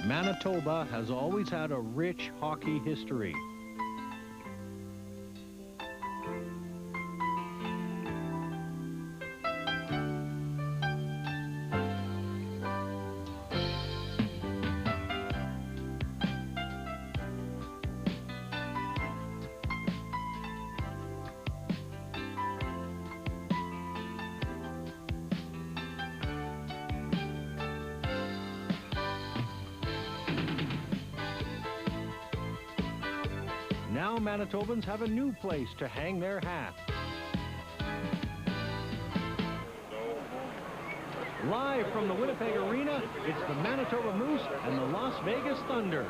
Manitoba has always had a rich hockey history. Now Manitobans have a new place to hang their hat. Live from the Winnipeg Arena, it's the Manitoba Moose and the Las Vegas Thunder.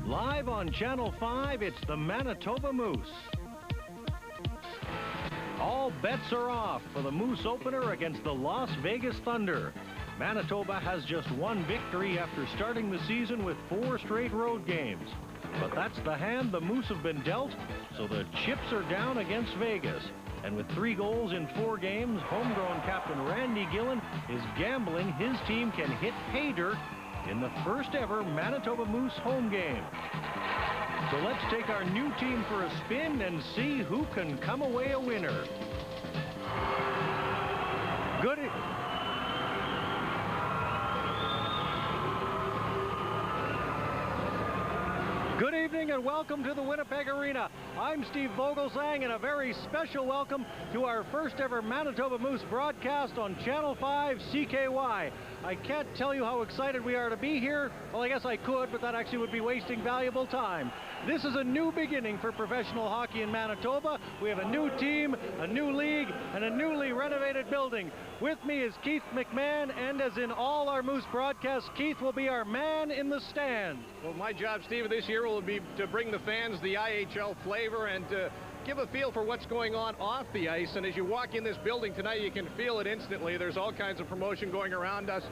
Live on Channel 5, it's the Manitoba Moose. All bets are off for the Moose opener against the Las Vegas Thunder. Manitoba has just one victory after starting the season with 4 straight road games. But that's the hand the Moose have been dealt, so the chips are down against Vegas. And with 3 goals in 4 games, homegrown captain Randy Gillen is gambling his team can hit pay dirt in the first ever Manitoba Moose home game. So let's take our new team for a spin and see who can come away a winner. Good evening and welcome to the Winnipeg Arena. I'm Steve Vogelsang, and a very special welcome to our first ever Manitoba Moose broadcast on Channel 5 CKY. I can't tell you how excited we are to be here. Well, I guess I could, but that actually would be wasting valuable time. This is a new beginning for professional hockey in Manitoba. We have a new team, a new league, and a newly renovated building. With me is Keith McMahon, and as in all our Moose broadcasts, Keith will be our man in the stand. Well, my job, Steve, this year will be to bring the fans the IHL flavor and to give a feel for what's going on off the ice. And as you walk in this building tonight, you can feel it instantly. There's all kinds of promotion going around us.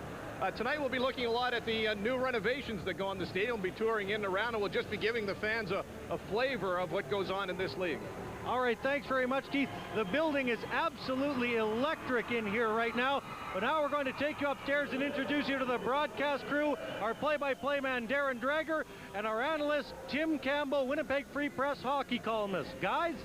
Tonight we'll be looking a lot at the new renovations that go on the stadium. We'll be touring in and around, and we'll just be giving the fans a flavor of what goes on in this league. All right, thanks very much, Keith. The building is absolutely electric in here right now. But now we're going to take you upstairs and introduce you to the broadcast crew, our play-by-play man, Darren Drager, and our analyst, Tim Campbell, Winnipeg Free Press hockey columnist. Guys?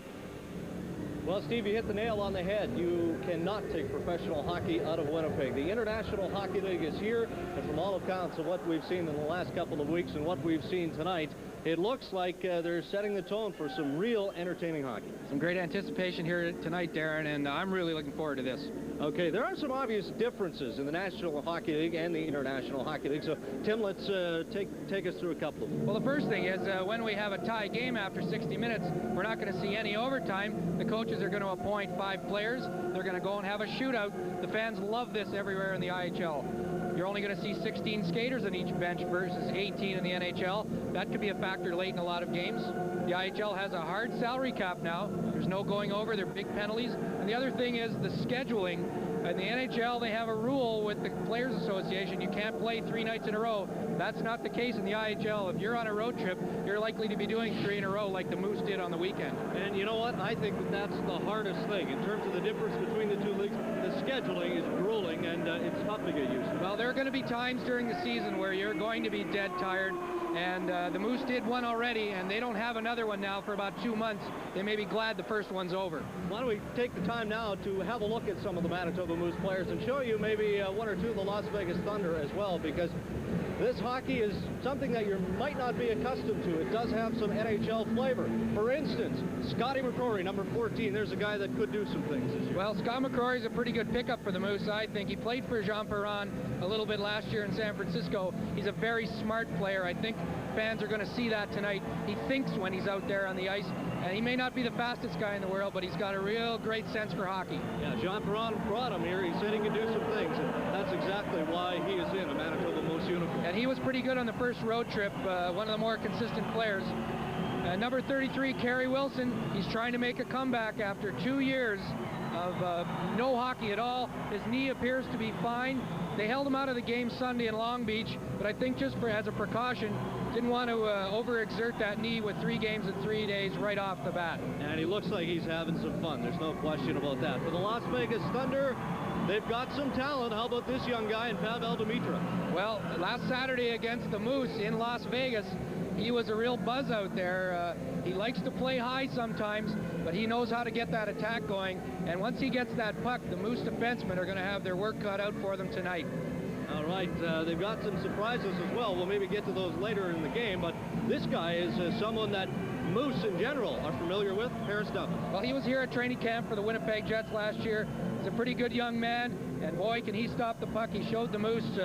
Well, Steve, you hit the nail on the head. You cannot take professional hockey out of Winnipeg. The International Hockey League is here, and from all accounts of what we've seen in the last couple of weeks and what we've seen tonight, it looks like they're setting the tone for some real entertaining hockey. Some great anticipation here tonight, Darren, and I'm really looking forward to this. Okay, there are some obvious differences in the National Hockey League and the International Hockey League. So, Tim, let's take us through a couple of them. Well, the first thing is when we have a tie game after 60 minutes, we're not going to see any overtime. The coaches are going to appoint 5 players. They're going to go and have a shootout. The fans love this everywhere in the IHL. You're only going to see 16 skaters on each bench versus 18 in the NHL. That could be a factor late in a lot of games. The IHL has a hard salary cap now. There's no going over. There are big penalties. And the other thing is the scheduling. In the NHL, they have a rule with the Players Association. You can't play 3 nights in a row. That's not the case in the IHL. If you're on a road trip, you're likely to be doing 3 in a row like the Moose did on the weekend. And you know what? I think that's the hardest thing. In terms of the difference between the 2 leagues, the scheduling is grueling, and it's tough to get used to. Well, there are going to be times during the season where you're going to be dead tired. And the Moose did one already, and they don't have another one now for about 2 months. They may be glad the first one's over. Why don't we take the time now to have a look at some of the Manitoba Moose players and show you maybe 1 or 2 of the Las Vegas Thunder as well, because this hockey is something that you might not be accustomed to. It does have some NHL flavor. For instance, Scotty McCrory, number 14, there's a guy that could do some things this year. Well, Scott McCrory's a pretty good pickup for the Moose, I think. He played for Jean Perron a little bit last year in San Francisco. He's a very smart player. I think fans are going to see that tonight. He thinks when he's out there on the ice, and he may not be the fastest guy in the world, but he's got a real great sense for hockey. Yeah, Jean Perron brought him here. He said he could do some things, and that's exactly why he is in a Manitoba Moose uniform. And he was pretty good on the first road trip, one of the more consistent players. Number 33, Kerry Wilson, he's trying to make a comeback after 2 years of no hockey at all. His knee appears to be fine. They held him out of the game Sunday in Long Beach, but I think just as a precaution, didn't want to overexert that knee with 3 games in 3 days right off the bat. And he looks like he's having some fun. There's no question about that. For the Las Vegas Thunder, they've got some talent. How about this young guy in Pavel Dimitra? Well, last Saturday against the Moose in Las Vegas, he was a real buzz out there. He likes to play high sometimes, but he knows how to get that attack going. And once he gets that puck, the Moose defensemen are going to have their work cut out for them tonight. All right, they've got some surprises as well. We'll maybe get to those later in the game, but this guy is someone that Moose in general are familiar with, Harris Duffin. Well, he was here at training camp for the Winnipeg Jets last year. He's a pretty good young man, and boy, can he stop the puck. He showed the Moose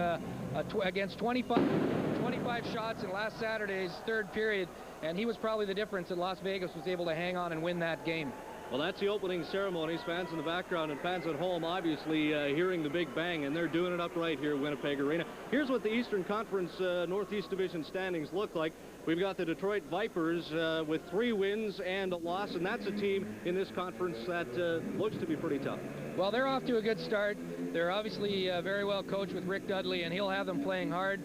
against 25 shots in last Saturday's third period, and he was probably the difference that Las Vegas was able to hang on and win that game. Well, that's the opening ceremonies. Fans in the background and fans at home obviously hearing the big bang, and they're doing it up right here at Winnipeg Arena. Here's what the Eastern Conference Northeast Division standings look like. We've got the Detroit Vipers with 3 wins and a loss, and that's a team in this conference that looks to be pretty tough. Well, they're off to a good start. They're obviously very well coached with Rick Dudley, and he'll have them playing hard.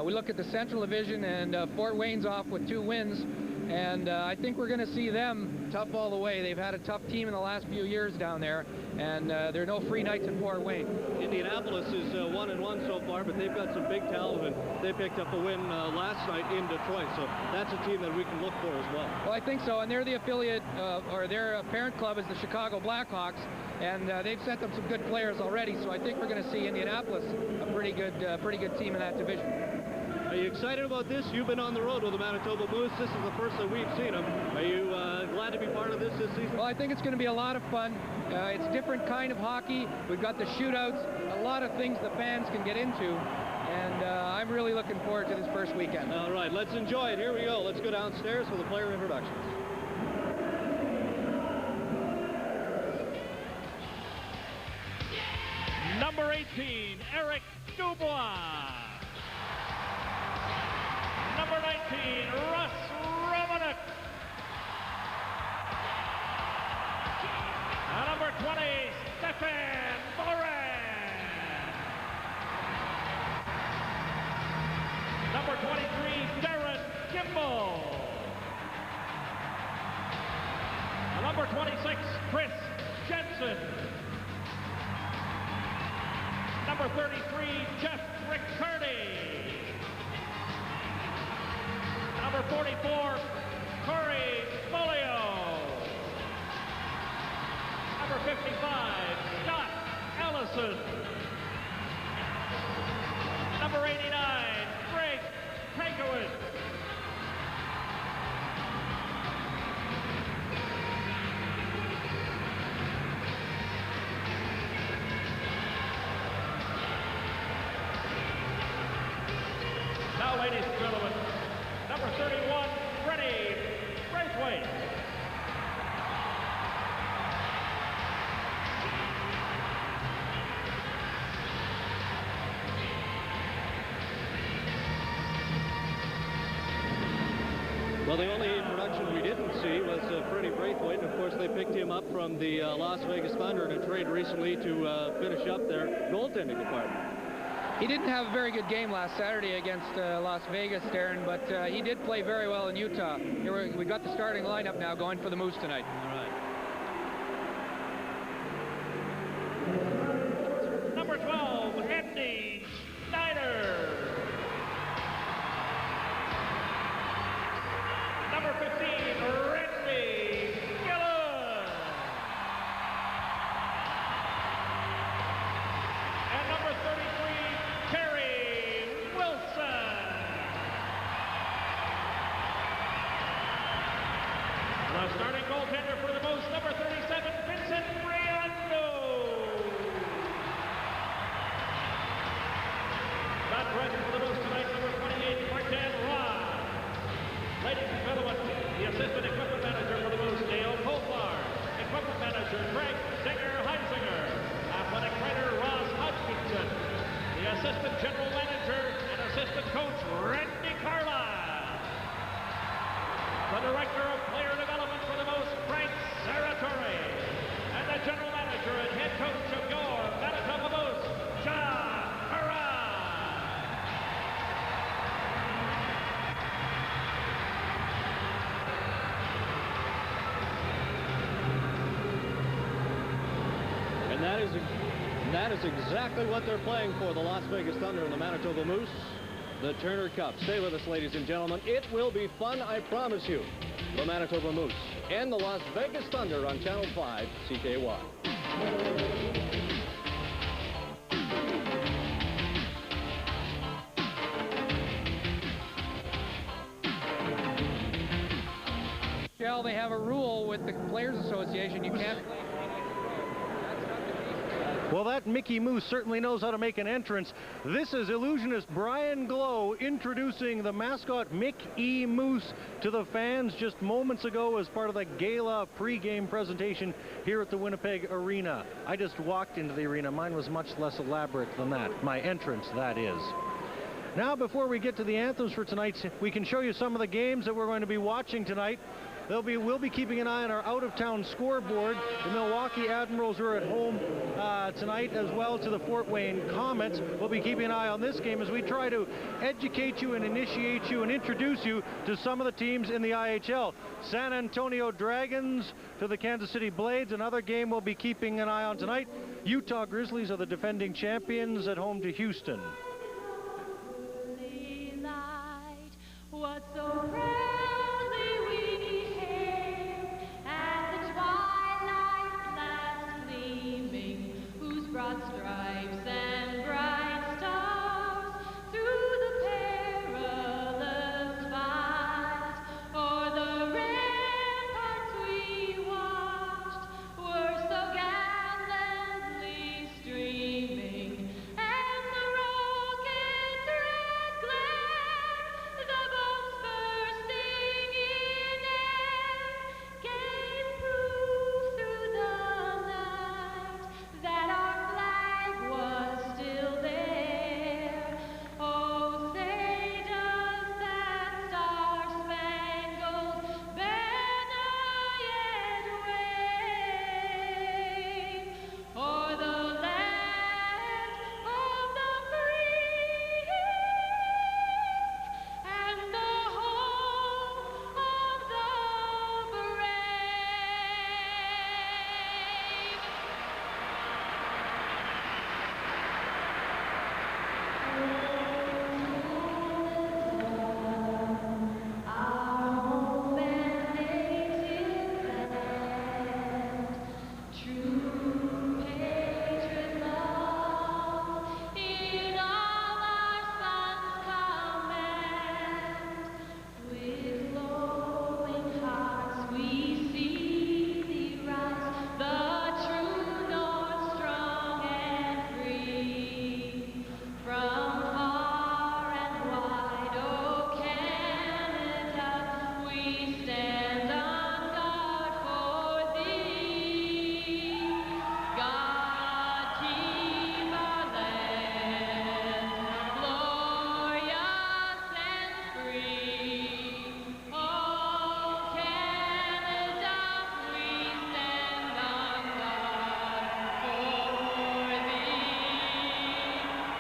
We look at the Central Division, and Fort Wayne's off with 2 wins. And I think we're going to see them tough all the way. They've had a tough team in the last few years down there, and there are no free nights in Fort Wayne. Indianapolis is 1-1 so far, but they've got some big talent, and they picked up a win last night in Detroit. So that's a team that we can look for as well. Well, I think so, and they're the affiliate, or their parent club is the Chicago Blackhawks, and they've sent them some good players already. So I think we're going to see Indianapolis a pretty good team in that division. Are you excited about this? You've been on the road with the Manitoba Moose. This is the first that we've seen them. Are you glad to be part of this season? Well, I think it's going to be a lot of fun. It's a different kind of hockey. We've got the shootouts, a lot of things the fans can get into, and I'm really looking forward to this first weekend. All right, let's enjoy it. Here we go. Let's go downstairs for the player introductions. Number 18, Eric Dubois. Number 19, Russ Romanek. And number 20, Stefan Moran. Number 23, Darren Kimball. And number 26, Chris Jensen. Number 33, Jeff Riccardi. Number 44, Corey Folio. Number 55, Scott Allison. Number 89, Greg Pankowitz. Now, ladies and gentlemen, number 31, Freddie Braithwaite. Well, the only production we didn't see was Freddie Braithwaite. Of course, they picked him up from the Las Vegas Thunder in a trade recently to finish up their goaltending department. He didn't have a very good game last Saturday against Las Vegas, Darren, but he did play very well in Utah. Here we got the starting lineup now going for the Moose tonight. All right. Number 12, Andy Schneider. Number 15, Randy Gillen. And number 33, Terry Wilson. The starting goaltender for the Moose, number 37, Vincent Riando. Not present for the Moose tonight, number 28, Martin Ross. Ladies and gentlemen, the assistant equipment manager for the Moose, Dale Colfar. Equipment manager, Greg Singer-Heisinger. Athletic trainer, Ross Hodgkinson. The assistant general manager and assistant coach, Randy Carlisle. The director of player development for the Moose, Frank Serratore. And the general manager and head coach of your Manitoba Moose, John Hurrah. That is exactly what they're playing for, the Las Vegas Thunder and the Manitoba Moose. The Turner Cup. Stay with us, ladies and gentlemen. It will be fun, I promise you. The Manitoba Moose and the Las Vegas Thunder on Channel 5 CKY. Shell, they have a rule with the Players Association. You can't play. Well, that Mickey Moose certainly knows how to make an entrance. This is illusionist Brian Glow introducing the mascot Mick E. Moose to the fans just moments ago as part of the gala pregame presentation here at the Winnipeg Arena. I just walked into the arena. Mine was much less elaborate than that. My entrance, that is. Now, before we get to the anthems for tonight, we can show you some of the games that we're going to be watching tonight. We'll be keeping an eye on our out-of-town scoreboard. The Milwaukee Admirals are at home tonight, as well to the Fort Wayne Comets. We'll be keeping an eye on this game as we try to educate you and initiate you and introduce you to some of the teams in the IHL. San Antonio Dragons to the Kansas City Blades. Another game we'll be keeping an eye on tonight. Utah Grizzlies are the defending champions at home to Houston. What's so proudly we hailed at the twilight's last gleaming, whose broad stripes and bright stars through the perilous fight o'er the ramparts we watched were so gallantly streaming, and the rocket's red glare, the bombs bursting in air, gave proof through the night that our flag was still there. Oh, say does that star-spangled banner yet wave o'er the land of the free and the home of the brave? Our home and native land, true patriot love in all our sons command. With glowing hearts we see thee rise, the true North, strong and free. From far and wide, oh Canada, we stand on guard for thee. God keep our land glorious and free. Oh Canada, we stand on guard for thee.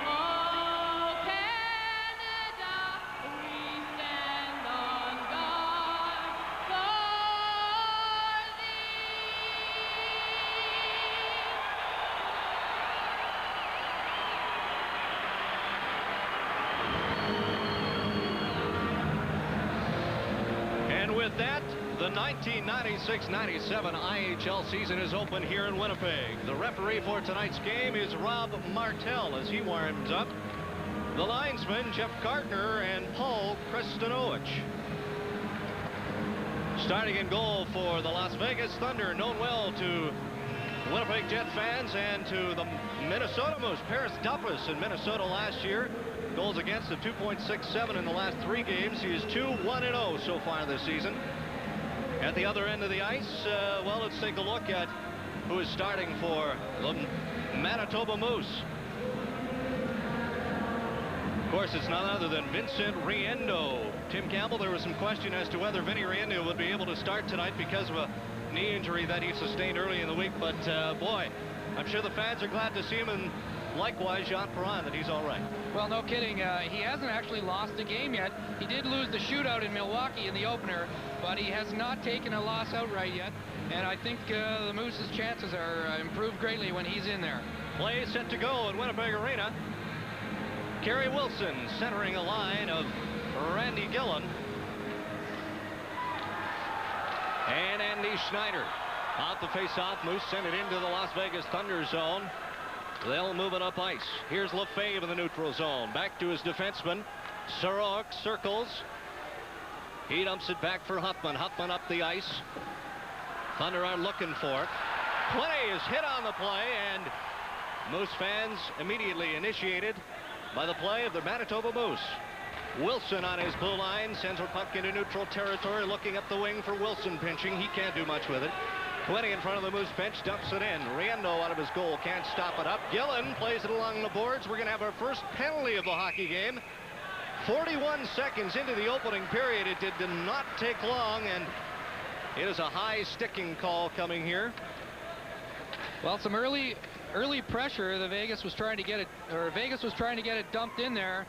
Oh Canada, we stand on guard for thee. And with that, the 1996-97 IHL season is open here in Winnipeg. The referee for tonight's game is Rob Martell as he warms up. The linesmen, Jeff Gardner and Paul Krestanowicz. Starting in goal for the Las Vegas Thunder, known well to Winnipeg Jet fans and to the Minnesota Moose. Paris Duffus in Minnesota last year. Goals against of 2.67 in the last 3 games. He is 2-1-0 so far this season. At the other end of the ice, well, let's take a look at who is starting for the Manitoba Moose. Of course, it's none other than Vincent Riendo. Tim Campbell, there was some question as to whether Vinny Riendo would be able to start tonight because of a knee injury that he sustained early in the week. But, boy, I'm sure the fans are glad to see him, and likewise, Jean Perrin, that he's all right. Well, no kidding. He hasn't actually lost a game yet. He did lose the shootout in Milwaukee in the opener, but he has not taken a loss outright yet. And I think the Moose's chances are improved greatly when he's in there. Play set to go at Winnipeg Arena. Kerry Wilson centering a line of Randy Gillen and Andy Schneider. Out the face-off, Moose sent it into the Las Vegas Thunder zone. They'll move it up ice. Here's Lefebvre in the neutral zone. Back to his defenseman. Sorok circles. He dumps it back for Huffman. Huffman up the ice. Thunder are looking for it. Quinny is hit on the play, and Moose fans immediately initiated by the play of the Manitoba Moose. Wilson on his blue line sends her puck into neutral territory, looking up the wing for Wilson pinching. He can't do much with it. Quinny in front of the Moose bench dumps it in. Riendo out of his goal, can't stop it up. Gillen plays it along the boards. We're going to have our first penalty of the hockey game. 41 seconds into the opening period. It did not take long, and it is a high sticking call coming here. Well, some early pressure. Vegas was trying to get it dumped in there,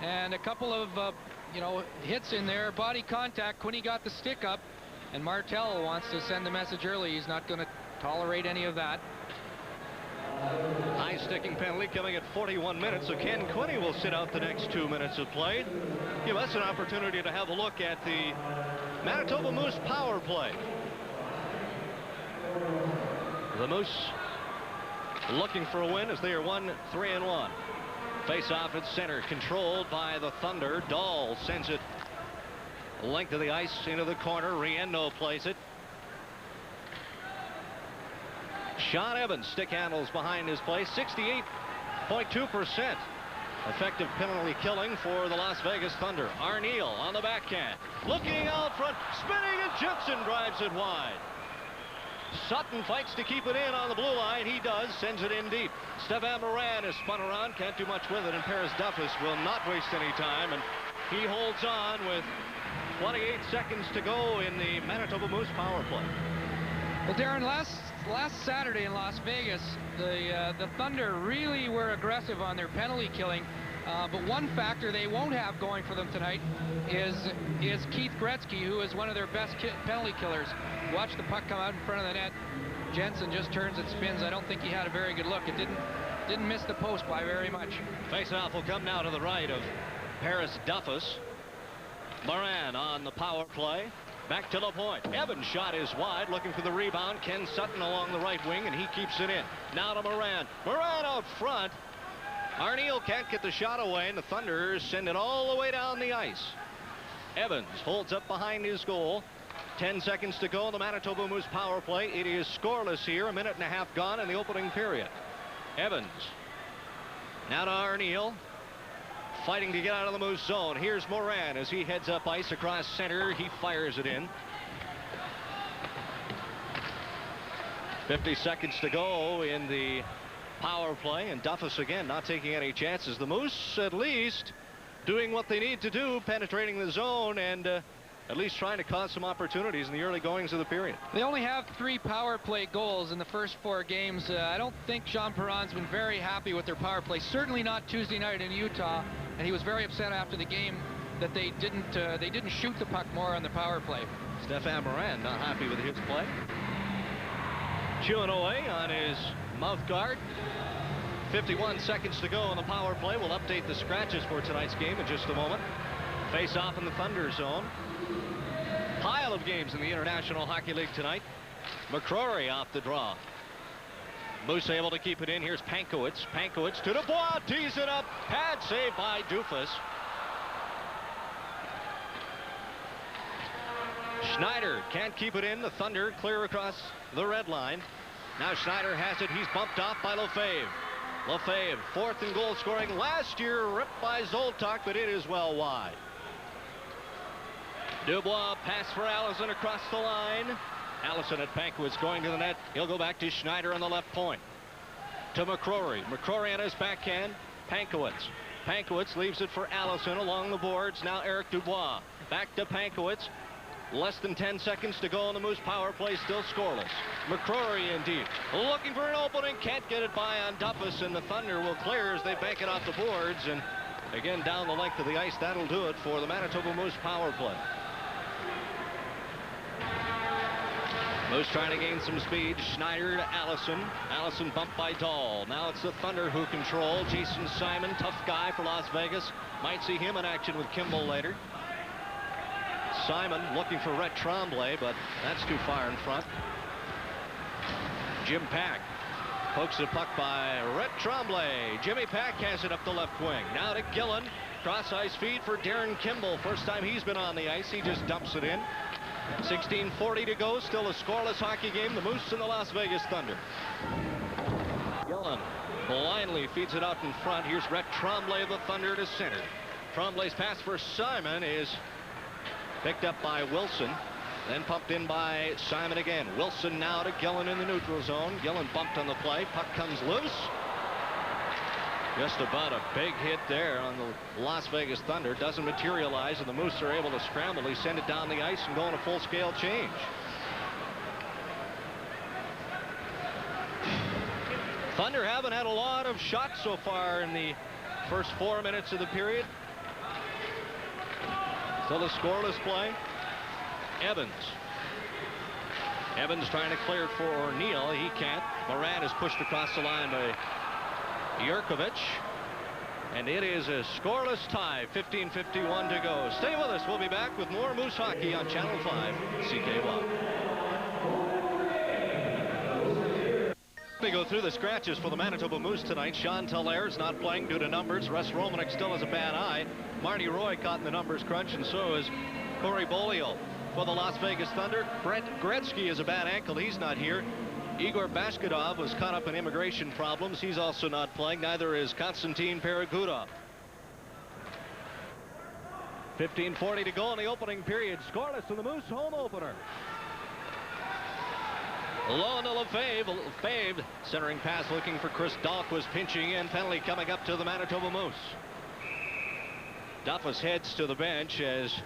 and a couple of hits in there, body contact. Quinny got the stick up, and Martel wants to send the message early. He's not going to tolerate any of that. High sticking penalty coming at 41 minutes, so Ken Quinny will sit out the next 2 minutes of play. Give us an opportunity to have a look at the Manitoba Moose power play. The Moose looking for a win as they are 1-3-1. Face off at center, controlled by the Thunder. Dahl sends it length of the ice into the corner. Riendo plays it. Sean Evans stick handles behind his play. 68.2% effective penalty killing for the Las Vegas Thunder. Arneal on the backhand, looking out front, spinning, and Gibson drives it wide. Sutton fights to keep it in on the blue line. He does, sends it in deep. Stefan Moran is spun around, can't do much with it, and Paris Duffus will not waste any time, and he holds on with 28 seconds to go in the Manitoba Moose power play. Well, Darren, last Saturday in Las Vegas, the Thunder really were aggressive on their penalty killing. But one factor they won't have going for them tonight is Keith Gretzky, who is one of their best penalty killers. Watch the puck come out in front of the net. Jensen just turns and spins. I don't think he had a very good look. It didn't miss the post by very much. Face-off will come now to the right of Paris Duffus. Moran on the power play. Back to the point. Evans' shot is wide, looking for the rebound. Ken Sutton along the right wing, and he keeps it in. Now to Moran. Moran out front. Arneal can't get the shot away, and the Thunder send it all the way down the ice. Evans holds up behind his goal. 10 seconds to go in the Manitoba Moose power play. It is scoreless here. A minute and a half gone in the opening period. Evans. Now to Arneal. Fighting to get out of the Moose zone. Here's Moran as he heads up ice across center. He fires it in. 50 seconds to go in the power play, and Duffus again not taking any chances. The Moose at least doing what they need to do, penetrating the zone and at least trying to cause some opportunities in the early goings of the period. They only have 3 power play goals in the first 4 games. I don't think Jean Perron's been very happy with their power play. Certainly not Tuesday night in Utah, and he was very upset after the game that they didn't shoot the puck more on the power play. Stefan Moran not happy with his play. Chewing away on his mouth guard. 51 seconds to go in the power play. We'll update the scratches for tonight's game in just a moment. Face off in the Thunder zone. Pile of games in the International Hockey League tonight. McCrory off the draw. Moose able to keep it in. Here's Pankowitz. Pankowitz to Dubois. Tees it up. Pad save by Dufus. Schneider can't keep it in. The Thunder clear across the red line. Now Schneider has it. He's bumped off by Lefebvre. Lefebvre, 4th in goal scoring last year, ripped by Zoltak, but it is well wide. Dubois pass for Allison across the line. Allison at Pankowitz going to the net. He'll go back to Schneider on the left point. To McCrory. McCrory on his backhand. Pankowitz. Pankowitz leaves it for Allison along the boards. Now Eric Dubois. Back to Pankowitz. Less than 10 seconds to go in the Moose power play, still scoreless. McCrory indeed. Looking for an opening, can't get it by on Duffus, and the Thunder will clear as they bank it off the boards, and Again, down the length of the ice. That'll do it for the Manitoba Moose power play. Moose trying to gain some speed. Schneider to Allison. Allison bumped by Dahl. Now it's the Thunder who control. Jason Simon, tough guy for Las Vegas. Might see him in action with Kimball later. Simon looking for Rhett Tremblay, but that's too far in front. Jim Pack pokes the puck by Rhett Tremblay. Jimmy Pack has it up the left wing. Now to Gillen. Cross ice feed for Darren Kimball. First time he's been on the ice. He just dumps it in. 16:40 to go. Still a scoreless hockey game. The Moose and the Las Vegas Thunder. Gillen blindly feeds it out in front. Here's Rhett Tremblay of the Thunder to center. Tremblay's pass for Simon is picked up by Wilson. Then pumped in by Simon again. Wilson now to Gillen in the neutral zone. Gillen bumped on the play. Puck comes loose. Just about a big hit there on the Las Vegas Thunder. Doesn't materialize, and the Moose are able to scramble. They send it down the ice and go on a full-scale change. Thunder haven't had a lot of shots so far in the first 4 minutes of the period. Still a scoreless play. Evans trying to clear it for O'Neill. He can't. Moran is pushed across the line by Jurkovic, and it is a scoreless tie. 15:51 to go. Stay with us. We'll be back with more Moose hockey on Channel 5 CKY. We go through the scratches for the Manitoba Moose tonight. Sean Tallaire's not playing due to numbers. Russ Romanek still has a bad eye. Marty Roy caught in the numbers crunch, and so is Corey Bolio. For the Las Vegas Thunder, Brent Gretzky has a bad ankle. He's not here. Igor Bashkirov was caught up in immigration problems. He's also not playing. Neither is Konstantin Peregudov. 15:40 to go in the opening period. Scoreless in the Moose home opener. Low to Lefebvre. Lefebvre centering pass looking for Chris Dahlquist pinching in. Penalty coming up to the Manitoba Moose. Duffus heads to the bench as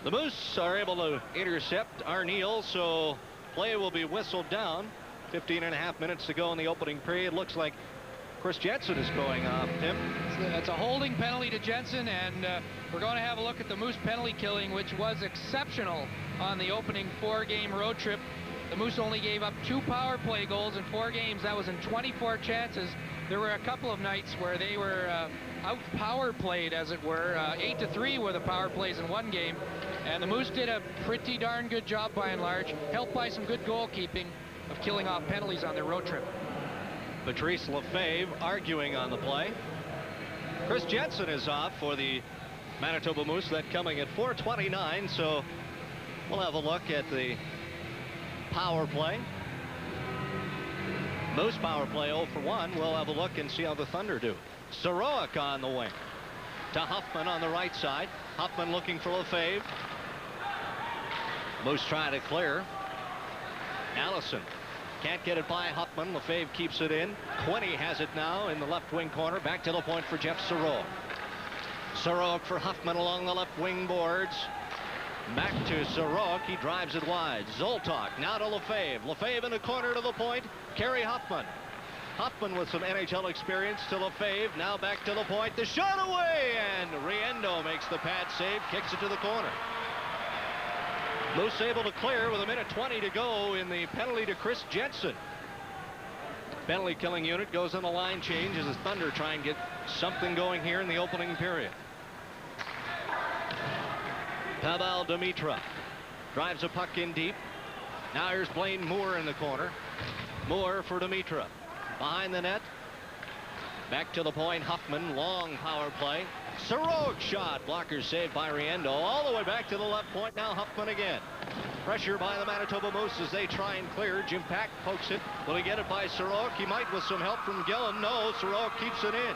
the Moose are able to intercept Arneal, so play will be whistled down. 15.5 minutes to go in the opening period. Looks like Chris Jensen is going off. Tim? It's a holding penalty to Jensen, and we're going to have a look at the Moose penalty killing, which was exceptional on the opening 4-game road trip. The Moose only gave up 2 power play goals in 4 games. That was in 24 chances. There were a couple of nights where they were out power played, as it were. 8-3 were the power plays in 1 game. And the Moose did a pretty darn good job by and large, helped by some good goalkeeping of killing off penalties on their road trip. Patrice Lefebvre arguing on the play. Chris Jensen is off for the Manitoba Moose. That coming at 4:29, so we'll have a look at the power play. Moose power play 0 for 1. We'll have a look and see how the Thunder do. Sarowick on the wing. To Huffman on the right side. Huffman looking for Lefebvre. Moose trying to clear. Allison can't get it by Huffman. Lefebvre keeps it in. Quinney has it now in the left wing corner. Back to the point for Jeff Sarowick. Sarowick for Huffman along the left wing boards. Back to Sarowick. He drives it wide. Zoltok now to Lefebvre. Lefebvre in the corner to the point. Kerry Huffman. Huffman with some NHL experience to Lefebvre. Now back to the point. The shot away, and Riendo makes the pad save. Kicks it to the corner. Moose able to clear with 1:20 to go in the penalty to Chris Jensen. Penalty killing unit goes on the line change as the Thunder try and get something going here in the opening period. Pavel Demitra drives a puck in deep. Now here's Blaine Moore in the corner. Moore for Demitra. Behind the net. Back to the point. Huffman. Long power play. Sarowick shot. Blocker saved by Riendo. All the way back to the left point. Now Huffman again. Pressure by the Manitoba Moose as they try and clear. Jim Pack pokes it. Will he get it by Sarowick? He might with some help from Gillen. No, Sarowick keeps it in.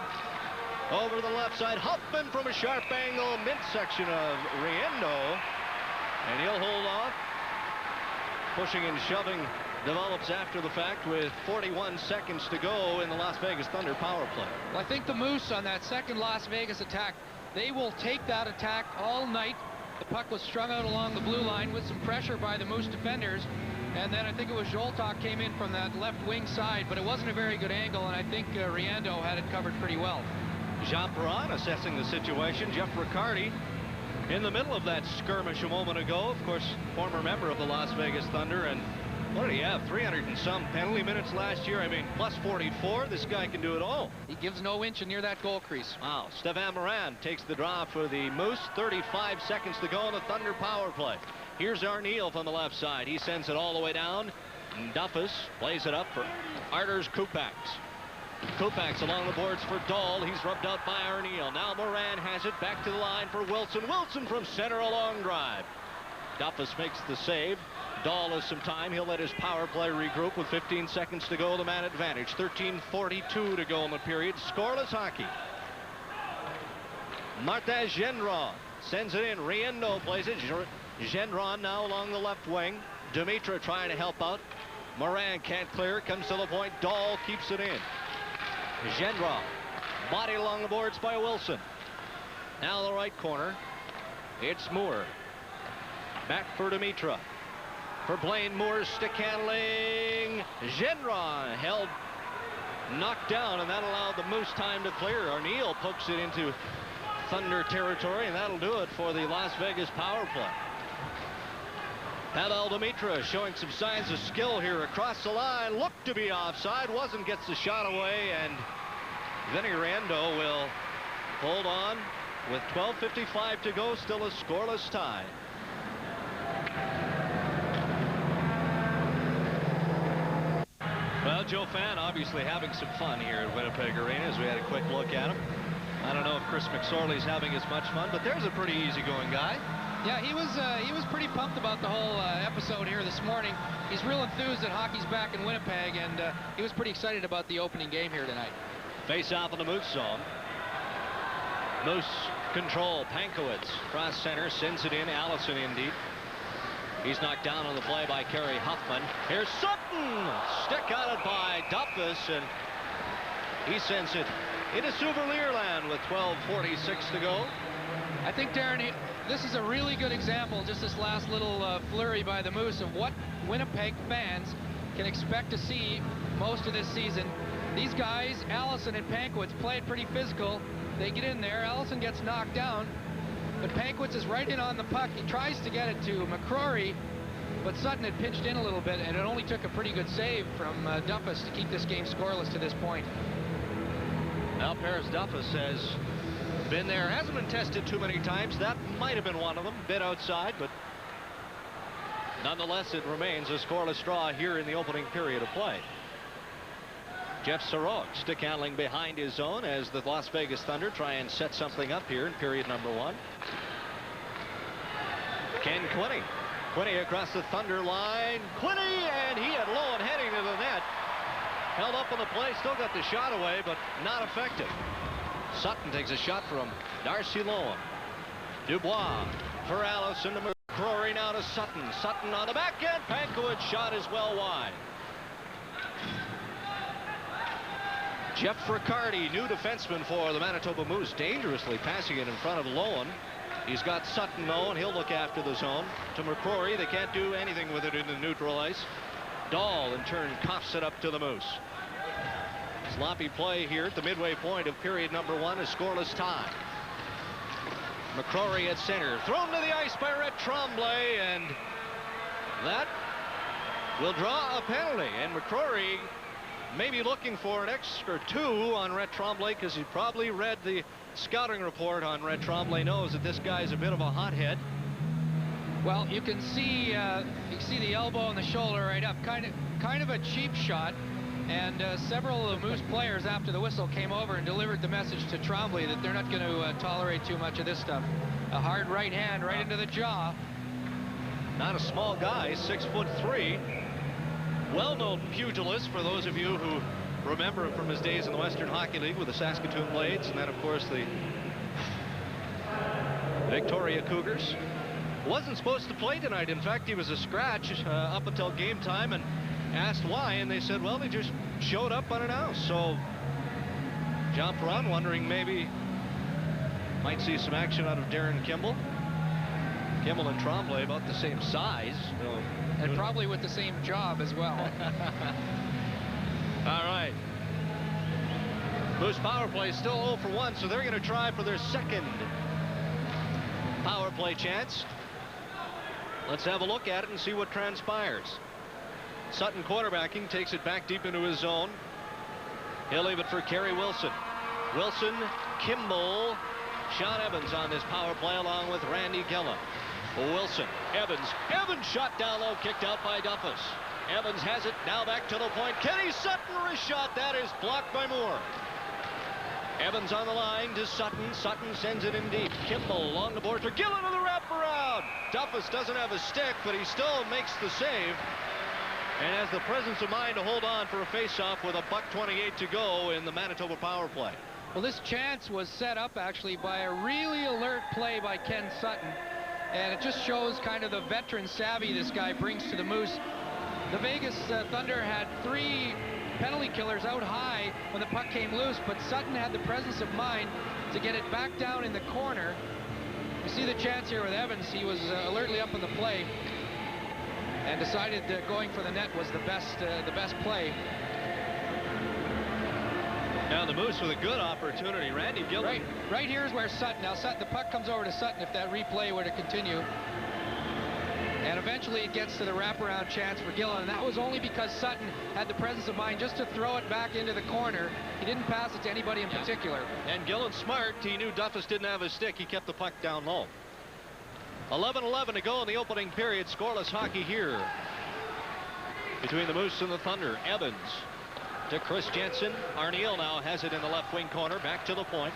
Over the left side, Huffman from a sharp angle, midsection of Riendo, and he'll hold off. Pushing and shoving develops after the fact with 41 seconds to go in the Las Vegas Thunder power play. Well, I think the Moose on that second Las Vegas attack, they will take that attack all night. The puck was strung out along the blue line with some pressure by the Moose defenders. And then I think it was Zoltok came in from that left wing side, but it wasn't a very good angle, and I think Riendo had it covered pretty well. Jean Perron assessing the situation. Jeff Riccardi in the middle of that skirmish a moment ago. Of course, former member of the Las Vegas Thunder. And what did he have? 300 and some penalty minutes last year. I mean, plus 44. This guy can do it all. He gives no inch near that goal crease. Wow. Stéphane Morin takes the draw for the Moose. 35 seconds to go in the Thunder power play. Here's Arneal from the left side. He sends it all the way down. Duffus plays it up for Arturs Kupacs. Kupacs along the boards for Dahl. He's rubbed out by Arneal. Now Morin has it back to the line for Wilson. Wilson from center, a long drive. Duffus makes the save. Dahl has some time. He'll let his power play regroup with 15 seconds to go. The man advantage. 13:42 to go in the period. Scoreless hockey. Martin Gendron sends it in. Riendo plays it. Gendron now along the left wing. Dimitra trying to help out. Morin can't clear. Comes to the point. Dahl keeps it in. Gendron body along the boards by Wilson. Now the right corner. It's Moore. Back for Dimitra. For Blaine Moore, stick handling. Gendron held, knocked down, and that allowed the Moose time to clear. Arneal pokes it into Thunder territory, and that'll do it for the Las Vegas power play. Pavel Dimitra showing some signs of skill here across the line. Looked to be offside, wasn't, gets the shot away, and Vinny Riendo will hold on with 12:55 to go, still a scoreless tie. Well, Joe Fan obviously having some fun here at Winnipeg Arena as we had a quick look at him. I don't know if Chris McSorley's having as much fun, but there's a pretty easygoing guy. Yeah, he was pretty pumped about the whole episode here this morning. He's real enthused that hockey's back in Winnipeg, and he was pretty excited about the opening game here tonight. Face off in the Moose zone. Moose control. Pankowitz cross center, sends it in. Allison in deep. He's knocked down on the play by Kerry Huffman. Here's Sutton. Stick on it by Duffus, and he sends it into Souvenir land with 12:46 to go. I think, Darren, this is a really good example, just this last little flurry by the Moose, of what Winnipeg fans can expect to see most of this season. These guys, Allison and Pankowitz, played pretty physical. They get in there. Allison gets knocked down, but Pankowitz is right in on the puck. He tries to get it to McCrory, but Sutton had pinched in a little bit, and it only took a pretty good save from Duffus to keep this game scoreless to this point. Now Paris Duffus has been there, hasn't been tested too many times. That might have been one of them, bit outside, but nonetheless it remains a scoreless draw here in the opening period of play. Jeff Sorok stick handling behind his zone as the Las Vegas Thunder try and set something up here in period number 1. Ken Quinney. Quinney across the Thunder line. Quinney, and he had Lowen heading to the net. Held up on the play, still got the shot away, but not effective. Sutton takes a shot from Darcy Lowen. Dubois for Allison to McCrory, now to Sutton. Sutton on the back end. Pankowitz shot is well wide. Jeff Riccardi, new defenseman for the Manitoba Moose, dangerously passing it in front of Lowen. He's got Sutton though, and he'll look after the zone. To McCrory, they can't do anything with it in the neutral ice. Dahl in turn coughs it up to the Moose. Sloppy play here at the midway point of period number 1, a scoreless tie. McCrory at center, thrown to the ice by Rhett Tremblay, and that will draw a penalty. And McCrory maybe looking for an extra 2 on Rhett Tremblay, because he probably read the scouting report on Rhett Tremblay, knows that this guy's a bit of a hothead. Well, you can see the elbow and the shoulder right up, kind of a cheap shot. And several of the Moose players after the whistle came over and delivered the message to Tremblay that they're not going to tolerate too much of this stuff. A hard right hand right into the jaw. Not a small guy, 6'3". Well-known pugilist for those of you who remember him from his days in the Western Hockey League with the Saskatoon Blades, and then of course the Victoria Cougars. Wasn't supposed to play tonight. In fact, he was a scratch up until game time, and asked why, and they said, well, they just showed up unannounced. So Jean Perron wondering maybe might see some action out of Darren Kimball. Kimball and Tremblay about the same size, and probably with the same job as well. All right. Moose power play still 0 for 1, so they're going to try for their second power play chance. Let's have a look at it and see what transpires. Sutton quarterbacking, takes it back deep into his zone. He'll leave it for Kerry Wilson. Wilson, Kimball, Sean Evans on this power play along with Randy Gillen. Wilson, Evans shot down low, kicked out by Duffus. Evans has it, now back to the point. Kenny Sutton, wrist shot, that is blocked by Moore. Evans on the line to Sutton. Sutton sends it in deep. Kimball along the boards for Gillen on the wraparound. Duffus doesn't have a stick, but he still makes the save and has the presence of mind to hold on for a face-off with a .28 to go in the Manitoba power play. Well, this chance was set up actually by a really alert play by Ken Sutton, and it just shows kind of the veteran savvy this guy brings to the Moose. The Vegas Thunder had 3 penalty killers out high when the puck came loose, but Sutton had the presence of mind to get it back down in the corner. You see the chance here with Evans. He was alertly up in the play and decided that going for the net was the best play. Now the Moose with a good opportunity. Randy Gillen. Right here is where Sutton. Now Sutton, the puck comes over to Sutton if that replay were to continue. And eventually it gets to the wraparound chance for Gillen, and that was only because Sutton had the presence of mind just to throw it back into the corner. He didn't pass it to anybody in particular. And Gillen smart. He knew Duffus didn't have his stick. He kept the puck down low. 11-11 to go in the opening period. Scoreless hockey here between the Moose and the Thunder. Evans to Chris Jensen. Arniel now has it in the left wing corner. Back to the point.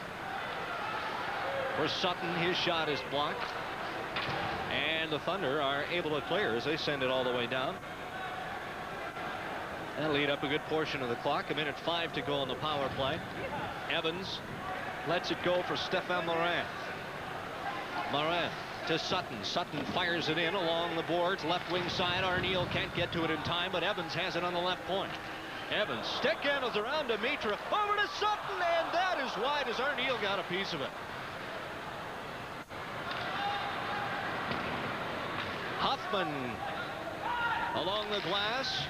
For Sutton, his shot is blocked. And the Thunder are able to clear as they send it all the way down. That'll eat up a good portion of the clock. 1:05 to go in the power play. Evans lets it go for Stefan Morin. Morin to Sutton. Sutton fires it in along the boards. Left wing side. Arniel can't get to it in time, but Evans has it on the left point. Evans stick handles around Dimitra. Over to Sutton, and that is wide as Arniel got a piece of it. Hoffman along the glass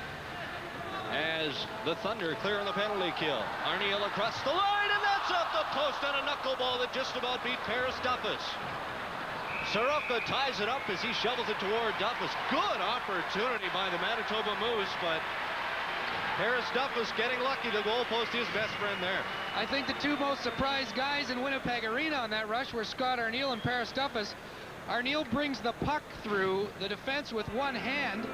as the Thunder clear on the penalty kill. Arniel across the line, and that's off the post on a knuckleball that just about beat Paris Duffus. Soroka ties it up as he shovels it toward Duffus. Good opportunity by the Manitoba Moose, but Paris Duffus getting lucky. The goalpost, his best friend there. I think the 2 most surprised guys in Winnipeg Arena on that rush were Scott Arniel and Paris Duffus. Arniel brings the puck through the defense with one hand,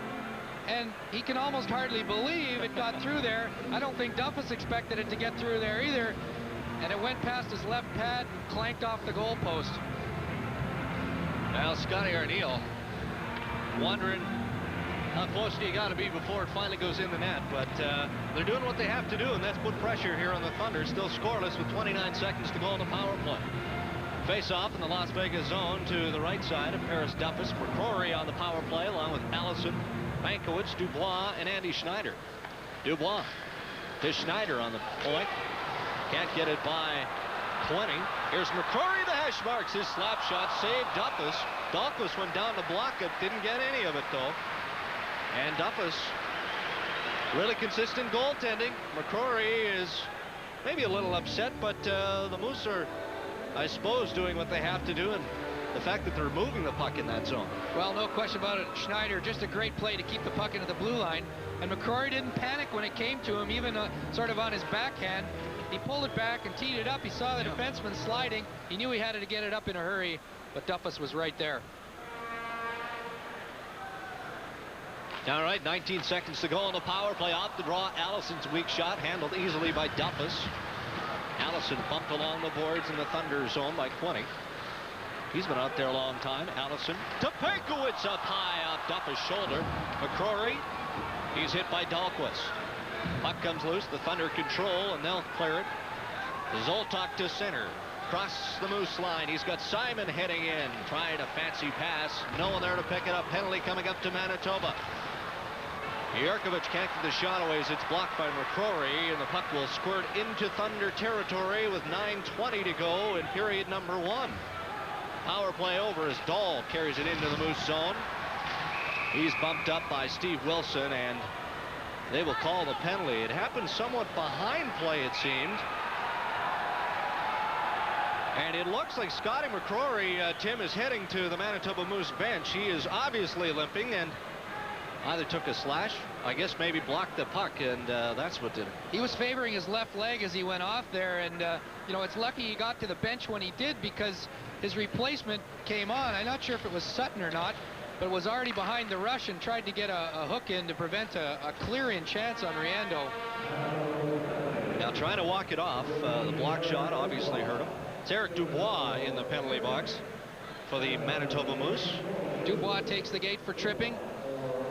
and he can almost hardly believe it got through there. I don't think Duffus expected it to get through there either, and it went past his left pad and clanked off the goalpost. Now Scotty Arniel wondering how close do you got to be before it finally goes in the net, but they're doing what they have to do, and that's put pressure here on the Thunder. Still scoreless with 29 seconds to go in the power play. Face-off in the Las Vegas zone to the right side of Paris Duffus. McCrory on the power play along with Allison, Bankowitz, Dubois, and Andy Schneider. Dubois to Schneider on the point. Can't get it by 20. Here's McCrory, the hash marks. His slap shot saved Duffus. Duffus went down to block it. Didn't get any of it, though. And Duffus, really consistent goaltending. McCrory is maybe a little upset, but the Moose are, I suppose, doing what they have to do, and the fact that they're moving the puck in that zone. Well, no question about it. Schneider, just a great play to keep the puck into the blue line, and McCrory didn't panic when it came to him, even sort of on his backhand. He pulled it back and teed it up. He saw the defenseman sliding. He knew he had to get it up in a hurry, but Duffus was right there. All right, 19 seconds to go on the power play. Off the draw, Allison's weak shot handled easily by Duffus. Allison bumped along the boards in the Thunder zone by 20. He's been out there a long time. Allison to Pankowitz up high off Duffus' shoulder. McCrory, he's hit by Dahlquist. Puck comes loose. The Thunder control, and they'll clear it. Zoltak to center. Across the Moose line. He's got Simon heading in, trying a fancy pass. No one there to pick it up. Penalty coming up to Manitoba. Yurkovich can't get the shot away as it's blocked by McCrory, and the puck will squirt into Thunder territory with 9:20 to go in period number 1. Power play over as Dahl carries it into the Moose zone. He's bumped up by Steve Wilson, and they will call the penalty. It happened somewhat behind play, it seemed. And it looks like Scotty McCrory, Tim, is heading to the Manitoba Moose bench. He is obviously limping and either took a slash, I guess maybe blocked the puck, and that's what did it. He was favoring his left leg as he went off there, and you know, it's lucky he got to the bench when he did, because his replacement came on. I'm not sure if it was Sutton or not, but was already behind the rush and tried to get a hook in to prevent a clear-in chance on Riendo. Now trying to walk it off. The block shot obviously hurt him. It's Eric Dubois in the penalty box for the Manitoba Moose. Dubois takes the gate for tripping,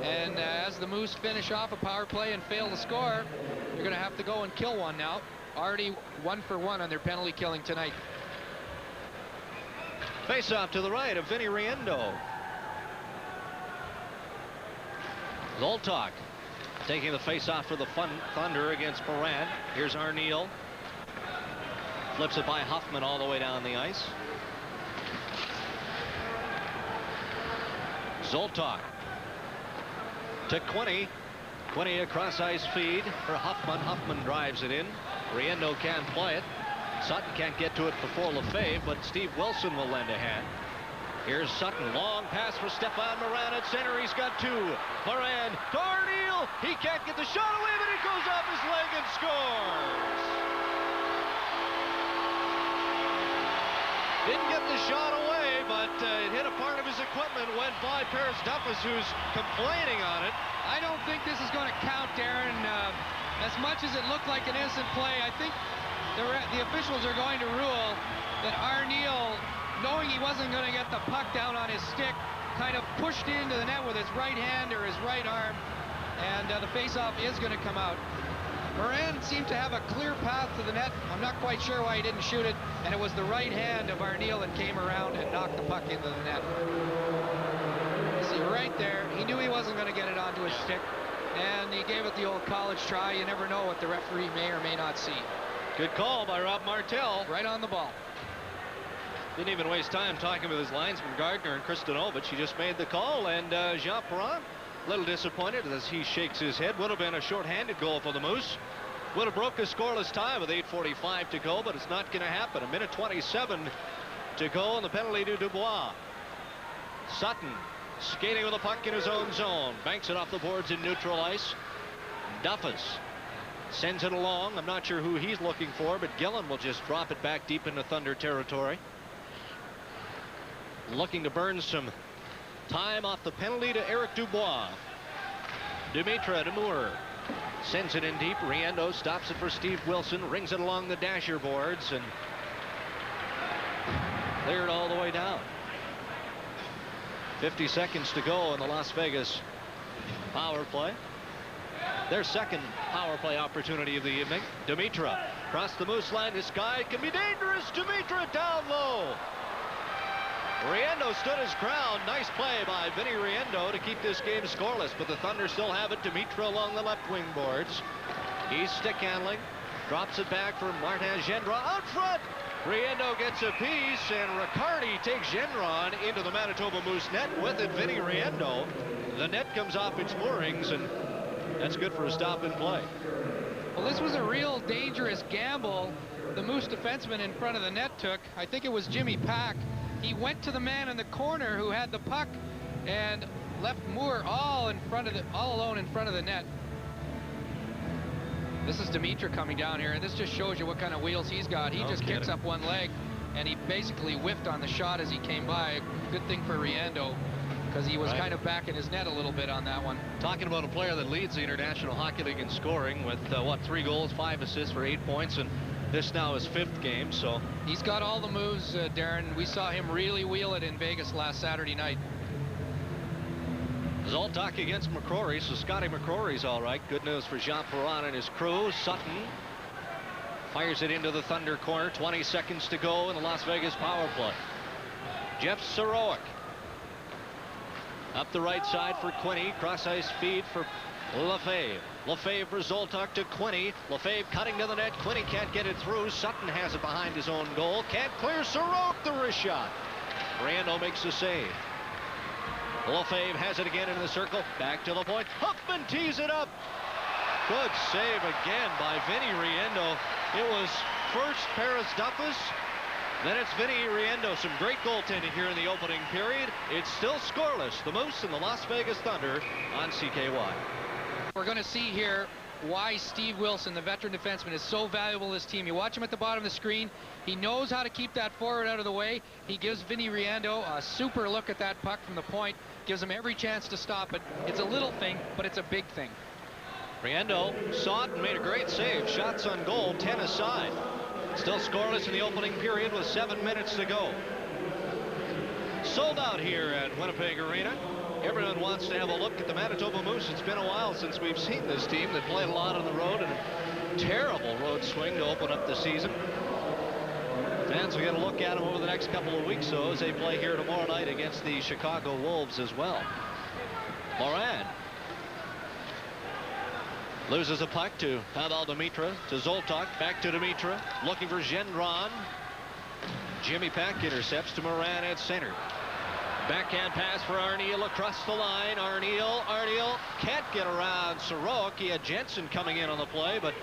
and as the Moose finish off a power play and fail to score, they're going to have to go and kill one now. Already 1 for 1 on their penalty killing tonight. Face off to the right of Vinny Riendo. Zoltak taking the face off for the Thunder against Moran. Here's Arneal. Flips it by Huffman all the way down the ice. Zoltak to Quinney. Quinney across ice feed for Huffman. Huffman drives it in. Riendo can't play it. Sutton can't get to it before Lefebvre, but Steve Wilson will lend a hand. Here's Sutton. Long pass for Stefan Moran at center. He's got 2. Moran to Arneal. He can't get the shot away, but it goes off his leg and scores. Didn't get the shot away, but it hit a part of his equipment, went by Paris Duffus, who's complaining on it. I don't think this is going to count, Darren. As much as it looked like an innocent play, I think the officials are going to rule that Arneal, knowing he wasn't going to get the puck down on his stick, kind of pushed into the net with his right hand or his right arm, and the faceoff is going to come out. Moran seemed to have a clear path to the net. I'm not quite sure why he didn't shoot it, and it was the right hand of Arneal that came around and knocked the puck into the net. You see right there, he knew he wasn't going to get it onto his stick, and he gave it the old college try. You never know what the referee may or may not see. Good call by Rob Martel. Right on the ball. Didn't even waste time talking with his linesman Gardner and Kristanovich. He just made the call, and Jean Perron a little disappointed as he shakes his head. Would have been a shorthanded goal for the Moose. Would have broke a scoreless tie with 8:45 to go, but it's not going to happen. 1:27 to go, and the penalty to Dubois. Sutton skating with the puck in his own zone. Banks it off the boards in neutral ice. Duffus sends it along. I'm not sure who he's looking for, but Gillen will just drop it back deep into Thunder territory. Looking to burn some time off the penalty to Eric Dubois. Dimitra Demure sends it in deep. Riendo stops it for Steve Wilson, rings it along the dasher boards, and cleared all the way down. 50 seconds to go in the Las Vegas power play. Their second power play opportunity of the evening. Dimitra across the Moose line. This guy can be dangerous. Dimitra down low. Riendo stood his ground. Nice play by Vinny Riendo to keep this game scoreless, but the Thunder still have it. Dimitra along the left wing boards. He's stick handling. Drops it back for Martin Gendron out front. Riendo gets a piece, and Riccardi takes Gendron into the Manitoba Moose net. With it, Vinny Riendo. The net comes off its moorings, and that's good for a stop and play. Well, this was a real dangerous gamble the Moose defenseman in front of the net took. I think it was Jimmy Pack. He went to the man in the corner who had the puck and left Moore all alone in front of the net. This is Dimitra coming down here, and this just shows you what kind of wheels he's got. He just kicks up one leg, and he basically whiffed on the shot as he came by. Good thing for Riendo, because he was kind of back in his net a little bit on that one. Talking about a player that leads the International Hockey League in scoring with, 3 goals, 5 assists for 8 points, and this now is 5th game, so. He's got all the moves, Darren. We saw him really wheel it in Vegas last Saturday night. Zoltak against McCrory, so Scotty McCrory's all right. Good news for Jean Perron and his crew. Sutton fires it into the Thunder corner. 20 seconds to go in the Las Vegas power play. Jeff Sarowick up the right side for Quinney. Cross ice feed for Lefebvre. Lefebvre for Zoltak to Quinney. Lefebvre cutting to the net. Quinney can't get it through. Sutton has it behind his own goal. Can't clear. Sarowick the wrist shot. Riendo makes the save. Lefebvre has it again into the circle. Back to the point. Huffman tees it up. Good save again by Vinny Riendo. It was first Paris Duffus, Then it's Vinny Riendeau. Some great goaltending here in the opening period. It's still scoreless. The Moose and the Las Vegas Thunder on CKY. We're going to see here why Steve Wilson, the veteran defenseman, is so valuable to this team. You watch him at the bottom of the screen. He knows how to keep that forward out of the way. He gives Vinny Riendeau a super look at that puck from the point. Gives him every chance to stop it. It's a little thing, but it's a big thing. Riendeau saw it and made a great save. Shots on goal, 10 aside. Still scoreless in the opening period with 7 minutes to go. Sold out here at Winnipeg Arena. Everyone wants to have a look at the Manitoba Moose. It's been a while since we've seen this team. They played a lot on the road and a terrible road swing to open up the season. Fans will get a look at them over the next couple of weeks, though, as they play here tomorrow night against the Chicago Wolves as well. Moran loses a puck to Pavel Demitra, to Zoltok, back to Demitra, looking for Gendron. Jimmy Peck intercepts to Moran at center. Backhand pass for Arniel across the line. Arniel can't get around Sorouk. He had Jensen coming in on the play, but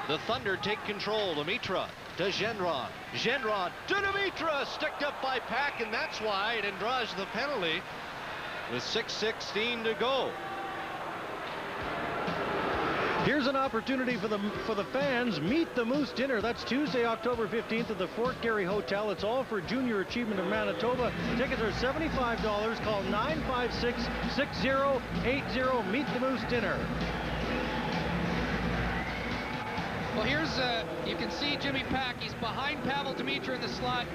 the Thunder take control. Demitra to Gendron. Gendron to Demitra, sticked up by Pack, and that's wide, and draws the penalty with 6:16 to go. Here's an opportunity for the fans. Meet the Moose dinner. That's Tuesday, October 15th at the Fort Garry Hotel. It's all for Junior Achievement of Manitoba. Tickets are $75. Call 956-6080. Meet the Moose dinner. Well, here's, you can see Jimmy Pack. He's behind Pavel Demitra in the slot.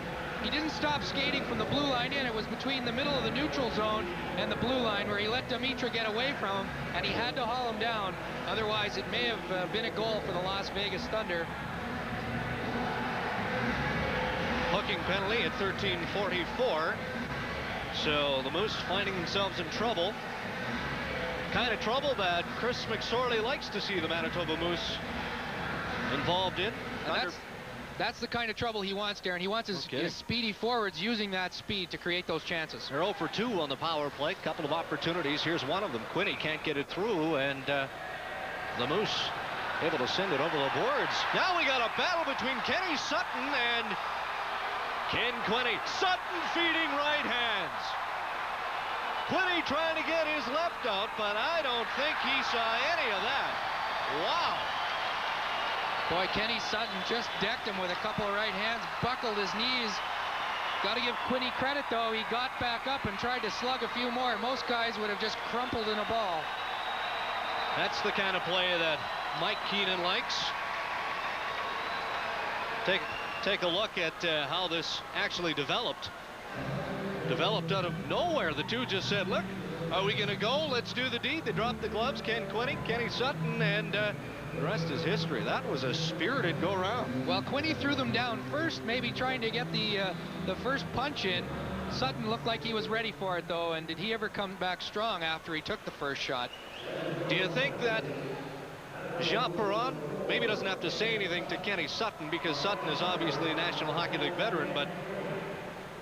He didn't stop skating from the blue line in. It was between the middle of the neutral zone and the blue line where he let Demitra get away from him, and he had to haul him down. Otherwise, it may have been a goal for the Las Vegas Thunder. Hooking penalty at 13:44. So the Moose finding themselves in trouble. Kind of trouble that Chris McSorley likes to see the Manitoba Moose involved in. That's the kind of trouble he wants, Darren. He wants his speedy forwards using that speed to create those chances. They're 0 for 2 on the power play. Couple of opportunities. Here's one of them. Quinney can't get it through, and the Moose able to send it over the boards. Now we got a battle between Kenny Sutton and Ken Quinney. Sutton feeding right hands. Quinney trying to get his left out, but I don't think he saw any of that. Wow. Boy, Kenny Sutton just decked him with a couple of right hands, buckled his knees. Got to give Quinney credit, though. He got back up and tried to slug a few more. Most guys would have just crumpled in a ball. That's the kind of play that Mike Keenan likes. Take a look at how this actually developed. Developed out of nowhere. The two just said, look, are we going to go? Let's do the deed. They dropped the gloves. Ken Quinney, Kenny Sutton, and the rest is history. That was a spirited go-round. Well, Quinney threw them down first, maybe trying to get the first punch in. Sutton looked like he was ready for it, though, and did he ever come back strong after he took the first shot? Do you think that Jean Perron maybe doesn't have to say anything to Kenny Sutton, because Sutton is obviously a National Hockey League veteran, but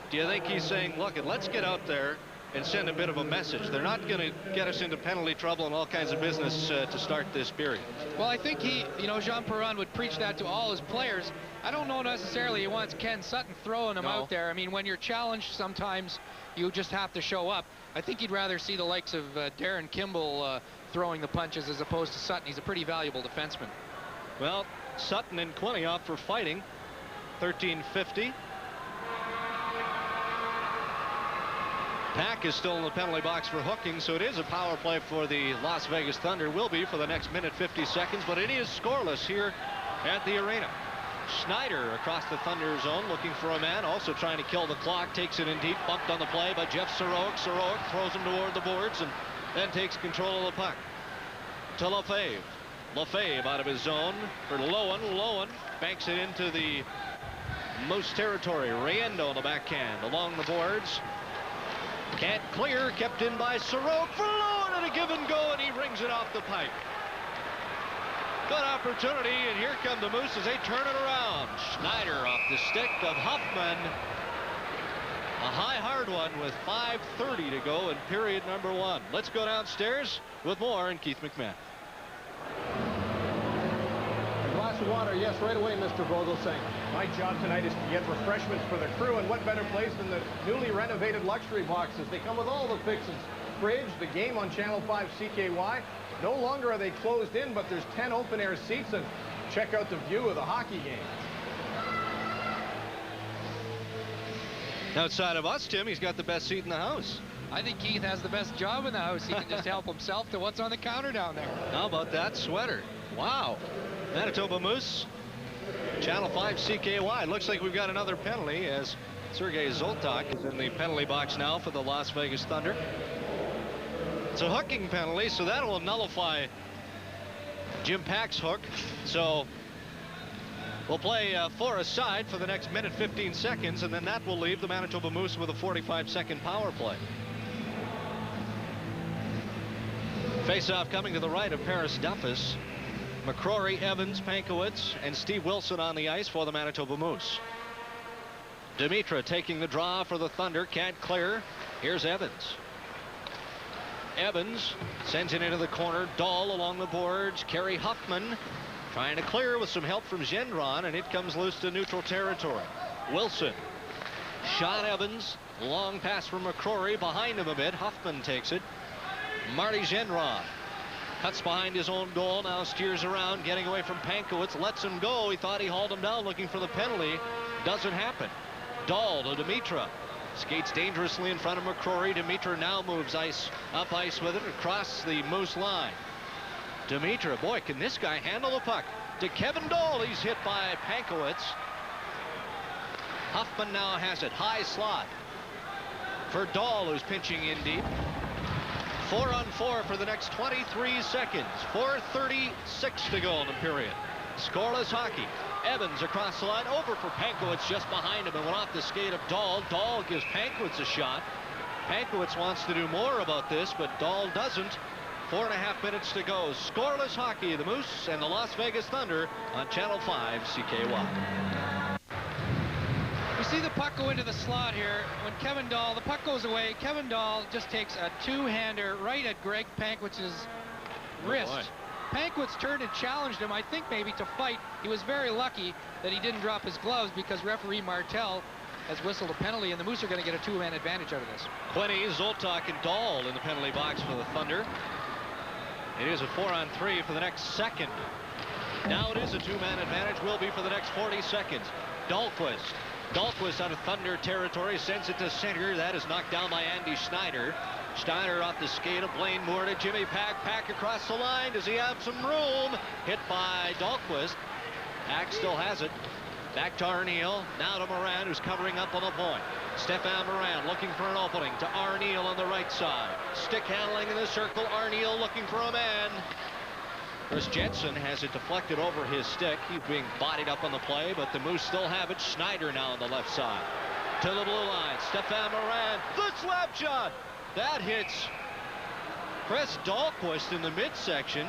do you think he's saying, look, let's get out there and send a bit of a message? They're not going to get us into penalty trouble and all kinds of business to start this period. Well, I think Jean Perron would preach that to all his players. I don't know necessarily he wants Ken Sutton throwing him out there. I mean, when you're challenged, sometimes you just have to show up. I think he'd rather see the likes of Darren Kimball throwing the punches as opposed to Sutton. He's a pretty valuable defenseman. Well, Sutton and Quinney out for fighting. 13:50. Pack is still in the penalty box for hooking, so it is a power play for the Las Vegas Thunder. Will be for the next minute 50 seconds, but it is scoreless here at the arena. Schneider across the Thunder zone looking for a man, also trying to kill the clock. Takes it in deep, bumped on the play by Jeff Sorouk. Sorouk throws him toward the boards and then takes control of the puck to Lefebvre. Lefebvre out of his zone for Lowen. Lowen banks it into the Moose territory. Riendeau on the backhand along the boards. Can't clear, kept in by Sorouk for Lowen, and a give and go, and he rings it off the pipe. Good opportunity, and here come the Moose as they turn it around. Schneider off the stick of Huffman. A high, hard one with 5:30 to go in period number 1. Let's go downstairs with more and Keith McMahon. Las some water. Yes, right away, Mr. Vogelsang. My job tonight is to get refreshments for the crew, and what better place than the newly renovated luxury boxes. They come with all the fixings. Fridge, the game on Channel 5 CKY. No longer are they closed in, but there's 10 open-air seats, and check out the view of the hockey game. Outside of us, Tim, he's got the best seat in the house. I think Keith has the best job in the house. He can just help himself to what's on the counter down there. How about that sweater? Wow. Manitoba Moose, Channel 5 CKY. Looks like we've got another penalty as Sergei Zoltak is in the penalty box now for the Las Vegas Thunder. It's a hooking penalty, so that will nullify Jim Pack's hook. So we'll play 4 aside for the next minute 15 seconds, and then that will leave the Manitoba Moose with a 45-second power play. Face-off coming to the right of Paris Duffus. McCrory, Evans, Pankowitz, and Steve Wilson on the ice for the Manitoba Moose. Dimitra taking the draw for the Thunder. Can't clear. Here's Evans. Evans sends it into the corner. Dahl along the boards. Kerry Huffman trying to clear with some help from Gendron, and it comes loose to neutral territory. Wilson. Sean Evans. Long pass from McCrory. Behind him a bit. Huffman takes it. Marty Gendron cuts behind his own goal. Now steers around, getting away from Pankowitz. Lets him go. He thought he hauled him down looking for the penalty. Doesn't happen. Dahl to Dimitra. Skates dangerously in front of McCrory. Dimitra now moves up ice with it across the Moose line. Dimitra, boy, can this guy handle the puck? To Kevin Dahl. He's hit by Pankowitz. Huffman now has it. High slot for Dahl, who's pinching in deep. 4-on-4 for the next 23 seconds. 4:36 to go in the period. Scoreless hockey. Evans across the line, over for Pankowitz just behind him and went off the skate of Dahl. Dahl gives Pankowitz a shot. Pankowitz wants to do more about this, but Dahl doesn't. 4.5 minutes to go. Scoreless hockey. The Moose and the Las Vegas Thunder on Channel 5 CKY. You see the puck go into the slot here. When Kevin Dahl, the puck goes away, Kevin Dahl just takes a two-hander right at Greg Pankwitz's wrist. Pankowitz turned and challenged him, I think maybe to fight. He was very lucky that he didn't drop his gloves because referee Martel has whistled a penalty, and the Moose are going to get a two-man advantage out of this. Quenney, Zoltak, and Dahl in the penalty box for the Thunder. It is a 4-on-3 for the next second. Now it is a two-man advantage, will be for the next 40 seconds. Dahlquist. Dahlquist out of Thunder territory, sends it to center. That is knocked down by Andy Schneider. Schneider off the skate of Blaine Moore to Jimmy Pack. Pack across the line. Does he have some room? Hit by Dahlquist. Pack still has it. Back to Arneal. Now to Moran, who's covering up on the point. Stefan Moran looking for an opening to Arneal on the right side. Stick handling in the circle. Arneal looking for a man. Chris Jensen has it deflected over his stick. He's being bodied up on the play, but the Moose still have it. Schneider now on the left side. To the blue line. Stefan Moran. The slap shot. That hits Chris Dahlquist in the midsection.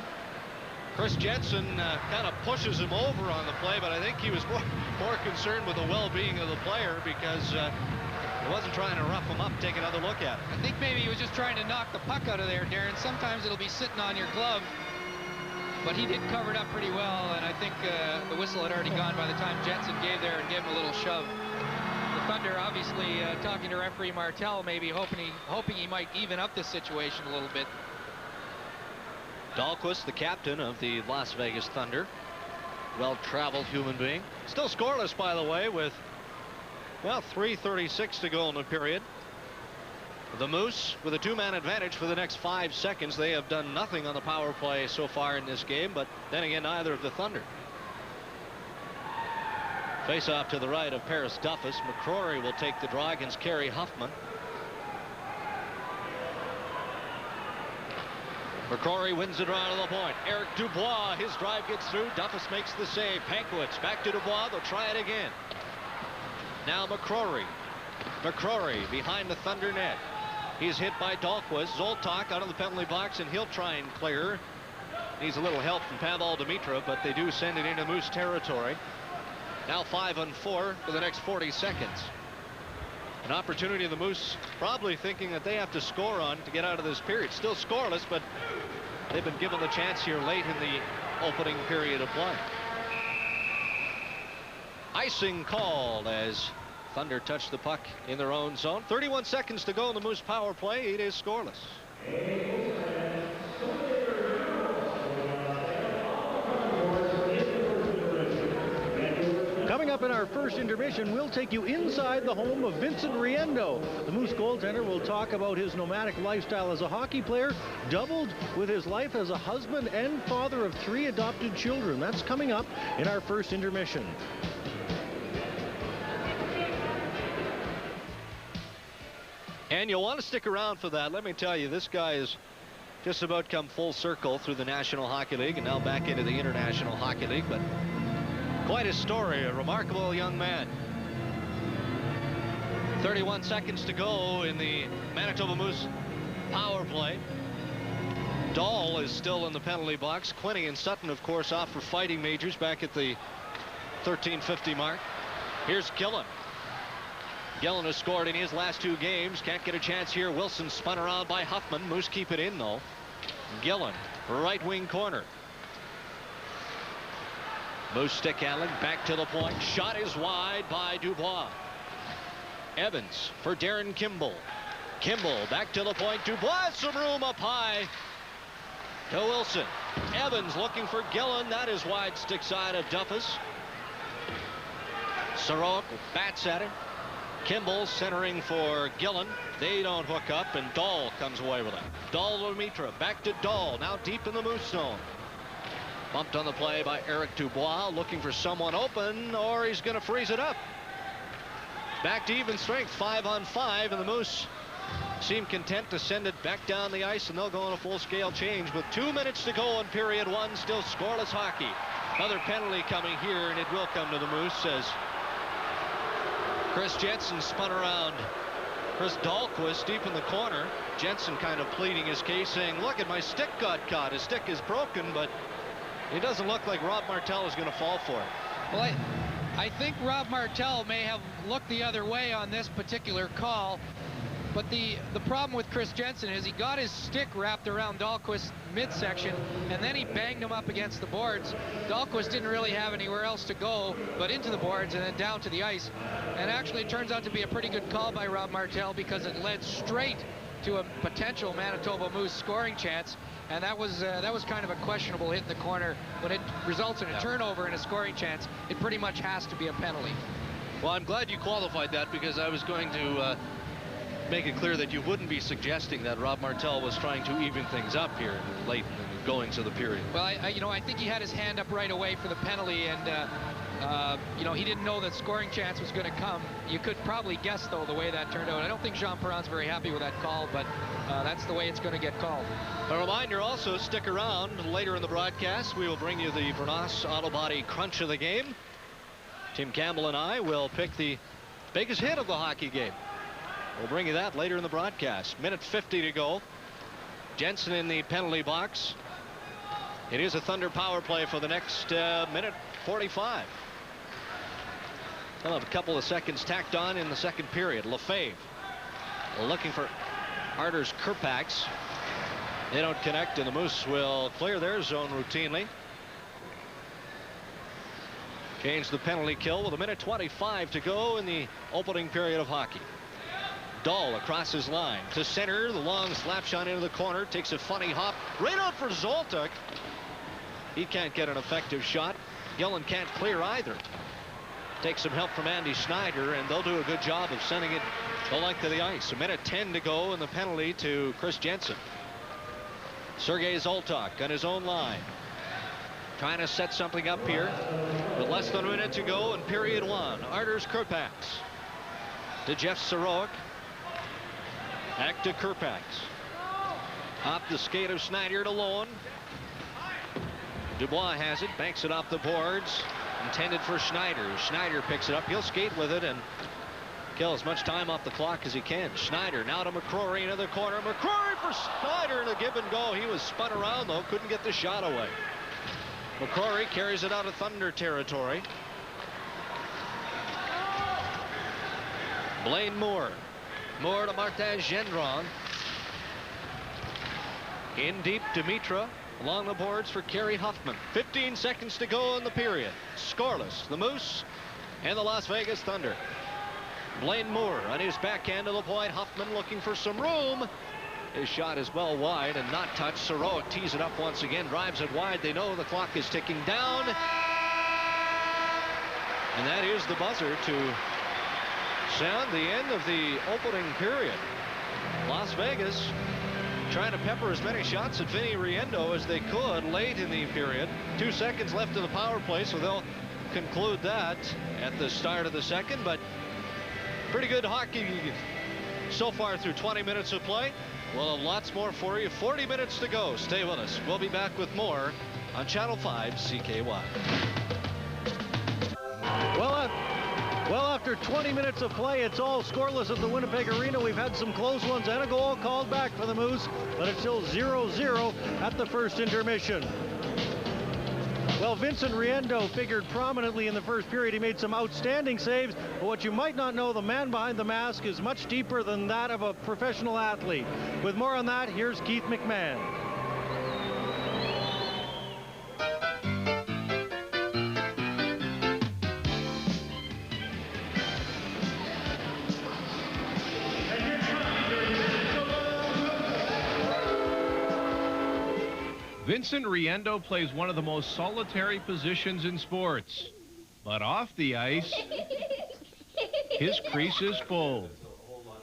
Chris Jensen kind of pushes him over on the play, but I think he was more concerned with the well-being of the player because he wasn't trying to rough him up. Take another look at it. I think maybe he was just trying to knock the puck out of there, Darren. Sometimes it'll be sitting on your glove, but he did cover it up pretty well, and I think the whistle had already gone by the time Jensen gave there and gave him a little shove. The Thunder obviously talking to referee Martel, maybe hoping he might even up this situation a little bit. Dahlquist, the captain of the Las Vegas Thunder. Well-traveled human being. Still scoreless, by the way, with, well, 3:36 to go in the period. The Moose with a two-man advantage for the next 5 seconds. They have done nothing on the power play so far in this game, but then again, neither of the Thunder. Face-off to the right of Paris Duffus. McCrory will take the draw against Kerry Huffman. McCrory wins the draw to the point. Eric Dubois, his drive gets through. Duffus makes the save. Pankowitz back to Dubois. They'll try it again. Now McCrory. McCrory behind the Thunder net. He's hit by Dahlquist. Zoltak out of the penalty box, and he'll try and clear. Needs a little help from Pavel Dimitra, but they do send it into Moose territory. Now 5-on-4 for the next 40 seconds. An opportunity the Moose probably thinking that they have to score on to get out of this period. Still scoreless, but they've been given the chance here late in the opening period of play. Icing called as Thunder touched the puck in their own zone. 31 seconds to go in the Moose power play. It is scoreless. Coming up in our first intermission, we'll take you inside the home of Vincent Riendo. The Moose goaltender will talk about his nomadic lifestyle as a hockey player, doubled with his life as a husband and father of 3 adopted children. That's coming up in our first intermission. And you'll want to stick around for that. Let me tell you, this guy has just about come full circle through the National Hockey League and now back into the International Hockey League. But quite a story, a remarkable young man. 31 seconds to go in the Manitoba Moose power play. Dahl is still in the penalty box. Quinney and Sutton, of course, off for fighting majors back at the 13:50 mark. Here's Gillen. Gillen has scored in his last 2 games. Can't get a chance here. Wilson spun around by Huffman. Moose keep it in, though. Gillen, right wing corner. Moose stick handling, back to the point. Shot is wide by Dubois. Evans for Darren Kimball. Kimball back to the point. Dubois, some room up high to Wilson. Evans looking for Gillen. That is wide stick side of Duffus. Sorok bats at it. Kimball centering for Gillen. They don't hook up, and Dahl comes away with it. Dahl to Mitra. Back to Dahl. Now deep in the Moose zone. Bumped on the play by Eric Dubois, looking for someone open, or he's going to freeze it up. Back to even strength, 5-on-5, and the Moose seem content to send it back down the ice, and they'll go on a full-scale change with 2 minutes to go in period 1. Still scoreless hockey. Another penalty coming here, and it will come to the Moose as Chris Jensen spun around Chris Dahlquist deep in the corner. Jensen kind of pleading his case, saying, look, at my stick got caught. His stick is broken, but it doesn't look like Rob Martel is going to fall for it. Well, I think Rob Martel may have looked the other way on this particular call, but the problem with Chris Jensen is he got his stick wrapped around Dahlquist's midsection, and then he banged him up against the boards. Dahlquist didn't really have anywhere else to go but into the boards and then down to the ice. And actually, it turns out to be a pretty good call by Rob Martel because it led straight to a potential Manitoba Moose scoring chance. And that was kind of a questionable hit in the corner. When it results in a turnover and a scoring chance, it pretty much has to be a penalty. Well, I'm glad you qualified that, because I was going to make it clear that you wouldn't be suggesting that Rob Martel was trying to even things up here late in the goings of the period. Well, I think he had his hand up right away for the penalty, and he didn't know that scoring chance was going to come. You could probably guess, though, the way that turned out. I don't think Jean Perron's very happy with that call, but that's the way it's going to get called. A reminder also, stick around. Later in the broadcast, we will bring you the Vernas Auto Body Crunch of the game. Tim Campbell and I will pick the biggest hit of the hockey game. We'll bring you that later in the broadcast. Minute 50 to go. Jensen in the penalty box. It is a Thunder power play for the next minute 45. We'll have a couple of seconds tacked on in the second period. Lefebvre looking for Arturs Kirpax. They don't connect, and the Moose will clear their zone routinely. Change the penalty kill with a minute 25 to go in the opening period of hockey. Dahl across his line to center. The long slap shot into the corner. Takes a funny hop right out for Zoltuk. He can't get an effective shot. Gillen can't clear either. Takes some help from Andy Schneider, and they'll do a good job of sending it the length of the ice. A minute 10 to go, and the penalty to Chris Jensen. Sergei Zoltuk on his own line, trying to set something up here with less than a minute to go in period 1. Arturs Kirpax to Jeff Sorok. Back to Kirpax. Off the skate of Schneider to Lowen. Dubois has it, banks it off the boards. Intended for Schneider. Schneider picks it up. He'll skate with it and kill as much time off the clock as he can. Schneider now to McCrory into the corner. McCrory for Schneider in a give and go. He was spun around, though. Couldn't get the shot away. McCrory carries it out of Thunder territory. Blaine Moore. Moore to Martin Gendron. In deep to Mitra. Along the boards for Kerry Huffman. 15 seconds to go in the period. Scoreless. The Moose and the Las Vegas Thunder. Blaine Moore on his backhand to the point. Huffman looking for some room. His shot is well wide and not touched. Sarowick tees it up once again, drives it wide. They know the clock is ticking down. And that is the buzzer to sound the end of the opening period. Las Vegas trying to pepper as many shots at Vinny Riendeau as they could late in the period. 2 seconds left of the power play, so they'll conclude that at the start of the second. But pretty good hockey so far through 20 minutes of play. We'll have lots more for you. 40 minutes to go. Stay with us. We'll be back with more on Channel 5 CKY. Well, after 20 minutes of play, it's all scoreless at the Winnipeg Arena. We've had some close ones and a goal called back for the Moose, but it's still 0-0 at the first intermission. Well, Vincent Riendeau figured prominently in the first period. He made some outstanding saves, but what you might not know, the man behind the mask is much deeper than that of a professional athlete. With more on that, here's Keith McMahon. Vincent Riendeau plays one of the most solitary positions in sports. But off the ice, his crease is full.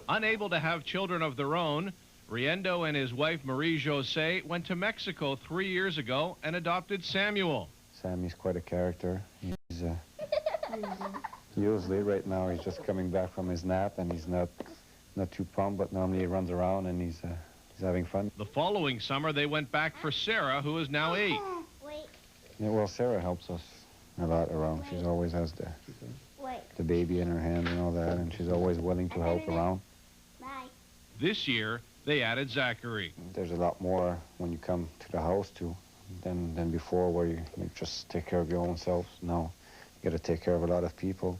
Unable to have children of their own, Riendeau and his wife Marie-Josée went to Mexico 3 years ago and adopted Samuel. Sammy's quite a character. He's usually right now he's just coming back from his nap and he's not too pumped, but normally he runs around and he's having fun. The following summer, they went back for Sarah, who is now 8. Yeah, well, Sarah helps us a lot around. She always has the baby in her hand and all that, and she's always willing to help around. This year, they added Zachary. There's a lot more when you come to the house than before, where you just take care of your own self. Now you got to take care of a lot of people,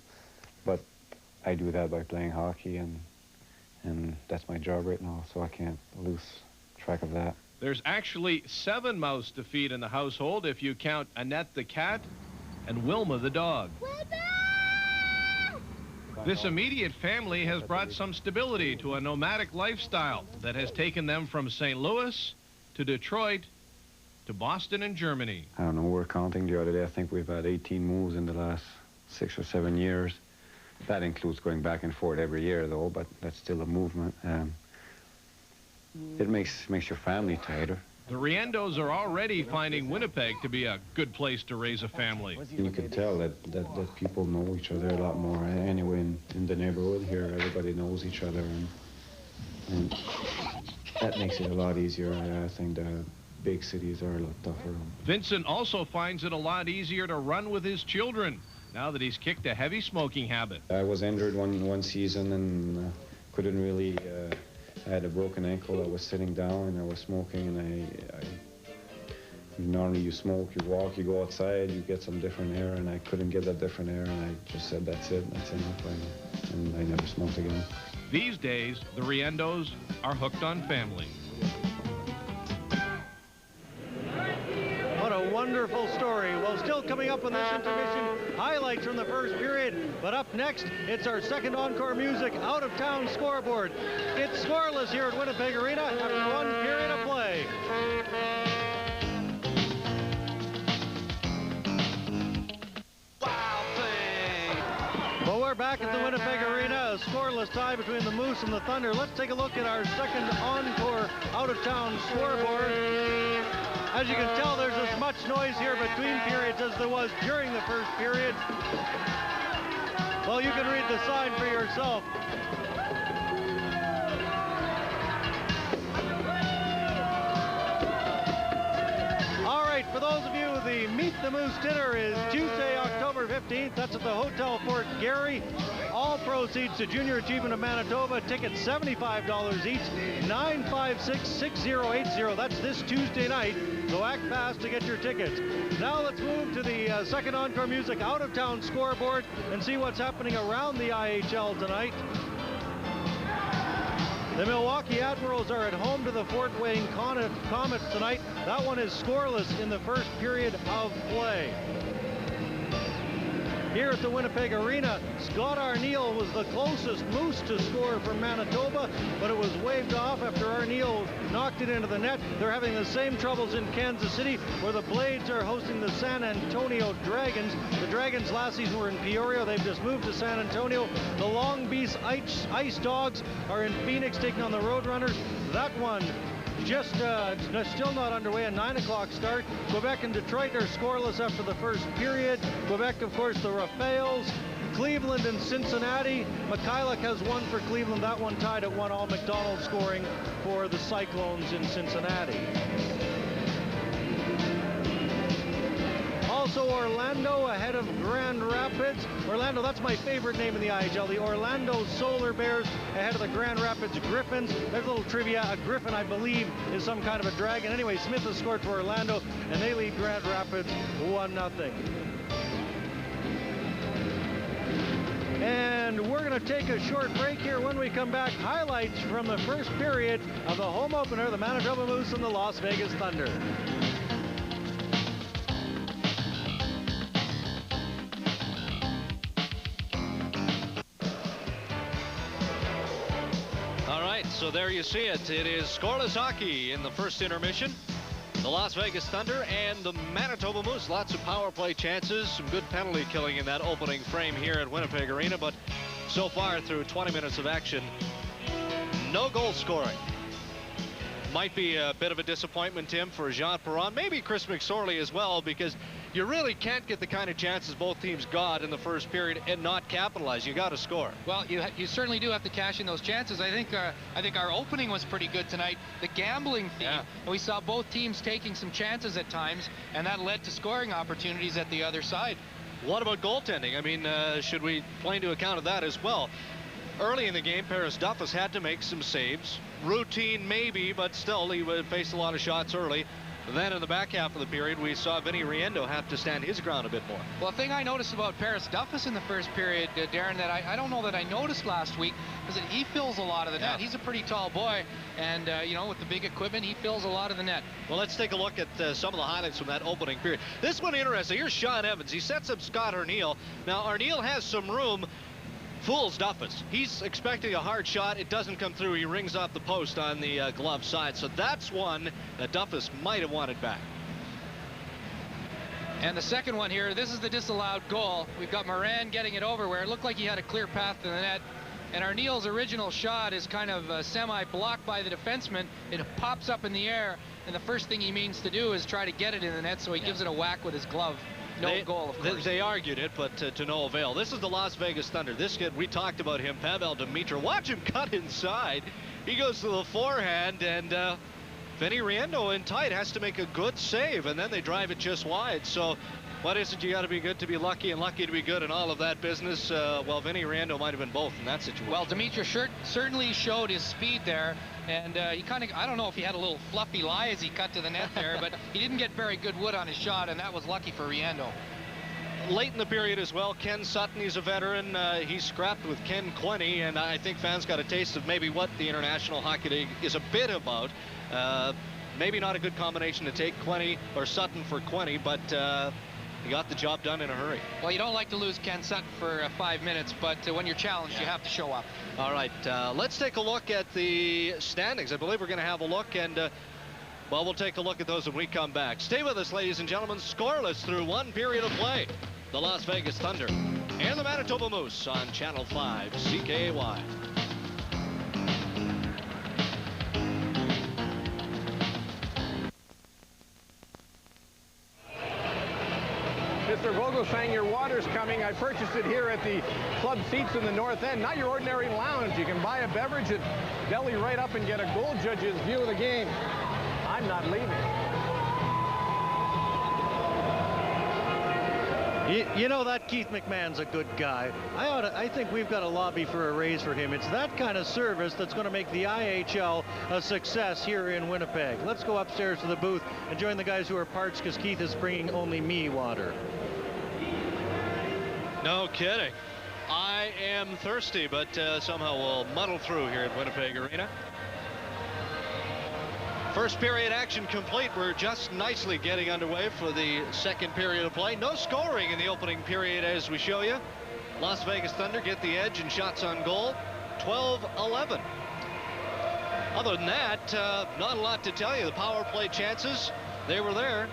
but I do that by playing hockey, and that's my job right now, so I can't lose track of that. There's actually 7 mouths to feed in the household if you count Annette the cat and Wilma the dog. This immediate family has brought some stability to a nomadic lifestyle that has taken them from St. Louis to Detroit to Boston and Germany. I don't know, we're counting the other day. I think we've had 18 moves in the last 6 or 7 years. That includes going back and forth every year, though, but that's still a movement. It makes your family tighter. The Riendeaus are already finding Winnipeg to be a good place to raise a family. You can tell that people know each other a lot more. Anyway, in the neighborhood here, everybody knows each other, and that makes it a lot easier. I think the big cities are a lot tougher. Vincent also finds it a lot easier to run with his children now that he's kicked a heavy smoking habit. I was injured one season and couldn't really, I had a broken ankle. I was sitting down and I was smoking, and normally you smoke, you walk, you go outside, you get some different air, and I couldn't get that different air, and I just said, that's it, that's enough, and I never smoked again. These days, the Riendeaus are hooked on family. What a wonderful story. Well, still coming up in this intermission, highlights from the first period. But up next, it's our second encore music, out-of-town scoreboard. It's scoreless here at Winnipeg Arena after 1 period of play. Well, we're back at the Winnipeg Arena, a scoreless tie between the Moose and the Thunder. Let's take a look at our second encore out-of-town scoreboard. As you can tell, there's as much noise here between periods as there was during the first period. Well, you can read the sign for yourself. All right, for those of you, the Meet the Moose dinner is Tuesday, October 15th. That's at the Hotel Fort Garry. All proceeds to Junior Achievement of Manitoba. Tickets $75 each. 956-6080. That's this Tuesday night. So act fast to get your tickets. Now let's move to the second encore music out-of-town scoreboard and see what's happening around the IHL tonight. The Milwaukee Admirals are at home to the Fort Wayne Comets tonight. That one is scoreless in the first period of play. here at the Winnipeg Arena. Scott Arniel was the closest Moose to score for Manitoba, but it was waved off after Arniel knocked it into the net. They're having the same troubles in Kansas City, where the Blades are hosting the San Antonio Dragons. The Dragons last season were in Peoria. They've just moved to San Antonio. The Long Beach Ice Dogs are in Phoenix taking on the Roadrunners. That one just still not underway. A 9 o'clock start. Quebec and Detroit are scoreless after the first period. Quebec, of course, the Raphaels. Cleveland and Cincinnati. Mikhailuk has one for Cleveland. That one tied at 1 all. McDonald scoring for the Cyclones in Cincinnati. Also Orlando ahead of Grand Rapids. Orlando, that's my favorite name in the IHL. The Orlando Solar Bears ahead of the Grand Rapids Griffins. There's a little trivia. A griffin, I believe, is some kind of a dragon. Anyway, Smith has scored for Orlando, and they lead Grand Rapids 1-0. And we're going to take a short break here. When we come back, highlights from the first period of the home opener, the Manitoba Moose and the Las Vegas Thunder. So there you see it. It is scoreless hockey in the first intermission. The Las Vegas Thunder and the Manitoba Moose. Lots of power play chances. Some good penalty killing in that opening frame here at Winnipeg Arena. But so far through 20 minutes of action, no goal scoring. Might be a bit of a disappointment, Tim, for Jean Perron. Maybe Chris McSorley as well, because you really can't get the kind of chances both teams got in the first period and not capitalize. You got to score. Well, you certainly do have to cash in those chances. I think our opening was pretty good tonight. The gambling theme, we saw both teams taking some chances at times, and that led to scoring opportunities at the other side. What about goaltending? I mean, should we play into account of that as well? Early in the game, Paris Duffus had to make some saves. Routine maybe, but still he faced a lot of shots early. Then in the back half of the period, we saw Vinny Riendo have to stand his ground a bit more. Well, the thing I noticed about Paris Duffus in the first period, Darren, that I don't know that I noticed last week, is that he fills a lot of the net. He's a pretty tall boy, and you know, with the big equipment, he fills a lot of the net. Well, let's take a look at some of the highlights from that opening period. This one interesting. Here's Sean Evans. He sets up Scott Arniel. Now, Arniel has some room. Fools Duffus. He's expecting a hard shot. It doesn't come through. He rings off the post on the glove side. So that's one that Duffus might have wanted back. And the second one here, this is the disallowed goal. We've got Moran getting it over where it looked like he had a clear path to the net. And Arniel's original shot is kind of semi-blocked by the defenseman. It pops up in the air, and the first thing he means to do is try to get it in the net, so he gives it a whack with his glove. No goal, of course. They argued it, but to no avail. This is the Las Vegas Thunder. This kid, we talked about him, Pavel Demitra. Watch him cut inside. He goes to the forehand, and Vinny Riendo in tight has to make a good save, and then they drive it just wide. So what is it? You got to be good to be lucky and lucky to be good and all of that business. Well, Vinny Riendo might have been both in that situation. Well, Demitra certainly showed his speed there. And he kind of, I don't know if he had a little fluffy lie as he cut to the net there, but he didn't get very good wood on his shot, and that was lucky for Riendo. Late in the period as well, Ken Sutton, he's a veteran. He scrapped with Ken Quenney, and I think fans got a taste of maybe what the International Hockey League is a bit about. Maybe not a good combination to take Quenney or Sutton for Quenney, but he got the job done in a hurry. Well, you don't like to lose Ken Sutton for 5 minutes, but when you're challenged, you have to show up. All right, let's take a look at the standings. I believe we're going to have a look, and well, we'll take a look at those when we come back. Stay with us, ladies and gentlemen. Scoreless through one period of play. The Las Vegas Thunder and the Manitoba Moose on Channel 5 CKY. Mr. Vogelsang, your water's coming. I purchased it here at the club seats in the north end. Not your ordinary lounge. You can buy a beverage at deli right up and get a goal judge's view of the game. I'm not leaving. You know that Keith McMahon's a good guy. I think we've got a lobby for a raise for him. It's that kind of service that's going to make the IHL a success here in Winnipeg. Let's go upstairs to the booth and join the guys who are parched because Keith is bringing only me water. No kidding. I am thirsty, but somehow we'll muddle through here at Winnipeg Arena. First period action complete. We're just nicely getting underway for the second period of play. No scoring in the opening period as we show you. Las Vegas Thunder get the edge in shots on goal, 12-11. Other than that, not a lot to tell you. The power play chances, they were there.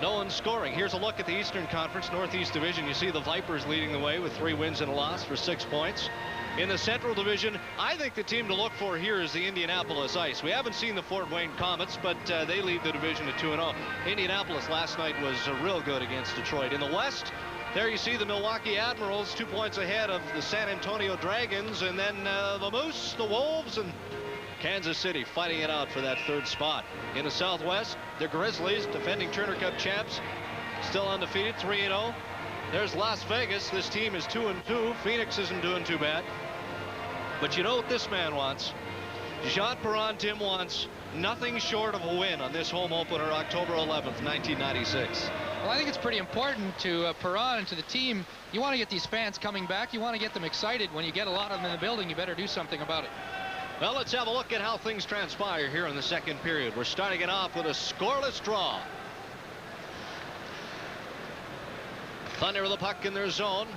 No one scoring. Here's a look at the Eastern Conference Northeast Division. You see the Vipers leading the way with 3 wins and a loss for 6 points. In the Central Division, I think the team to look for here is the Indianapolis Ice. We haven't seen the Fort Wayne Comets, but they lead the division at 2-0. Indianapolis last night was real good against Detroit. In the West, there you see the Milwaukee Admirals 2 points ahead of the San Antonio Dragons, and then the Moose, the Wolves, and Kansas City fighting it out for that 3rd spot. In the Southwest, the Grizzlies, defending Turner Cup champs, still undefeated, 3-0. There's Las Vegas. This team is 2-2. Phoenix isn't doing too bad. But you know what this man wants? Jean Perron Tim wants nothing short of a win on this home opener, October 11th, 1996. Well, I think it's pretty important to Perron and to the team. You want to get these fans coming back. You want to get them excited. When you get a lot of them in the building, you better do something about it. Well, let's have a look at how things transpire here in the second period. We're starting it off with a scoreless draw. Thunder with the puck in their zone.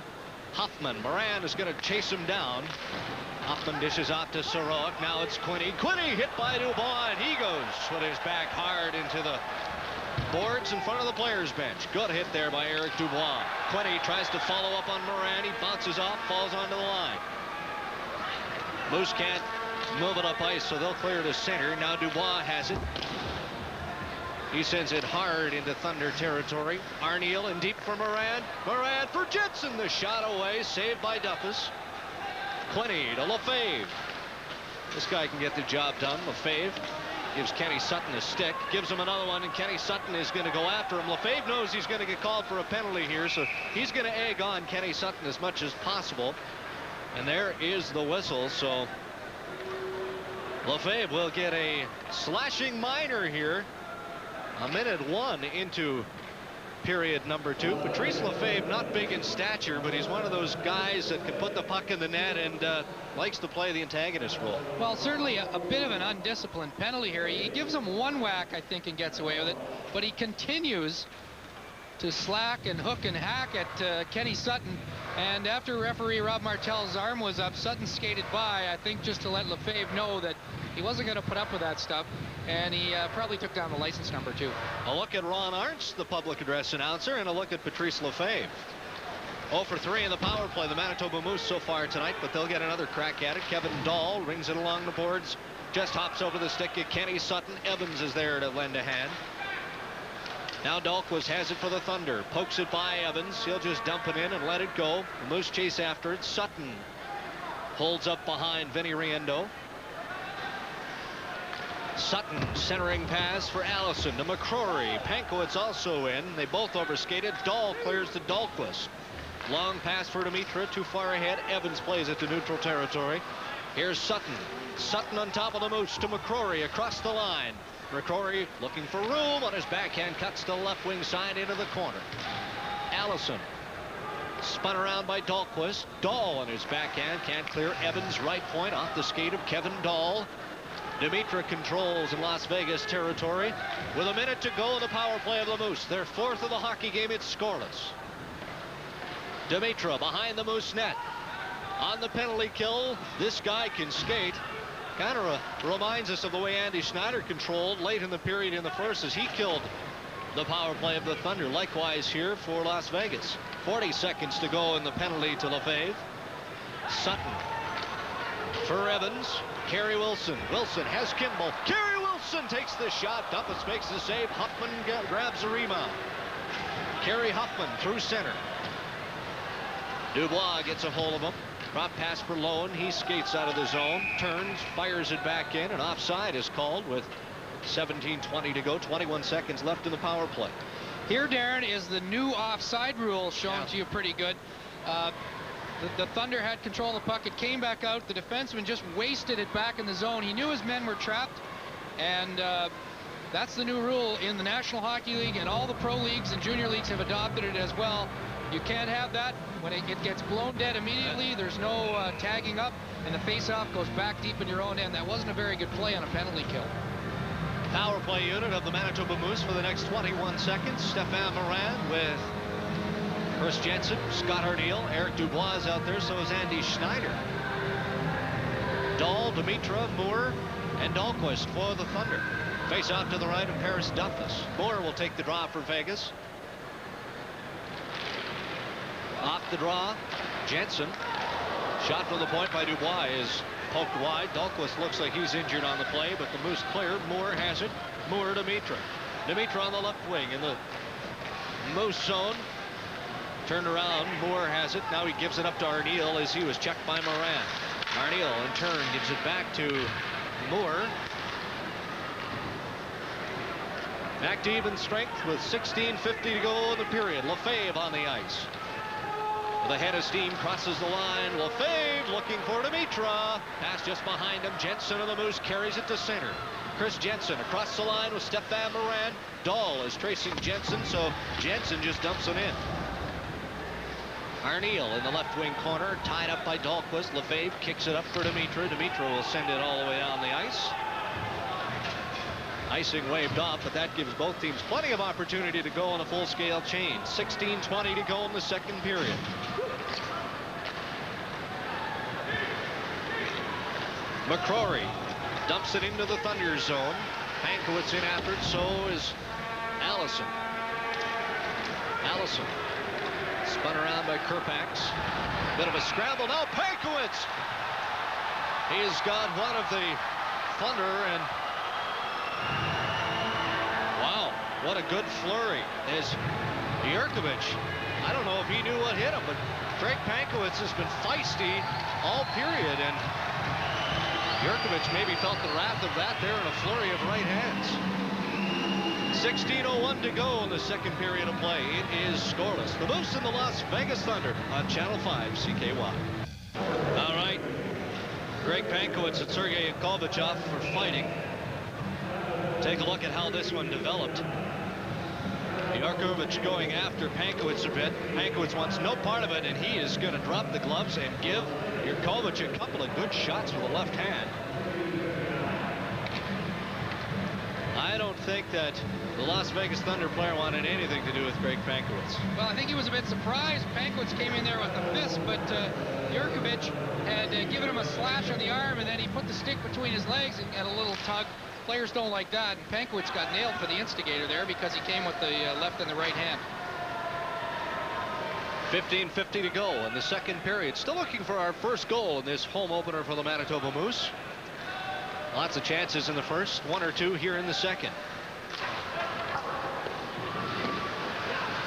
Hoffman, Moran is going to chase him down. Hoffman dishes out to Soroik. Now it's Quinney. Quinney hit by Dubois, and he goes with his back hard into the boards in front of the players' bench. Good hit there by Eric Dubois. Quinney tries to follow up on Moran. He bounces off, falls onto the line. Moose can't move it up ice, so they'll clear to center. Now Dubois has it. He sends it hard into Thunder territory. Arniel in deep for Moran. Moran for Jensen. The shot away, saved by Duffus. Quinney to Lefebvre. This guy can get the job done. Lefebvre gives Kenny Sutton a stick, gives him another one, and Kenny Sutton is going to go after him. Lefebvre knows he's going to get called for a penalty here, so he's going to egg on Kenny Sutton as much as possible. And there is the whistle, so Lefebvre will get a slashing minor here. A minute 1 into period number 2. Patrice Lefebvre, not big in stature, but he's one of those guys that can put the puck in the net and likes to play the antagonist role. Well, certainly a bit of an undisciplined penalty here. He gives him one whack, I think, and gets away with it, but he continues to slack and hook and hack at Kenny Sutton. And after referee Rob Martell's arm was up, Sutton skated by, I think, just to let Lefebvre know that he wasn't going to put up with that stuff. And he probably took down the license number, too. A look at Ron Arntz, the public address announcer, and a look at Patrice Lefebvre. 0 for 3 in the power play, the Manitoba Moose so far tonight, but they'll get another crack at it. Kevin Dahl rings it along the boards, just hops over the stick at Kenny Sutton. Evans is there to lend a hand. Now Dahlquist has it for the Thunder. Pokes it by Evans. He'll just dump it in and let it go. The Moose chase after it. Sutton holds up behind Vinny Riendo. Sutton centering pass for Allison to McCrory. Pankowitz also in. They both overskated. Dahl clears to Dahlquist. Long pass for Dimitra. Too far ahead. Evans plays it to neutral territory. Here's Sutton. Sutton on top of the Moose to McCrory across the line. McCrory looking for room on his backhand, cuts to left wing side into the corner. Allison spun around by Dahlquist. Dahl on his backhand can't clear. Evans right point off the skate of Kevin Dahl. Dimitra controls in Las Vegas territory with a minute to go in the power play of the Moose. Their 4th of the hockey game. It's scoreless. Dimitra behind the Moose net on the penalty kill. This guy can skate. Kind of reminds us of the way Andy Schneider controlled late in the period in the first as he killed the power play of the Thunder. Likewise here for Las Vegas. 40 seconds to go in the penalty to Lefebvre. Sutton for Evans. Kerry Wilson. Wilson has Kimball. Kerry Wilson takes the shot. Duffus makes the save. Huffman grabs the rebound. Kerry Huffman through center. Dubois gets a hold of him. Drop pass for Lowen. He skates out of the zone, turns, fires it back in, and offside is called with 17:20 to go. 21 seconds left in the power play. Here, Darren, is the new offside rule shown to you pretty good. The Thunder had control of the puck. It came back out. The defenseman just wasted it back in the zone. He knew his men were trapped, and that's the new rule in the National Hockey League, and all the pro leagues and junior leagues have adopted it as well. You can't have that. When it gets blown dead immediately, there's no tagging up, and the face-off goes back deep in your own end. That wasn't a very good play on a penalty kill. Power play unit of the Manitoba Moose for the next 21 seconds. Stefan Morin with Chris Jensen, Scott Arniel, Eric Dubois is out there, so is Andy Schneider. Dahl, Dimitra, Moore, and Dahlquist for the Thunder. Face off to the right of Paris Duffus. Moore will take the draw for Vegas. Off the draw, Jensen. Shot from the point by Dubois is poked wide. Dahlquist looks like he's injured on the play, but the Moose cleared. Moore has it. Moore, Dimitra. Dimitra on the left wing in the Moose zone. Turned around. Moore has it. Now he gives it up to Arniel as he was checked by Morin. Arniel in turn gives it back to Moore. Back to even strength with 16:50 to go in the period. Lefebvre on the ice. The head of steam crosses the line. Lefebvre looking for Dimitra. Pass just behind him. Jensen of the Moose carries it to center. Chris Jensen across the line with Stefan Morin. Dahl is tracing Jensen, so Jensen just dumps it in. Arniel in the left wing corner, tied up by Dahlquist. Lefebvre kicks it up for Dimitra. Dimitra will send it all the way down the ice. Icing waved off, but that gives both teams plenty of opportunity to go on a full-scale change. 16:20 to go in the second period. McCrory dumps it into the Thunder zone. Pankowitz in after it, so is Allison. Allison spun around by Kerpax. Bit of a scramble now. Pankowitz. He's got one of the Thunder, and wow, what a good flurry. There's Jurkovic. I don't know if he knew what hit him, but Greg Pankowitz has been feisty all period, and Jurkovic maybe felt the wrath of that there in a flurry of right hands. 16:01 to go in the second period of play. It is scoreless. The Moose and the Las Vegas Thunder on Channel 5 CKY. All right. Greg Pankowitz and Sergei Kovalchuk for fighting. Take a look at how this one developed. Jurkovic going after Pankowitz a bit. Pankowitz wants no part of it, and he is going to drop the gloves and give Jurkovic a couple of good shots with the left hand. I don't think that the Las Vegas Thunder player wanted anything to do with Greg Pankowitz. Well, I think he was a bit surprised. Pankowitz came in there with a fist, but Jurkovic had given him a slash on the arm, and then he put the stick between his legs and a little tug. Players don't like that, and Pankowitz got nailed for the instigator there because he came with the left and the right hand. 15:50 to go in the second period. Still looking for our first goal in this home opener for the Manitoba Moose. Lots of chances in the first, one or two here in the second.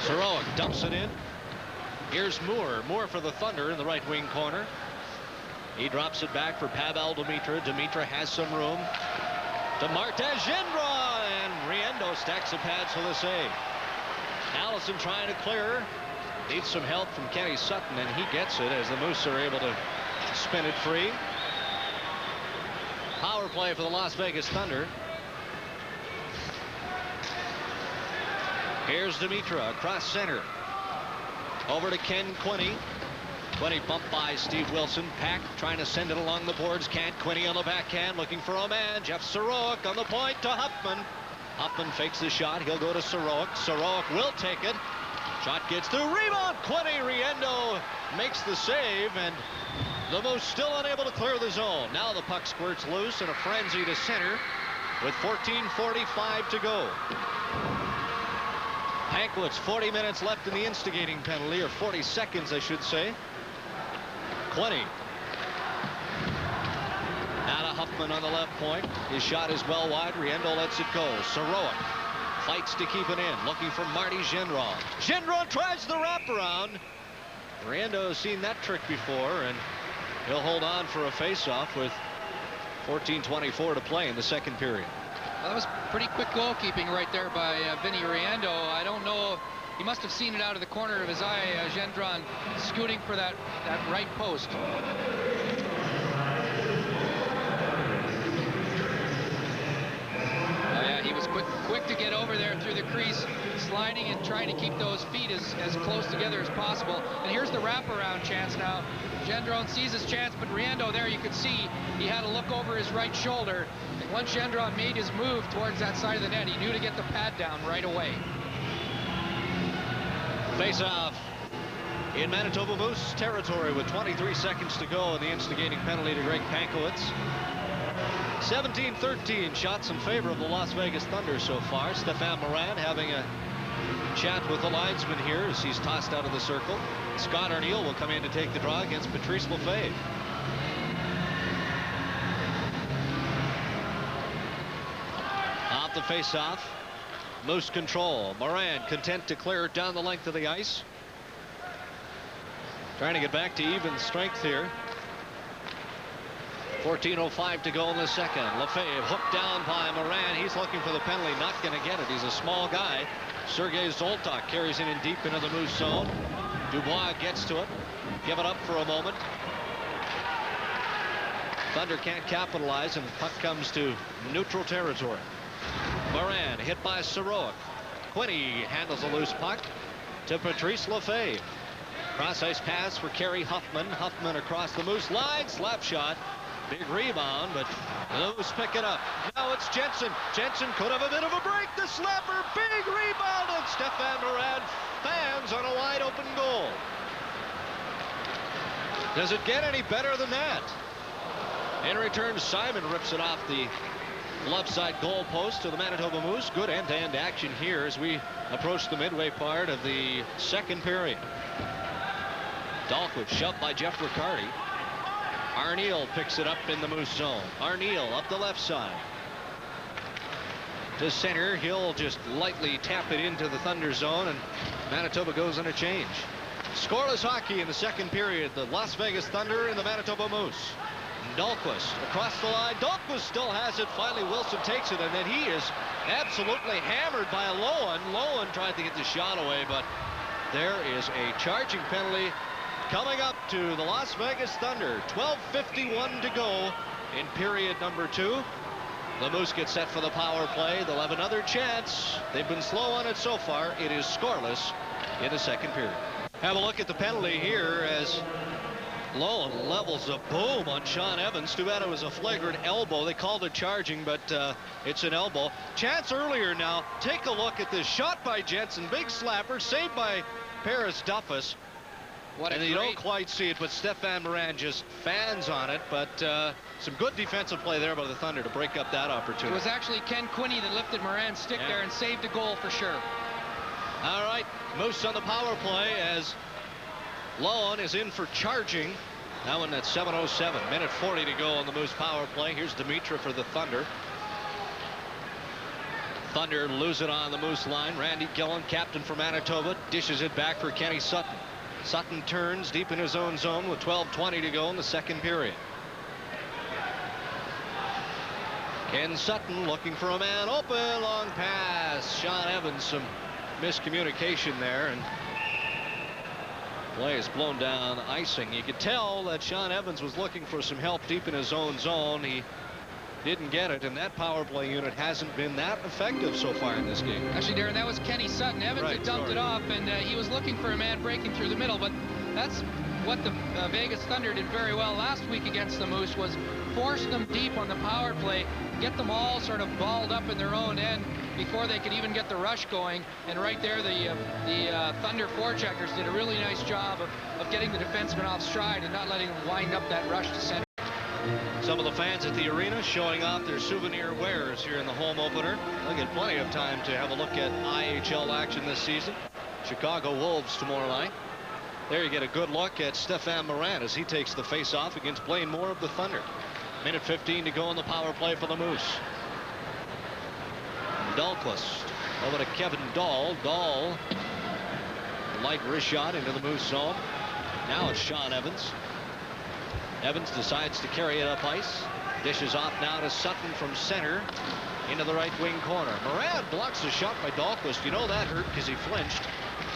Soroik dumps it in. Here's Moore. Moore for the Thunder in the right wing corner. He drops it back for Pavel Dimitra. Dimitra has some room. To Martin Gendron, and Riendo stacks the pads for the save. Allison trying to clear. Needs some help from Kenny Sutton, and he gets it as the Moose are able to spin it free. Power play for the Las Vegas Thunder. Here's Dimitra across center. Over to Ken Quinney. Quinney bumped by Steve Wilson. Pack trying to send it along the boards. Can't. Quinney on the backhand looking for a man. Jeff Soroik on the point to Huffman. Huffman fakes the shot. He'll go to Soroik. Soroik will take it. Shot gets through. Rebound. Quinney. Riendo makes the save, and the Moose still unable to clear the zone. Now the puck squirts loose in a frenzy to center with 14:45 to go. Pankowitz, 40 minutes left in the instigating penalty, or 40 seconds, I should say. Quinney. Now to Huffman on the left point. His shot is well wide. Riendo lets it go. Soroik fights to keep it in, looking for Marty Gendron. Gendron tries the wraparound. Riendo has seen that trick before, and he'll hold on for a face-off with 14:24 to play in the second period. Well, that was pretty quick goalkeeping right there by Vinny Riendo. I don't know. He must have seen it out of the corner of his eye. Gendron scooting for that right post. Yeah, he was quick to get over there through the crease, sliding and trying to keep those feet as close together as possible. And here's the wraparound chance now. Gendron sees his chance, but Riendeau there, you could see he had to look over his right shoulder. And once Gendron made his move towards that side of the net, he knew to get the pad down right away. Face-off in Manitoba Moose territory with 23 seconds to go, and the instigating penalty to Greg Pankowitz. 17-13 shots in favor of the Las Vegas Thunder so far. Stefan Morin having a chat with the linesman here as he's tossed out of the circle. Scott Arniel will come in to take the draw against Patrice Lefebvre. Off the face-off, Moose control. Morin content to clear it down the length of the ice. Trying to get back to even strength here. 14:05 to go in the second. Lefebvre hooked down by Morin. He's looking for the penalty, not going to get it. He's a small guy. Sergei Zoltak carries it in deep into the Moose zone. Dubois gets to it. Give it up for a moment. Thunder can't capitalize, and the puck comes to neutral territory. Morin hit by Sarouk. Quinney handles a loose puck to Patrice Lefebvre. Cross-ice pass for Kerry Huffman. Huffman across the Moose line. Slap shot. Big rebound, but the Moose pick it up. Now it's Jensen. Jensen could have a bit of a break. The slapper. Big rebound, and Stefan Morin fans on a wide-open goal. Does it get any better than that? In return, Simon rips it off the left side goal post to the Manitoba Moose. Good end-to-end action here as we approach the midway part of the second period. Dahlquist shoved by Jeff Riccardi. Arniel picks it up in the Moose zone. Arniel up the left side to center. He'll just lightly tap it into the Thunder zone, and Manitoba goes on a change. Scoreless hockey in the second period. The Las Vegas Thunder and the Manitoba Moose. Dahlquist across the line. Dahlquist still has it. Finally Wilson takes it, and then he is absolutely hammered by Lowen. Lowen tried to get the shot away, but there is a charging penalty coming up to the Las Vegas Thunder. 12:51 to go in period number 2. The Moose get set for the power play. They'll have another chance. They've been slow on it so far. It is scoreless in the second period. Have a look at the penalty here as Lowen levels a boom on Sean Evans. Too bad it was a flagrant elbow. They called it charging, but it's an elbow. Chance earlier now. Take a look at this shot by Jensen. Big slapper saved by Paris Duffus. And you don't quite see it, but Stefan Morin just fans on it. But some good defensive play there by the Thunder to break up that opportunity. It was actually Ken Quinney that lifted Morin's stick there and saved a goal for sure. All right, Moose on the power play as Lowen is in for charging. Now in at 7:07, minute 40 to go on the Moose power play. Here's Dimitra for the Thunder. Thunder lose it on the Moose line. Randy Gillen, captain for Manitoba, dishes it back for Kenny Sutton. Sutton turns deep in his own zone with 12:20 to go in the second period. Ken Sutton looking for a man open. Long pass. Sean Evans, some miscommunication there, and play is blown down icing. You could tell that Sean Evans was looking for some help deep in his own zone. He didn't get it, and that power play unit hasn't been that effective so far in this game. Actually, Darren, that was Kenny Sutton. Evans had dumped it off, and he was looking for a man breaking through the middle, but that's what the Vegas Thunder did very well last week against the Moose, was force them deep on the power play, get them all sort of balled up in their own end before they could even get the rush going. And right there, the Thunder forecheckers did a really nice job of getting the defenseman off stride and not letting them wind up that rush to center. Some of the fans at the arena showing off their souvenir wares here in the home opener. They'll get plenty of time to have a look at IHL action this season. Chicago Wolves tomorrow night. There you get a good look at Stefan Morin as he takes the face-off against Blaine Moore of the Thunder. Minute 15 to go on the power play for the Moose. Dahlquist over to Kevin Dahl. Dahl, light wrist shot into the Moose zone. Now it's Sean Evans. Evans decides to carry it up ice. Dishes off now to Sutton from center into the right wing corner. Morin blocks the shot by Dahlquist. You know that hurt because he flinched.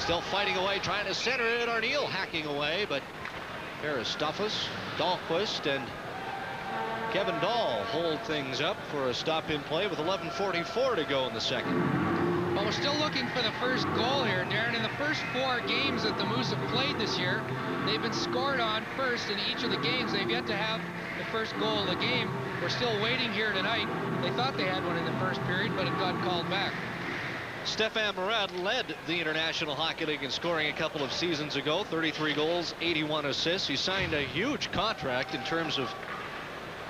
Still fighting away, trying to center it. Arniel hacking away, but Paris Duffus, Dahlquist, and Kevin Dahl hold things up for a stop in play with 11:44 to go in the second. But we're still looking for the first goal here, Darren. In the first 4 games that the Moose have played this year, they've been scored on first in each of the games. They've yet to have the first goal of the game. We're still waiting here tonight. They thought they had one in the first period, but it got called back. Stefan Moran led the International Hockey League in scoring a couple of seasons ago. 33 goals, 81 assists. He signed a huge contract in terms of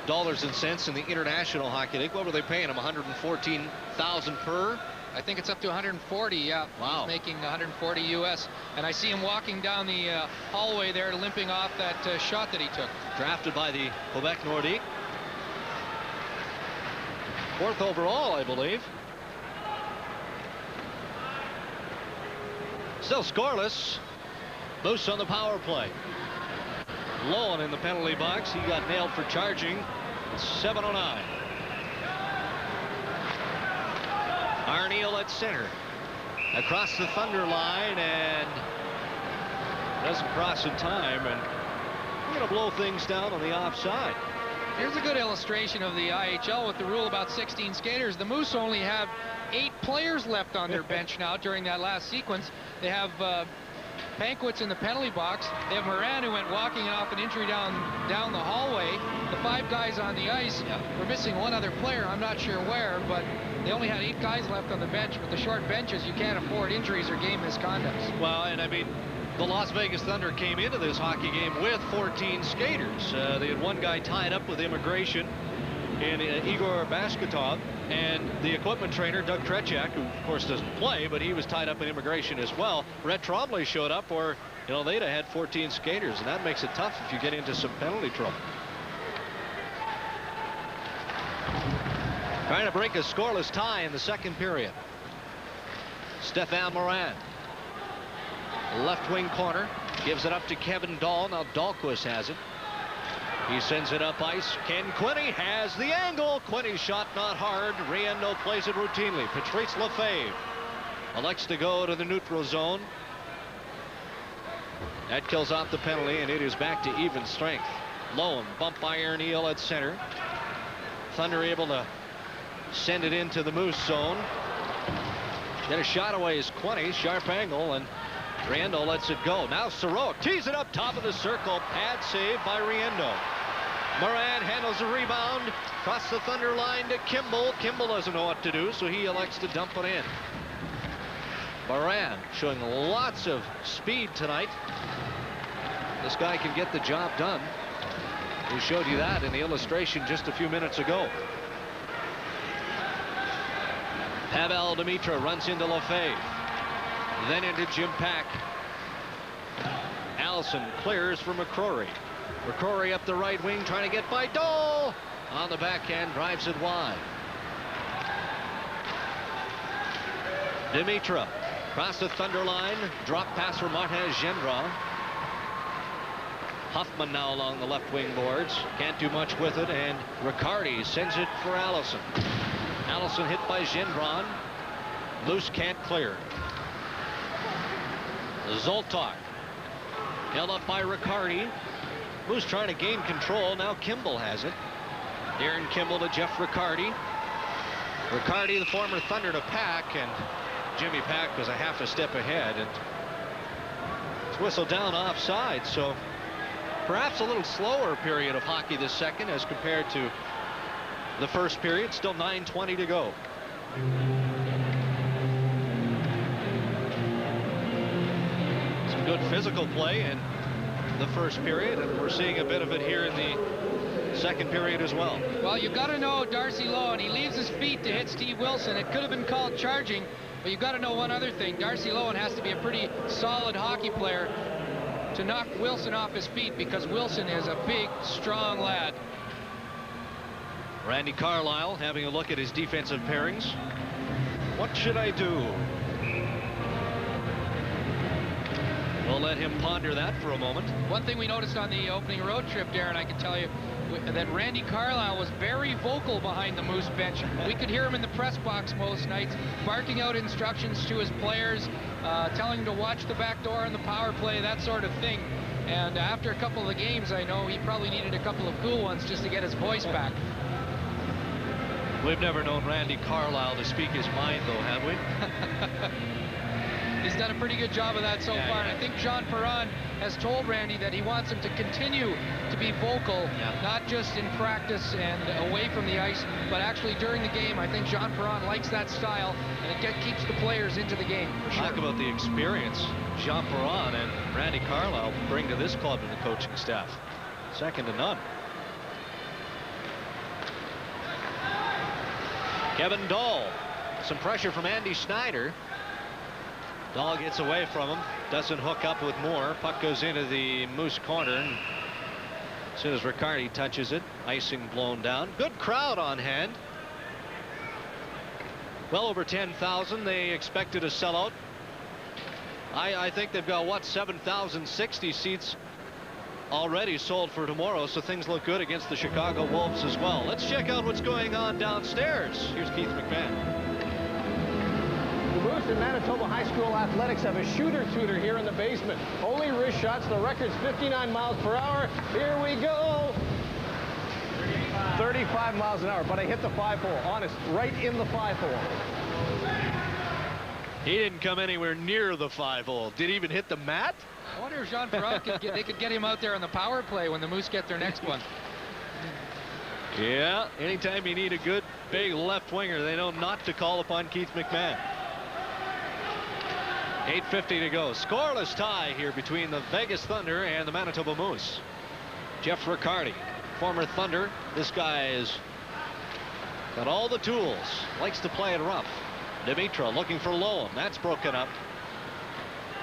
dollars and cents in the International Hockey League. What were they paying him? $114,000 per? I think it's up to 140. Yeah. Wow. He's making 140 US. And I see him walking down the hallway there, limping off that shot that he took. Drafted by the Quebec Nordique. 4th overall, I believe. Still scoreless. Moose on the power play. Lowen in the penalty box. He got nailed for charging. It's 7:09. Arneal at center. Across the Thunder line and doesn't cross in time, and we're going to blow things down on the offside. Here's a good illustration of the IHL with the rule about 16 skaters. The Moose only have 8 players left on their bench now during that last sequence. They have Pankwitz in the penalty box. They have Moran, who went walking off an injury down the hallway. The 5 guys on the ice. We're missing 1 other player. I'm not sure where, but they only had 8 guys left on the bench. With the short benches, you can't afford injuries or game misconducts. Well, and I mean, the Las Vegas Thunder came into this hockey game with 14 skaters. They had 1 guy tied up with immigration in Igor Basketov, and the equipment trainer, Doug Trechak, who of course doesn't play, but he was tied up in immigration as well. Rhett Trombley showed up, or they'd have had 14 skaters, and that makes it tough if you get into some penalty trouble. Trying to break a scoreless tie in the second period. Stefan Moran. Left wing corner. Gives it up to Kevin Dahl. Now Dahlquist has it. He sends it up ice. Ken Quinney has the angle. Quinney's shot not hard. Riendo plays it routinely. Patrice Lefebvre elects to go to the neutral zone. That kills off the penalty, and it is back to even strength. Lowen bumped by Arneal at center. Thunder able to send it into the Moose zone. Get a shot away is Quinney. Sharp angle, and Riendo lets it go. Now Soroak tees it up top of the circle. Pad save by Riendo. Moran handles the rebound. Across the Thunder line to Kimball. Kimball doesn't know what to do, so he elects to dump it in. Moran showing lots of speed tonight. This guy can get the job done. We showed you that in the illustration just a few minutes ago. Pavel Demitra runs into Lefebvre. Then into Jim Pack. Allison clears for McCrory. McCrory up the right wing trying to get by Dahl. On the backhand, drives it wide. Demitra across the Thunder line. Drop pass for Martin Gendron. Huffman now along the left wing boards. Can't do much with it, and Riccardi sends it for Allison. Allison hit by Gendron. Loose, can't clear. Zoltar held up by Riccardi. Moose trying to gain control. Now Kimball has it. Darren Kimball to Jeff Riccardi. Riccardi, the former Thunder, to Pack, and Jimmy Pack was a half a step ahead, and it's whistled down offside. So perhaps a little slower period of hockey this second as compared to the first period. Still 9:20 to go. Some good physical play in the first period, and we're seeing a bit of it here in the second period as well. Well, you've got to know Darcy Lowen. He leaves his feet to hit Steve Wilson. It could have been called charging, but you've got to know one other thing. Darcy Lowen has to be a pretty solid hockey player to knock Wilson off his feet, because Wilson is a big, strong lad. Randy Carlyle having a look at his defensive pairings. What should I do? We'll let him ponder that for a moment. One thing we noticed on the opening road trip, Darren, I can tell you, that Randy Carlyle was very vocal behind the Moose bench. We could hear him in the press box most nights, barking out instructions to his players, telling them to watch the back door on the power play, that sort of thing. And after a couple of the games, I know he probably needed a couple of cool ones just to get his voice back. We've never known Randy Carlyle to speak his mind, though, have we? He's done a pretty good job of that so far. And I think Jean Perron has told Randy that he wants him to continue to be vocal, not just in practice and away from the ice, but actually during the game. I think Jean Perron likes that style, and it keeps the players into the game. For sure. Talk about the experience Jean Perron and Randy Carlyle bring to this club and the coaching staff. Second to none. Kevin Dahl. Some pressure from Andy Schneider. Dahl gets away from him. Doesn't hook up with Moore. Puck goes into the Moose corner. And as soon as Riccardi touches it, icing blown down. Good crowd on hand. Well over 10,000. They expected a sellout. I think they've got, what, 7,060 seats already sold for tomorrow, so things look good against the Chicago Wolves as well. Let's check out what's going on downstairs. Here's Keith McMahon. The Moose and Manitoba High School Athletics have a shooter-tutor here in the basement. Only wrist shots. The record's 59 miles per hour. Here we go. 35 miles an hour, but I hit the 5-hole. Honest, right in the 5-hole. He didn't come anywhere near the 5-hole. Did he even hit the mat? I wonder if Jean Perron could get him out there on the power play when the Moose get their next one. Yeah, anytime you need a good big left winger, they know not to call upon Keith McMahon. 8:50 to go. Scoreless tie here between the Vegas Thunder and the Manitoba Moose. Jeff Riccardi, former Thunder. This guy has got all the tools. Likes to play it rough. Dimitra looking for Loam. That's broken up.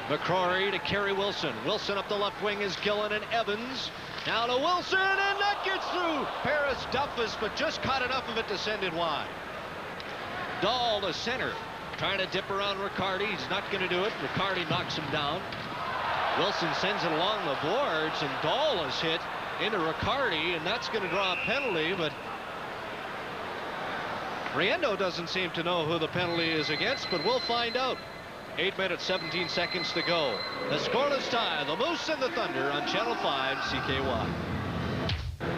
McCrory to Kerry Wilson. Wilson up the left wing is Gillen and Evans. Now to Wilson, and that gets through Paris Duffus, but just caught enough of it to send it wide. Dahl to center, trying to dip around Riccardi. He's not going to do it. Riccardi knocks him down. Wilson sends it along the boards, and Dahl is hit into Riccardi, and that's going to draw a penalty, but Riendo doesn't seem to know who the penalty is against, but we'll find out. 8 minutes, 17 seconds to go. The scoreless tie, the Moose and the Thunder on Channel 5 CKY.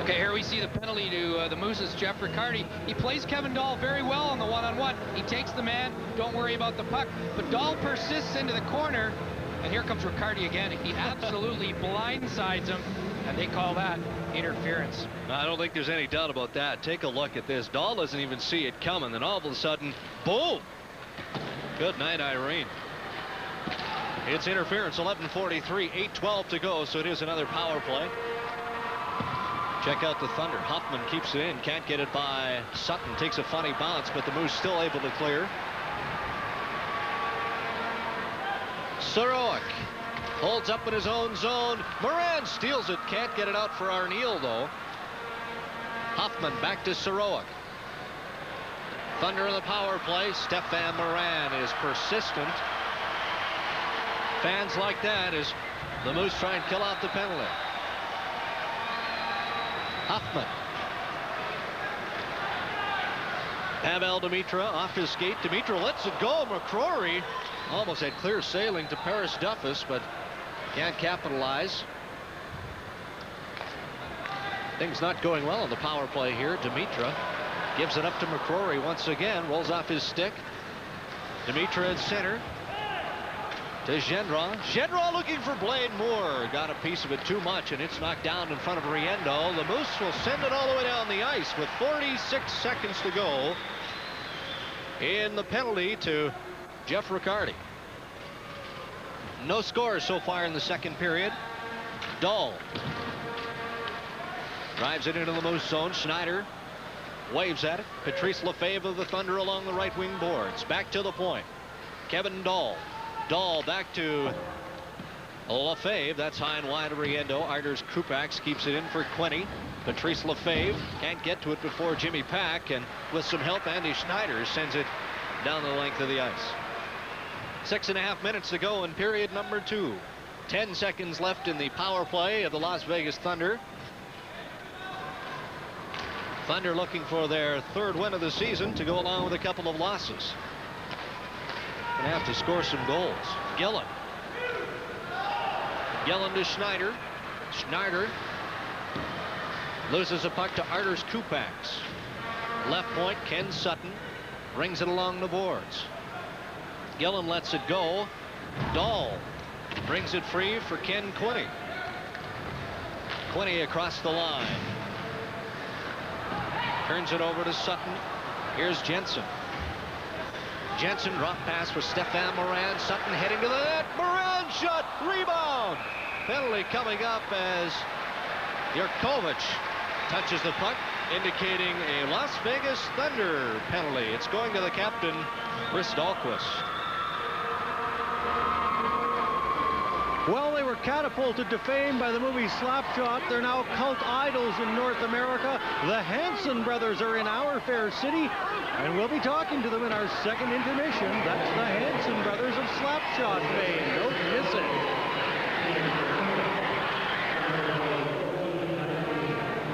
Okay, here we see the penalty to the Moose's Jeff Riccardi. He plays Kevin Dahl very well on the one-on-one. He takes the man, don't worry about the puck, but Dahl persists into the corner, and here comes Riccardi again. He absolutely blindsides him, and they call that interference. I don't think there's any doubt about that. Take a look at this. Dahl doesn't even see it coming, then all of a sudden, boom! Good night, Irene. It's interference. 11:43, 8:12 to go, so it is another power play. Check out the Thunder. Hoffman keeps it in, can't get it by Sutton. Takes a funny bounce, but the Moose still able to clear. Sarowick holds up in his own zone. Moran steals it, can't get it out for Arneal though. Hoffman back to Sarowick. Thunder in the power play. Stefan Moran is persistent. Fans like that as the Moose try and kill out the penalty. Hoffman. Pavel Dimitra off his skate. Dimitra lets it go. McCrory almost had clear sailing to Paris Duffus, but can't capitalize. Things not going well on the power play here. Dimitra gives it up to McCrory once again. Rolls off his stick. Dimitra at center. To Gendron. Gendron looking for Blaine Moore. Got a piece of it too much, and it's knocked down in front of Riendo. The Moose will send it all the way down the ice with 46 seconds to go in the penalty to Jeff Riccardi. No scores so far in the second period. Dahl drives it into the Moose zone. Schneider waves at it. Patrice Lefebvre of the Thunder along the right wing boards. Back to the point. Kevin Dahl. Dahl back to Lefebvre. That's high and wide of Riendo. Arders Krupax keeps it in for Quinney. Patrice Lefebvre can't get to it before Jimmy Pack, and with some help, Andy Schneider sends it down the length of the ice. 6.5 minutes to go in period number 2. 10 seconds left in the power play of the Las Vegas Thunder. Thunder looking for their 3rd win of the season to go along with a couple of losses. Gonna have to score some goals. Gillen. Gillen to Schneider. Schneider loses a puck to Arders Krupax. Left point, Ken Sutton brings it along the boards. Gillen lets it go. Dahl brings it free for Ken Quinney. Quinney across the line. Turns it over to Sutton. Here's Jensen. Jensen drop pass for Stefan Moran. Sutton heading to the net. Moran shot. Rebound. Penalty coming up as Yurkovich touches the puck, indicating a Las Vegas Thunder penalty. It's going to the captain, Chris Dahlquist. Well, they were catapulted to fame by the movie Slapshot. They're now cult idols in North America. The Hanson brothers are in our fair city, and we'll be talking to them in our second intermission. That's the Hanson brothers of Slapshot fame. Don't miss it.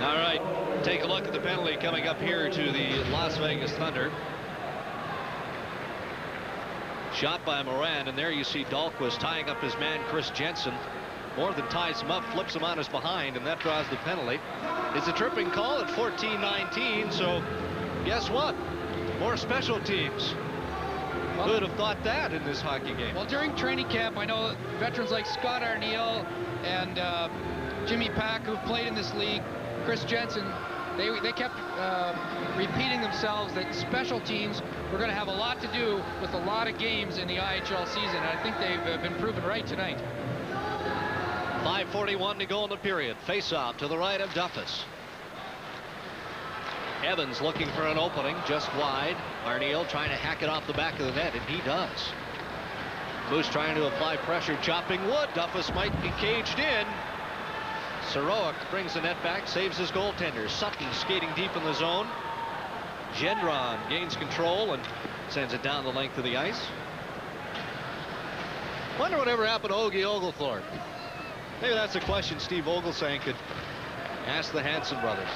All right, take a look at the penalty coming up here to the Las Vegas Thunder. Shot by Moran, and there you see Dahlquist tying up his man Chris Jensen. More than ties him up, flips him on his behind, and that draws the penalty. It's a tripping call at 14-19, so guess what? More special teams. Who would have thought that in this hockey game? Well, during training camp, I know veterans like Scott Arniel and Jimmy Pack, who've played in this league, Chris Jensen, they kept repeating themselves that special teams were going to have a lot to do with a lot of games in the IHL season. And I think they've been proven right tonight. 5:41 to go in the period. Face-off to the right of Duffus. Evans looking for an opening just wide. Arniel trying to hack it off the back of the net, and he does. Moose trying to apply pressure, chopping wood. Duffus might be caged in. Saroic brings the net back, saves his goaltender. Sutton skating deep in the zone. Gendron gains control and sends it down the length of the ice. Wonder whatever happened to Ogie Oglethorpe. Maybe that's a question Steve Ogilsang could ask the Hanson brothers.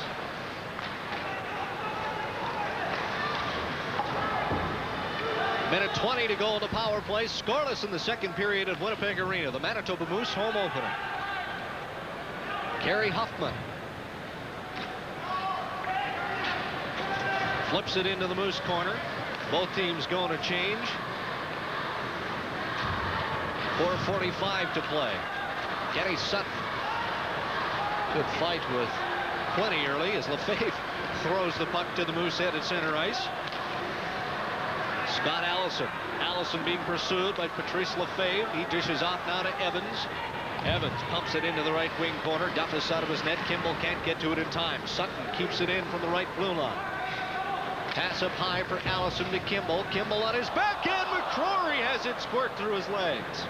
Minute 20 to go in the power play. Scoreless in the second period at Winnipeg Arena. The Manitoba Moose home opener. Gary Huffman flips it into the Moose corner. Both teams going to change. 4:45 to play. Kenny Sutton. Good fight with Quinney early as Lefebvre throws the puck to the Moose head at center ice. Scott Allison. Allison being pursued by Patrice Lefebvre. He dishes off now to Evans. Evans pumps it into the right wing corner. Duffus out of his net. Kimball can't get to it in time. Sutton keeps it in from the right blue line. Pass up high for Allison to Kimball. Kimball on his backhand. McCrory has it squirt through his legs.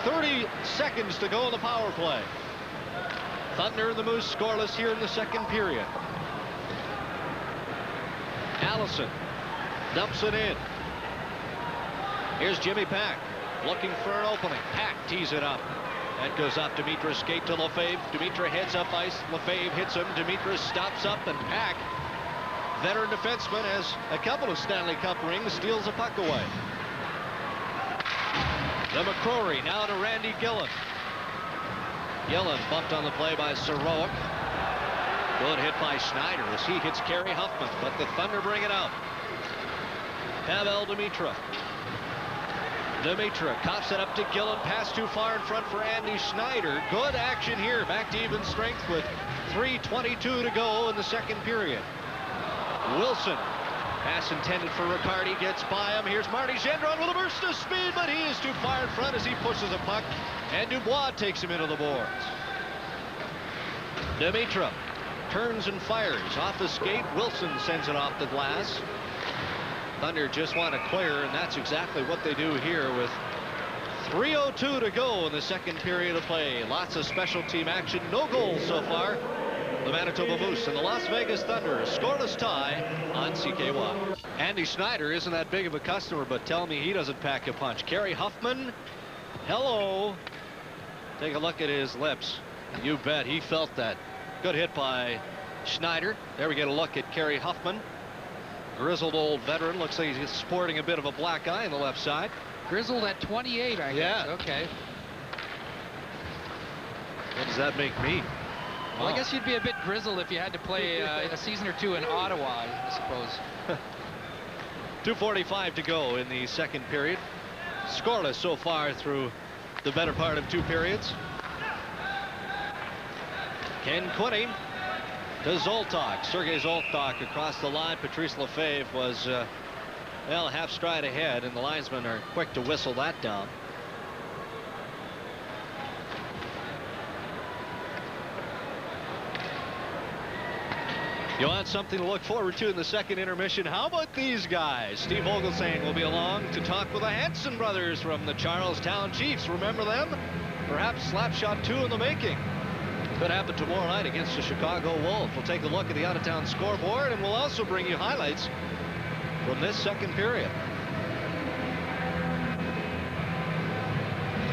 30 seconds to go in the power play. Thunder and the Moose scoreless here in the second period. Allison dumps it in. Here's Jimmy Pack. Looking for an opening. Pack tees it up. That goes off Dimitra's skate to Lefebvre. Dimitra heads up ice. Lefebvre hits him. Dimitra stops up, and Pack, veteran defenseman, has a couple of Stanley Cup rings, steals a puck away. The McCrory now to Randy Gillen. Gillen bumped on the play by Saroic. Good hit by Schneider as he hits Kerry Huffman, but the Thunder bring it out. Pavel Dimitra. Dimitra cops it up to Gillen. Pass too far in front for Andy Schneider. Good action here. Back to even strength with 3:22 to go in the second period. Wilson. Pass intended for Riccardi. Gets by him. Here's Marty Gendron with a burst of speed, but he is too far in front as he pushes a puck, and Dubois takes him into the boards. Dimitra turns and fires off the skate. Wilson sends it off the glass. Thunder just want to clear, and that's exactly what they do here with 3:02 to go in the second period of play. Lots of special team action. No goals so far. The Manitoba Moose and the Las Vegas Thunder, a scoreless tie on CKY. Andy Schneider isn't that big of a customer, but tell me he doesn't pack a punch. Kerry Huffman, hello. Take a look at his lips. You bet he felt that. Good hit by Schneider. There we get a look at Kerry Huffman. Grizzled old veteran. Looks like he's sporting a bit of a black eye on the left side. Grizzled at 28, I guess. Yeah. Okay. What does that make me? Well, I guess you'd be a bit grizzled if you had to play a season or two in Ottawa, I suppose. 2:45 to go in the second period. Scoreless so far through the better part of 2 periods. Ken Quinney to Zoltok. Sergei Zoltok across the line. Patrice Lefebvre was, well, half stride ahead, and the linesmen are quick to whistle that down. You want something to look forward to in the second intermission? How about these guys? Steve Vogelsang will be along to talk with the Hanson brothers from the Charlestown Chiefs. Remember them? Perhaps Slapshot 2 in the making. Could happen tomorrow night against the Chicago Wolves. We'll take a look at the out-of-town scoreboard, and we'll also bring you highlights from this second period.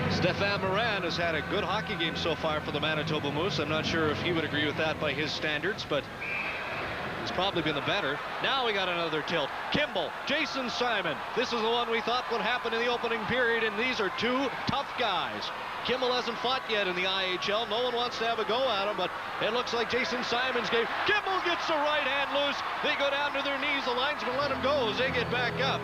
Stéphane Morin has had a good hockey game so far for the Manitoba Moose. I'm not sure if he would agree with that by his standards, but he's probably been the better. Now we got another tilt. Kimball, Jason Simon. This is the one we thought would happen in the opening period, and these are 2 tough guys. Kimball hasn't fought yet in the IHL. No one wants to have a go at him, but it looks like Jason Simon's game. Kimball gets the right hand loose. They go down to their knees. The linesmen let him go as they get back up.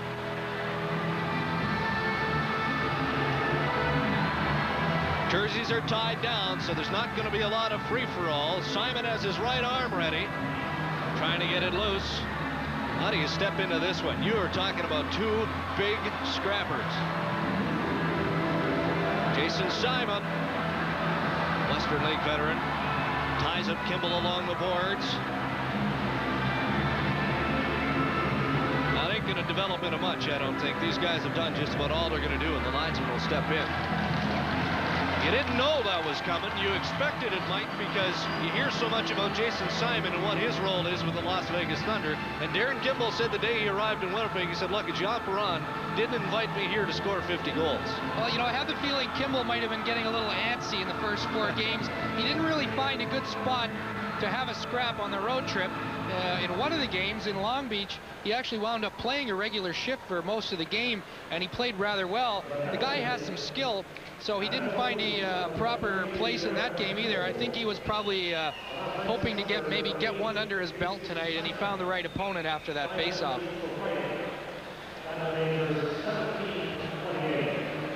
Jerseys are tied down, so there's not going to be a lot of free-for-all. Simon has his right arm ready, trying to get it loose. How do you step into this one? You are talking about 2 big scrappers. Jason Simon, Western League veteran, ties up Kimball along the boards. Now, they ain't going to develop into much, I don't think. These guys have done just about all they're going to do, and the linesman will step in. You didn't know that was coming. You expected it might, because you hear so much about Jason Simon and what his role is with the Las Vegas Thunder. And Darren Kimball said the day he arrived in Winnipeg, he said, look, Jean Perron didn't invite me here to score 50 goals. Well, You know, I have the feeling Kimball might have been getting a little antsy in the first 4 games. He didn't really find a good spot to have a scrap on the road trip. In one of the games in Long Beach, he actually wound up playing a regular shift for most of the game, and he played rather well. The guy has some skill, so he didn't find a proper place in that game either. I think he was probably hoping to maybe get one under his belt tonight, and he found the right opponent after that faceoff.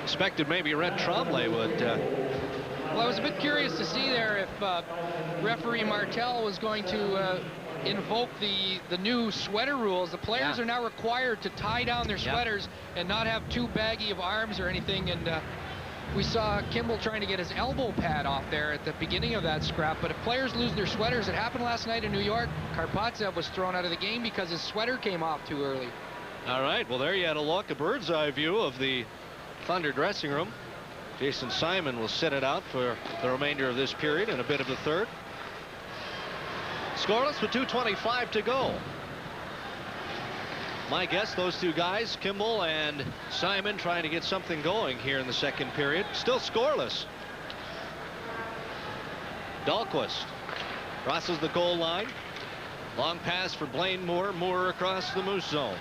Expected maybe Red Tremblay would. Well, I was a bit curious to see there if referee Martel was going to invoke the new sweater rules. The players are now required to tie down their sweaters and not have too baggy of arms or anything. And we saw Kimball trying to get his elbow pad off there at the beginning of that scrap. But if players lose their sweaters, it happened last night in New York. Karpatsev was thrown out of the game because his sweater came off too early. All right, well, there you had a look, a bird's eye view of the Thunder dressing room. Jason Simon will sit it out for the remainder of this period and a bit of the third. Scoreless with 2:25 to go. My guess, those 2 guys, Kimball and Simon, trying to get something going here in the second period. Still scoreless. Dahlquist crosses the goal line. Long pass for Blaine Moore. Moore across the Moose zone.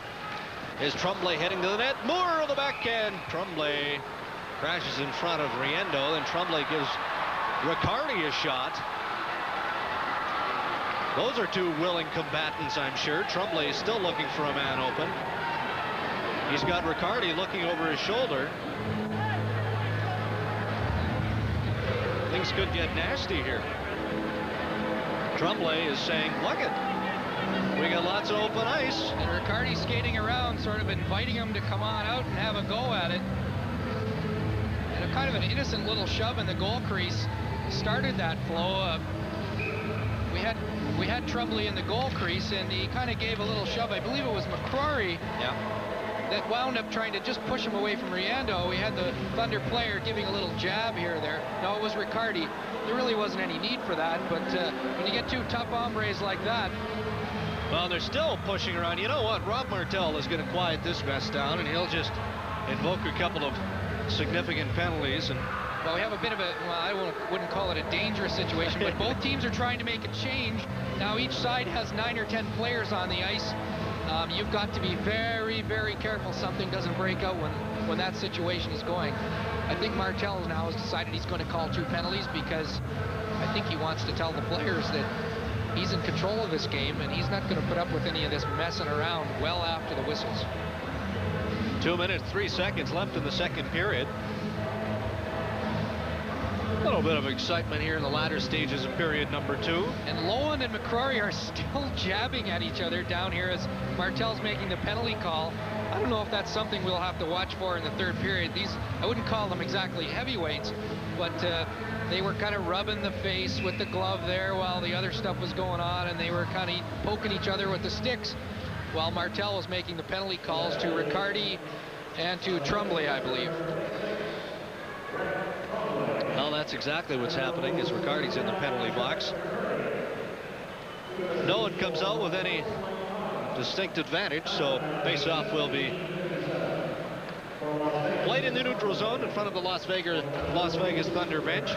Is Tremblay heading to the net? Moore on the backhand. Tremblay crashes in front of Riendo, and Tremblay gives Riccardi a shot. Those are 2 willing combatants, I'm sure. Tremblay is still looking for a man open. He's got Riccardi looking over his shoulder. Things could get nasty here. Tremblay is saying, look it, we got lots of open ice. And Riccardi skating around, sort of inviting him to come on out and have a go at it. And a kind of an innocent little shove in the goal crease started that flow. We had Tremblay in the goal crease, and he kind of gave a little shove. I believe it was McCrory that wound up trying to just push him away from Riendo. We had the Thunder player giving a little jab here or there. No, it was Riccardi. There really wasn't any need for that, but when you get 2 tough hombres like that. Well, they're still pushing around. You know what? Rob Martel is going to quiet this mess down, and he'll just invoke a couple of significant penalties. And well, we have a bit of a, well, I wouldn't call it a dangerous situation, but both teams are trying to make a change. Now each side has 9 or 10 players on the ice. You've got to be very, very careful something doesn't break out when that situation is going. I think Martel now has decided he's going to call 2 penalties because I I think he wants to tell the players that he's in control of this game, and he's not going to put up with any of this messing around well after the whistles. 2 minutes, 3 seconds left in the second period. A little bit of excitement here in the latter stages of period number 2. And Lowen and McCrory are still jabbing at each other down here as Martel's making the penalty call. I don't know if that's something we'll have to watch for in the third period. These, I wouldn't call them exactly heavyweights, but they were kind of rubbing the face with the glove there while the other stuff was going on, and they were kind of poking each other with the sticks while Martel was making the penalty calls to Riccardi and to Tremblay, I believe. Well, that's exactly what's happening as Riccardi's in the penalty box. No one comes out with any distinct advantage, so face-off will be played in the neutral zone in front of the Las Vegas Thunder bench.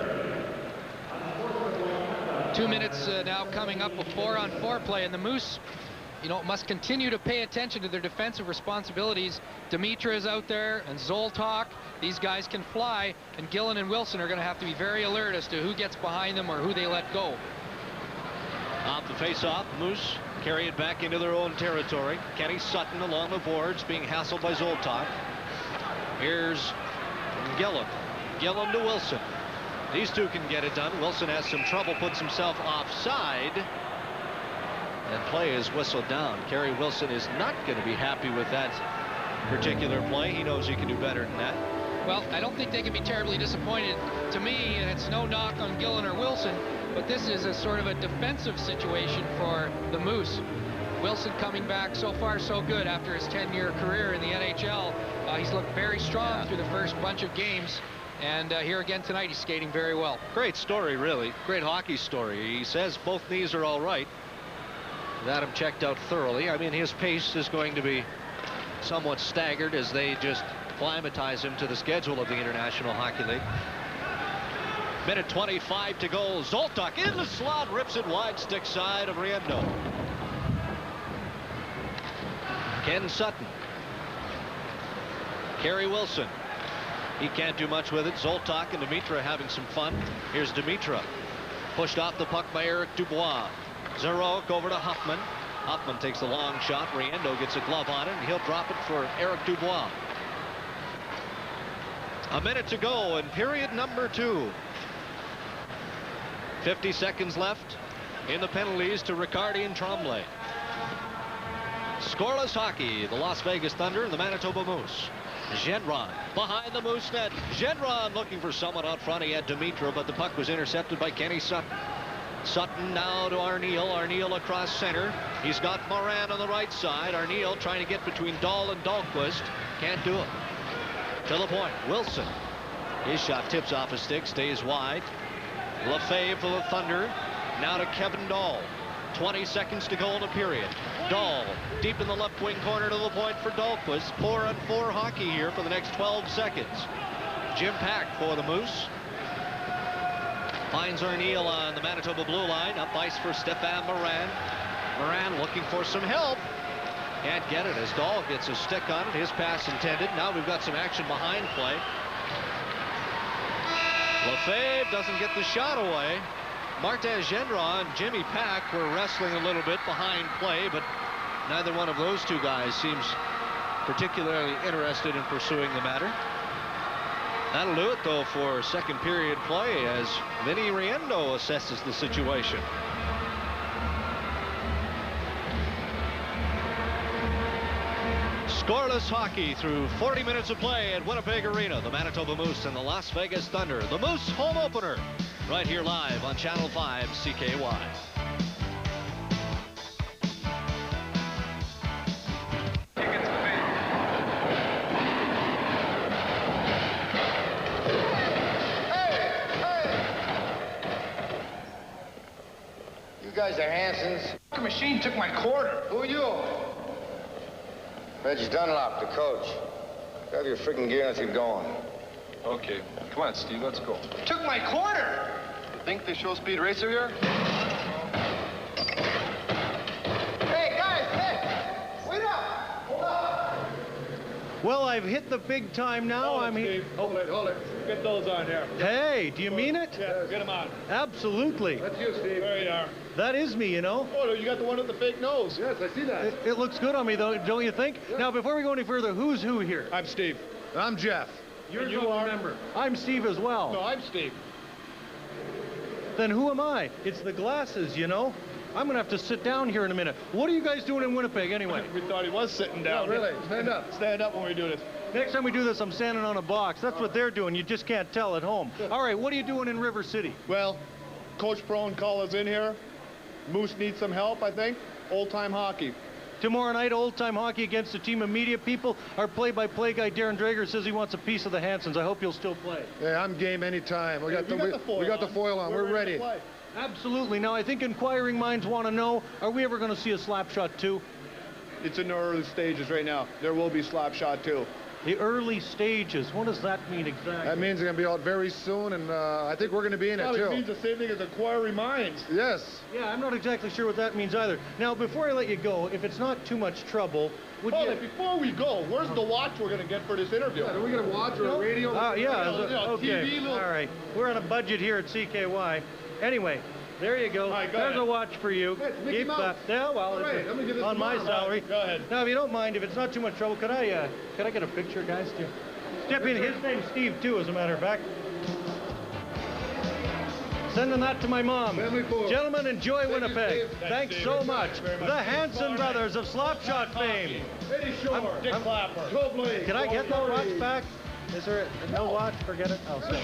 2 minutes now coming up with 4-on-4 play, and the Moose, you know, must continue to pay attention to their defensive responsibilities. Dimitra is out there, and Zoltak. These guys can fly, and Gillen and Wilson are going to have to be very alert as to who gets behind them or who they let go. Off the face-off, Moose carry it back into their own territory. Kenny Sutton along the boards being hassled by Zoltak. Here's Gillen. Gillen to Wilson. These two can get it done. Wilson has some trouble, puts himself offside, and play is whistled down. Kerry Wilson is not going to be happy with that particular play. He knows he can do better than that. Well, I don't think they can be terribly disappointed. To me, and it's no knock on Gillen or Wilson, but this is a sort of a defensive situation for the Moose. Wilson coming back so far so good after his 10-year career in the NHL. He's looked very strong through the first bunch of games, and here again tonight he's skating very well. Great story, really. Great hockey story. He says both knees are all right. Got him checked out thoroughly. I mean, his pace is going to be somewhat staggered as they just acclimatize him to the schedule of the International Hockey League. Minute 25 to go. Zoltak in the slot, rips it wide, stick side of Riendo. Ken Sutton. Kerry Wilson. He can't do much with it. Zoltak and Dimitra having some fun. Here's Dimitra. Pushed off the puck by Eric Dubois. Zarok over to Huffman. Huffman takes a long shot. Riendo gets a glove on it, and he'll drop it for Eric Dubois. A minute to go in period number 2. 50 seconds left in the penalties to Riccardi and Tremblay. Scoreless hockey, the Las Vegas Thunder and the Manitoba Moose. Gendron behind the Moose net. Gendron looking for someone out front. He had Dimitra, but the puck was intercepted by Kenny Sutton. Sutton now to Arneal. Arneal across center. He's got Moran on the right side. Arneal trying to get between Dahl and Dahlquist. Can't do it. To the point. Wilson. His shot tips off a stick, stays wide. Lefebvre for the Thunder. Now to Kevin Dahl. 20 seconds to go in the period. Dahl deep in the left wing corner to the point for Dahlquist. 4-on-4 hockey here for the next 12 seconds. Jim Pack for the Moose. Finds Arneal on the Manitoba blue line. Up ice for Stefan Moran. Moran looking for some help. Can't get it as Dahl gets a stick on it. His pass intended. Now we've got some action behind play. Lefebvre doesn't get the shot away. Martin Gendron and Jimmy Pack were wrestling a little bit behind play, but neither one of those two guys seems particularly interested in pursuing the matter. That'll do it, though, for second period play as Vinny Riendo assesses the situation. Scoreless hockey through 40 minutes of play at Winnipeg Arena. The Manitoba Moose and the Las Vegas Thunder. The Moose home opener right here live on Channel 5 CKY. You guys are Hansons. The machine took my quarter. Who are you? Reggie Dunlop, the coach. Grab your freaking gear and let's get going. Okay. Come on, Steve, let's go. Took my quarter! You think they show speed racer here? Hey, guys, hey! Wait up! Hold up! Well, I've hit the big time now. I'm here. Hold it, hold it. Get those on here. Hey, do you mean it? Yeah, get them on. Absolutely. That's you, Steve. There you are. That is me, you know. Oh, you got the one with the fake nose. Yes, I see that. It looks good on me, though, don't you think? Yeah. Now, before we go any further, who's who here? I'm Steve. I'm Jeff. You are? Remember. I'm Steve as well. No, I'm Steve. Then who am I? It's the glasses, you know. I'm going to have to sit down here in a minute. What are you guys doing in Winnipeg anyway? We thought he was sitting down. No, really. Stand up. Stand up when we do this. Next time we do this, I'm standing on a box. That's what they're doing. You just can't tell at home. All right, what are you doing in River City? Well, Coach Prone called us in here. Moose needs some help, I think. Old-time hockey. Tomorrow night, old-time hockey against a team of media people. Our play-by-play guy, Darren Drager, says he wants a piece of the Hansons. I hope you'll still play. Yeah, I'm game anytime. We got the foil on. We're ready. Absolutely. Now, I think inquiring minds want to know, are we ever going to see a slap shot too? It's in the early stages right now. There will be slap shot too. The early stages. What does that mean exactly? That means they're going to be out very soon, and I think we're going to be in it too. It means the same thing as inquiring minds. Yes. Yeah, I'm not exactly sure what that means either. Now, before I let you go, if it's not too much trouble, would you... Before we go, where's the watch we're going to get for this interview? Yeah, are we going to watch or a radio? Okay. TV, all right. We're on a budget here at CKY. Anyway, there you go. Right, There's a watch for you. Hey, Mickey Mouse. Yeah, well, right, it's on my salary. Go ahead. Now, if you don't mind, if it's not too much trouble, could I get a picture, guys? Step in. His name's Steve, too, as a matter of fact. Sending that to my mom. Gentlemen, enjoy Winnipeg. Thanks so much. The Hanson brothers of Slapshot fame. Eddie Shore, Dick Clapper, Joe Blake. Can I get that watch back? Is there no watch? Forget it. I'll say.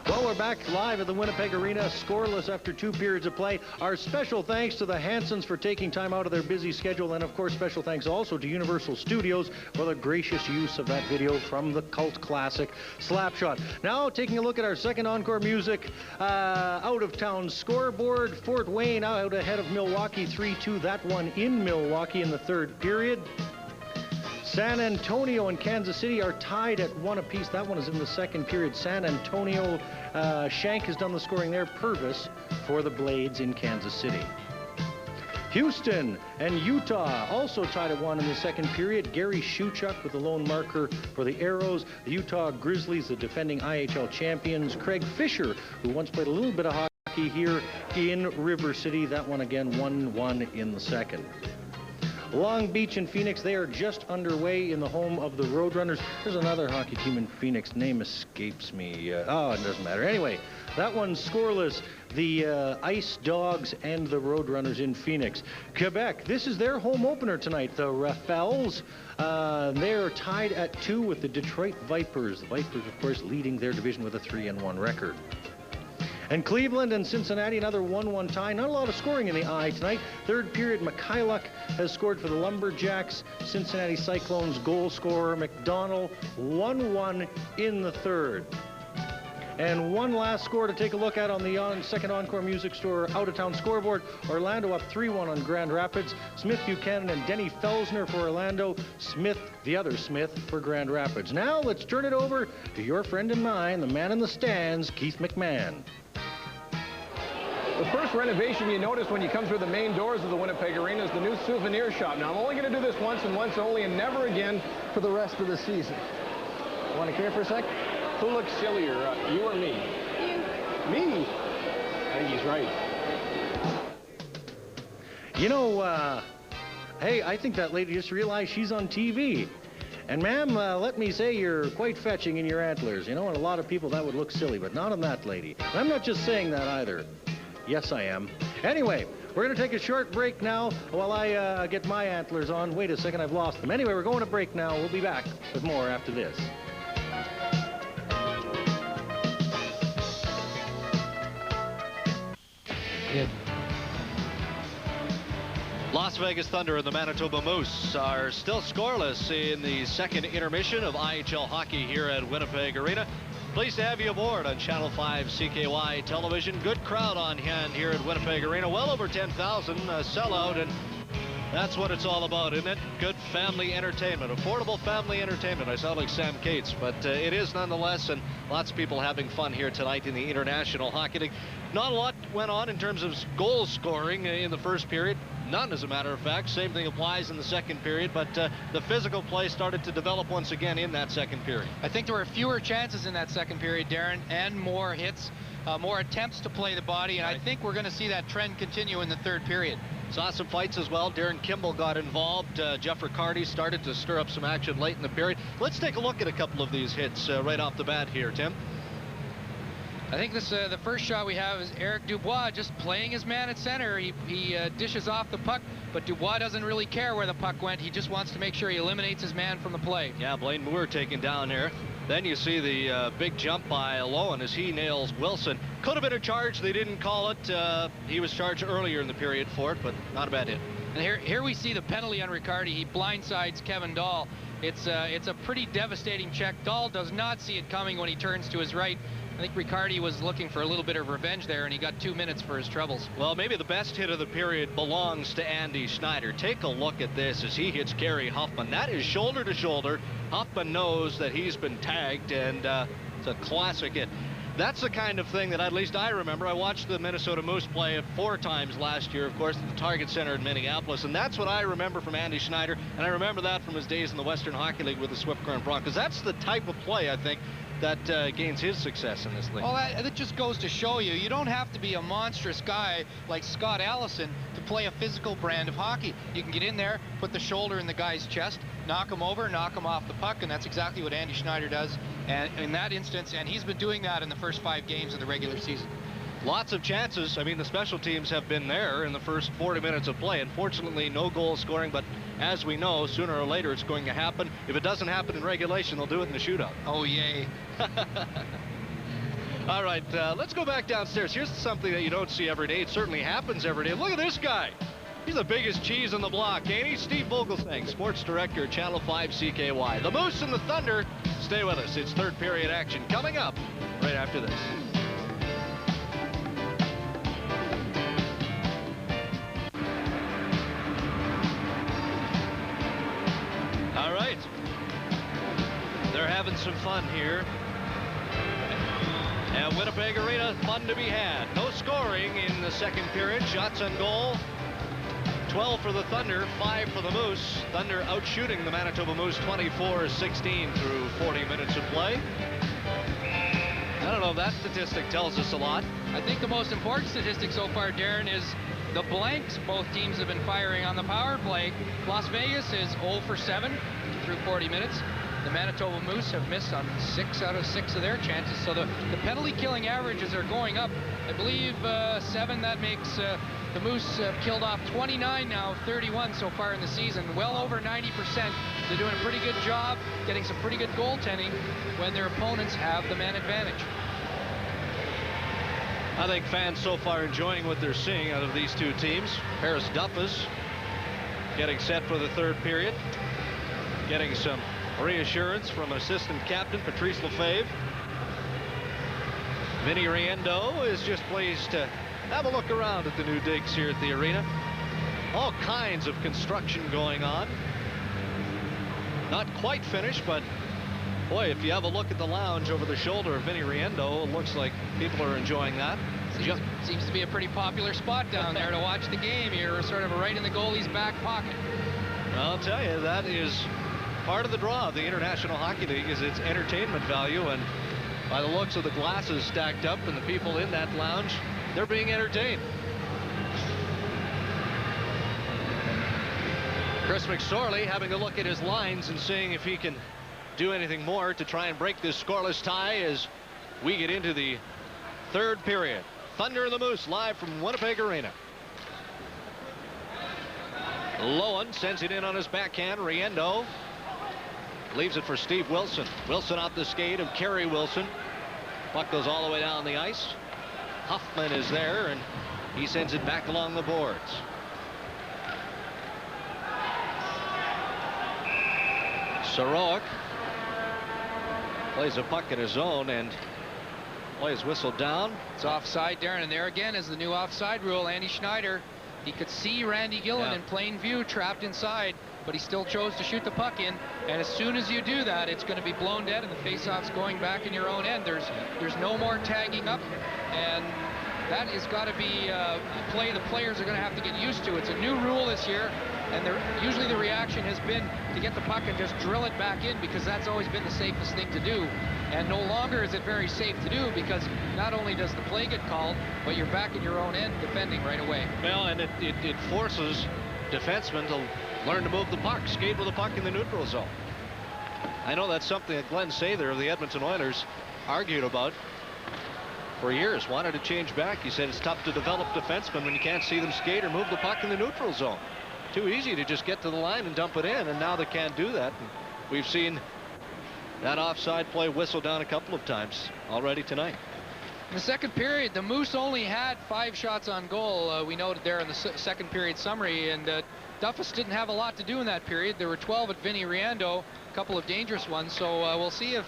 Well, we're back live at the Winnipeg Arena, scoreless after 2 periods of play. Our special thanks to the Hansons for taking time out of their busy schedule, and of course, special thanks also to Universal Studios for the gracious use of that video from the cult classic Slapshot. Now, taking a look at our second encore music, out-of-town scoreboard. Fort Wayne out ahead of Milwaukee 3-2. That one in Milwaukee in the third period. San Antonio and Kansas City are tied at 1 apiece. That one is in the second period. San Antonio, Shank has done the scoring there. Purvis for the Blades in Kansas City. Houston and Utah also tied at 1 in the second period. Gary Shuchuk with the lone marker for the Arrows. The Utah Grizzlies, the defending IHL champions. Craig Fisher, who once played a little bit of hockey here in River City. That one again 1-1 in the second. Long Beach and Phoenix, they are just underway in the home of the Roadrunners. There's another hockey team in Phoenix. Name escapes me. It doesn't matter. Anyway, that one's scoreless. The Ice Dogs and the Roadrunners in Phoenix. Quebec, this is their home opener tonight. The Rafales, they're tied at 2 with the Detroit Vipers. The Vipers, of course, leading their division with a 3-1 record. And Cleveland and Cincinnati, another 1-1 tie. Not a lot of scoring in the eye tonight. Third period, Mikhailuk has scored for the Lumberjacks. Cincinnati Cyclones goal scorer McDonald, 1-1 in the third. And one last score to take a look at on the second encore music store out-of-town scoreboard. Orlando up 3-1 on Grand Rapids. Smith Buchanan and Denny Felsner for Orlando. Smith, the other Smith, for Grand Rapids. Now let's turn it over to your friend and mine, the man in the stands, Keith McMahon. The first renovation you notice when you come through the main doors of the Winnipeg Arena is the new souvenir shop. Now, I'm only going to do this once and once only and never again for the rest of the season. Want to care for a sec? Who looks sillier, you or me? You. Me? I think he's right. You know, hey, I think that lady just realized she's on TV. And ma'am, let me say you're quite fetching in your antlers. You know, and a lot of people that would look silly, but not on that lady. And I'm not just saying that either. Yes, I am. Anyway, we're going to take a short break now while I get my antlers on. Wait a second, I've lost them. Anyway, we're going to break now. We'll be back with more after this. Las Vegas Thunder and the Manitoba Moose are still scoreless in the second intermission of IHL hockey here at Winnipeg Arena. Pleased to have you aboard on Channel 5 CKY television. Good crowd on hand here at Winnipeg Arena. Well over 10,000 sellout, and that's what it's all about, isn't it? Good family entertainment, affordable family entertainment. I sound like Sam Cates, but it is nonetheless, and lots of people having fun here tonight in the International Hockey League. Not a lot went on in terms of goal scoring in the first period. None, as a matter of fact. Same thing applies in the second period, but the physical play started to develop once again in that second period. I think there were fewer chances in that second period, Darren, and more hits, more attempts to play the body, and I think we're going to see that trend continue in the third period. Saw some fights as well. Darren Kimball got involved. Jeff Riccardi started to stir up some action late in the period. Let's take a look at a couple of these hits right off the bat here, Tim. I think this the first shot we have is Eric Dubois just playing his man at center. He dishes off the puck, but Dubois doesn't really care where the puck went. He just wants to make sure he eliminates his man from the play. Yeah, Blaine Moore taken down here. Then you see the big jump by Lowen as he nails Wilson. Could have been a charge. They didn't call it. He was charged earlier in the period for it, but not a bad hit. And here we see the penalty on Riccardi. He blindsides Kevin Dahl. It's a pretty devastating check. Dahl does not see it coming when he turns to his right. I think Riccardi was looking for a little bit of revenge there, and he got 2 minutes for his troubles. Well, maybe the best hit of the period belongs to Andy Schneider. Take a look at this as he hits Kerry Huffman. That is shoulder to shoulder. Huffman knows that he's been tagged, and it's a classic hit. That's the kind of thing that at least I remember. I watched the Minnesota Moose play it 4 times last year, of course, at the Target Center in Minneapolis, and that's what I remember from Andy Schneider, and I remember that from his days in the Western Hockey League with the Swift Current Broncos. That's the type of play, I think, that gains his success in this league. Well, that just goes to show you, you don't have to be a monstrous guy like Scott Allison to play a physical brand of hockey. You can get in there, put the shoulder in the guy's chest, knock him over, knock him off the puck, and that's exactly what Andy Schneider does. And in that instance, and he's been doing that in the first 5 games of the regular season. Lots of chances. I mean, the special teams have been there in the first 40 minutes of play. Unfortunately, no goal scoring, but as we know, sooner or later it's going to happen. If it doesn't happen in regulation, they'll do it in the shootout. Oh, yay. All right, let's go back downstairs. Here's something that you don't see every day. It certainly happens every day. Look at this guy. He's the biggest cheese on the block, ain't he? Steve Vogelsang, sports director, Channel 5 CKY. The Moose and the Thunder. Stay with us. It's third period action coming up right after this. All right. They're having some fun here at Winnipeg Arena. Fun to be had. No scoring in the second period. Shots on goal. 12 for the Thunder, 5 for the Moose. Thunder outshooting the Manitoba Moose 24-16 through 40 minutes of play. I don't know if that statistic tells us a lot. I think the most important statistic so far, Darren, is the blanks both teams have been firing on the power play. Las Vegas is 0 for 7 through 40 minutes. The Manitoba Moose have missed on 6 out of 6 of their chances. So the penalty killing averages are going up. I believe 7, that makes the Moose killed off 29 now, 31 so far in the season. Well over 90%. They're doing a pretty good job getting some pretty good goaltending when their opponents have the man advantage. I think fans so far enjoying what they're seeing out of these two teams. Paris Duffus getting set for the third period. Getting some reassurance from assistant captain Patrice Lefebvre. Vinny Riendo is just pleased to have a look around at the new digs here at the arena. All kinds of construction going on. Not quite finished, but boy, if you have a look at the lounge over the shoulder of Vinny Riendo, it looks like people are enjoying that. Seems to be a pretty popular spot down there to watch the game. You're sort of right in the goalie's back pocket. I'll tell you, that is part of the draw of the International Hockey League, is its entertainment value, and by the looks of the glasses stacked up and the people in that lounge, they're being entertained. Chris McSorley having a look at his lines and seeing if he can do anything more to try and break this scoreless tie as we get into the third period. Thunder and the Moose live from Winnipeg Arena. Lowen sends it in on his backhand. Riendo leaves it for Steve Wilson. Wilson off the skate of Kerry Wilson. Puck goes all the way down the ice. Huffman is there, and he sends it back along the boards. Soroik plays a puck in his zone and plays whistled down. It's offside, Darren, and there again is the new offside rule. Andy Schneider, he could see Randy Gillen in plain view trapped inside, but he still chose to shoot the puck in, and as soon as you do that, it's going to be blown dead and the faceoff's going back in your own end. There's no more tagging up, and that has got to be a play the players are going to have to get used to. It's a new rule this year, and usually the reaction has been to get the puck and just drill it back in, because that's always been the safest thing to do. And no longer is it very safe to do, because not only does the play get called, but you're back in your own end defending right away. Well, and it forces defensemen to learn to move the puck, skate with the puck in the neutral zone. I know that's something that Glenn Sather of the Edmonton Oilers argued about for years, wanted to change back. He said it's tough to develop defensemen when you can't see them skate or move the puck in the neutral zone. Too easy to just get to the line and dump it in, and now they can't do that. And we've seen that offside play whistled down a couple of times already tonight. In the second period, the Moose only had 5 shots on goal. We noted there in the second period summary, and Duffus didn't have a lot to do in that period. There were 12 at Vinny Riando, a couple of dangerous ones, so we'll see if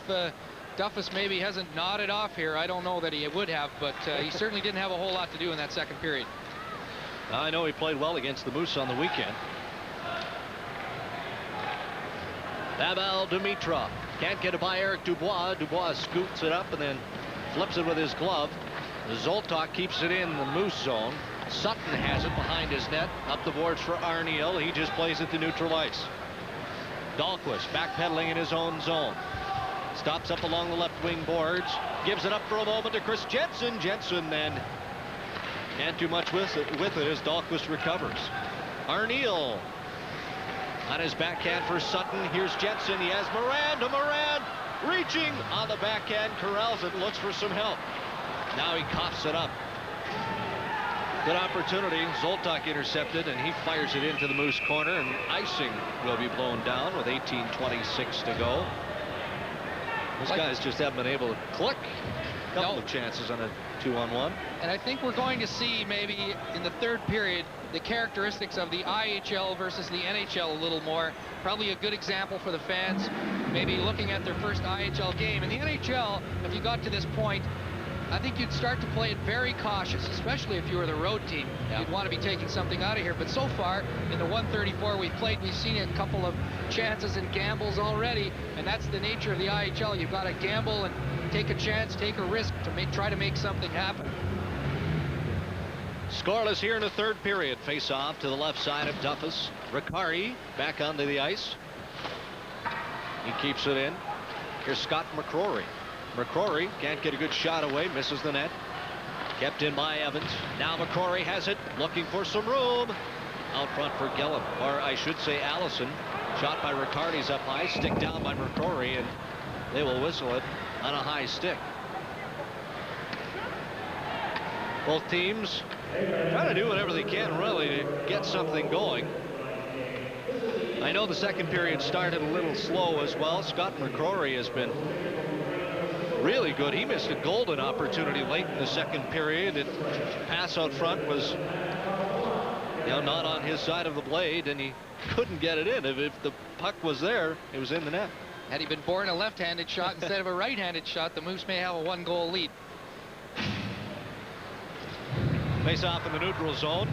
Duffus maybe hasn't nodded off here. I don't know that he would have, but he certainly didn't have a whole lot to do in that second period. I know he played well against the Moose on the weekend. Pavel Dimitrov can't get it by Eric Dubois. Dubois scoots it up and then flips it with his glove. Zoltak keeps it in the Moose zone. Sutton has it behind his net. Up the boards for Arniel. He just plays it to neutral ice. Dahlquist backpedaling in his own zone. Stops up along the left wing boards. Gives it up for a moment to Chris Jensen. Jensen then can't do much with it as Dahlquist recovers. Arniel on his backhand for Sutton. Here's Jensen. He has Moran to Moran. Reaching on the backhand. Corrals it. Looks for some help. Now he coughs it up. Good opportunity. Zoltak intercepted, and he fires it into the Moose corner, and icing will be blown down with 18:26 to go. Those guys just haven't been able to click. A couple of chances on a 2-on-1. And I think we're going to see maybe in the third period the characteristics of the IHL versus the NHL a little more. Probably a good example for the fans, maybe looking at their first IHL game. In the NHL, if you got to this point, I think you'd start to play it very cautious, especially if you were the road team. Yeah. You'd want to be taking something out of here. But so far, in the 134 we've played, we've seen a couple of chances and gambles already, and that's the nature of the IHL. You've got to gamble and take a chance, take a risk to try to make something happen. Scoreless here in the third period. Face off to the left side of Duffus. Riccardi back onto the ice. He keeps it in. Here's Scott McCrory. McCrory can't get a good shot away, misses the net. Kept in by Evans. Now McCrory has it, looking for some room. Out front for Gillen, or I should say Allison. Shot by Riccardi's up high, stick down by McCrory, and they will whistle it on a high stick. Both teams trying to do whatever they can really to get something going. I know the second period started a little slow as well. Scott McCrory has been really good. He missed a golden opportunity late in the second period. And pass out front was not on his side of the blade, and he couldn't get it in. If the puck was there, it was in the net. Had he been born a left-handed shot instead of a right-handed shot, the Moose may have a 1-goal lead. Face off in the neutral zone.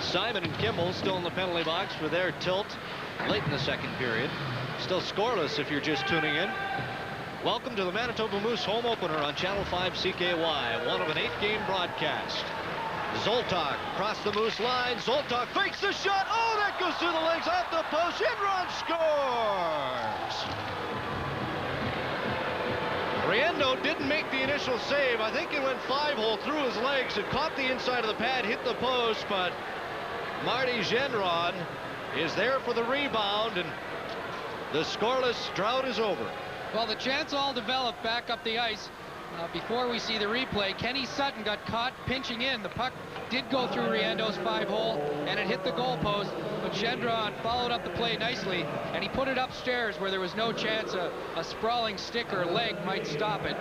Simon and Kimball still in the penalty box for their tilt late in the second period. Still scoreless if you're just tuning in. Welcome to the Manitoba Moose home opener on Channel 5 CKY, one of an 8-game broadcast. Zoltak across the Moose line. Zoltak fakes the shot. Oh, that goes through the legs off the post. Enron scores. Riendo didn't make the initial save. I think it went 5-hole through his legs. It caught the inside of the pad, hit the post, but Marty Gendron is there for the rebound, and the scoreless drought is over. Well, the chance all developed back up the ice. Before we see the replay, Kenny Sutton got caught pinching in. The puck did go through Riendo's 5-hole, and it hit the goalpost, but Gendron followed up the play nicely, and he put it upstairs where there was no chance a sprawling stick or leg might stop it.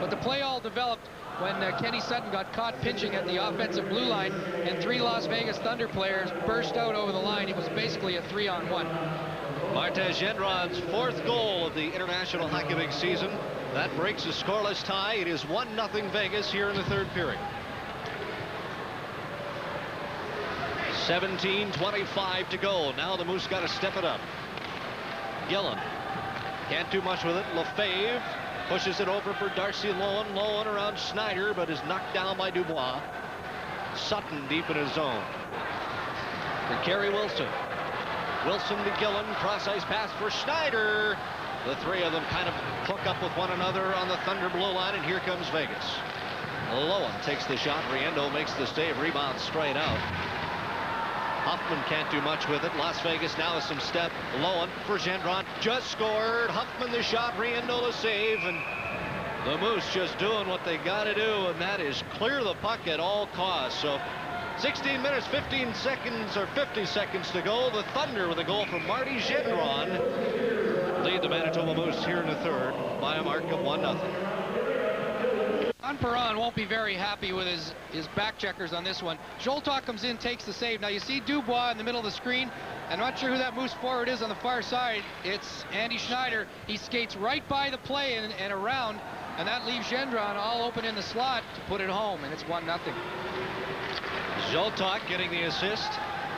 But the play all developed when Kenny Sutton got caught pinching at the offensive blue line, and 3 Las Vegas Thunder players burst out over the line. It was basically a 3-on-1. Martez Gendron's 4th goal of the International Hockey League season. That breaks a scoreless tie. It is 1-0 Vegas here in the third period. 17:25 to go. Now the Moose got to step it up. Gillen can't do much with it. Lefebvre Pushes it over for Darcy Lowen. Lowen around Schneider, but is knocked down by Dubois. Sutton deep in his zone. For Kerry Wilson. Wilson to Gillen. Cross-ice pass for Schneider. The three of them kind of hook up with one another on the Thunder blue line, and here comes Vegas. Lowen takes the shot. Riendo makes the save. Rebound straight out. Huffman can't do much with it. Las Vegas now has some step. Lowen for Gendron. Just scored. Huffman the shot. Riendo the save. And the Moose just doing what they got to do, and that is clear the puck at all costs. So 16 minutes, 15 seconds, or 50 seconds to go. The Thunder with a goal from Marty Gendron lead the Manitoba Moose here in the third by a mark of 1-0. John Perron won't be very happy with his back checkers on this one. Zoltok comes in, takes the save. Now you see Dubois in the middle of the screen. I'm not sure who that Moose forward is on the far side. It's Andy Schneider. He skates right by the play and around, and that leaves Gendron all open in the slot to put it home, and it's 1-0. Zoltok getting the assist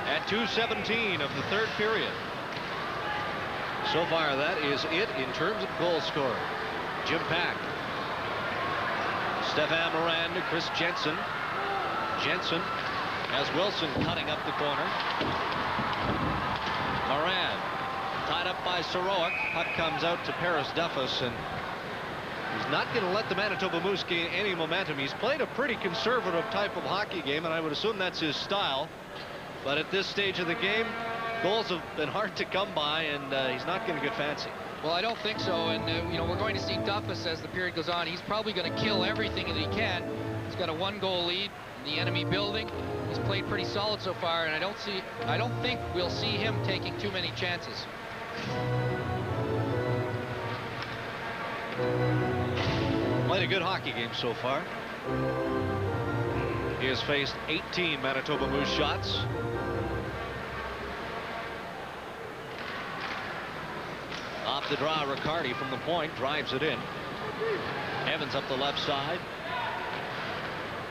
at 2:17 of the third period. So far, that is it in terms of goal scoring. Jim Pack. Stefan Moran to Chris Jensen. Jensen has Wilson cutting up the corner. Moran tied up by Soroik. Puck comes out to Paris Duffus, and he's not going to let the Manitoba Moose gain any momentum. He's played a pretty conservative type of hockey game, and I would assume that's his style. But at this stage of the game, goals have been hard to come by, and he's not going to get fancy. Well, I don't think so, and you know, we're going to see Duffus as the period goes on. He's probably going to kill everything that he can. He's got a 1-goal lead in the enemy building. He's played pretty solid so far, and I don't think we'll see him taking too many chances. Played a good hockey game so far. He has faced 18 Manitoba Moose shots. Off the draw, Riccardi from the point drives it in. Evans up the left side.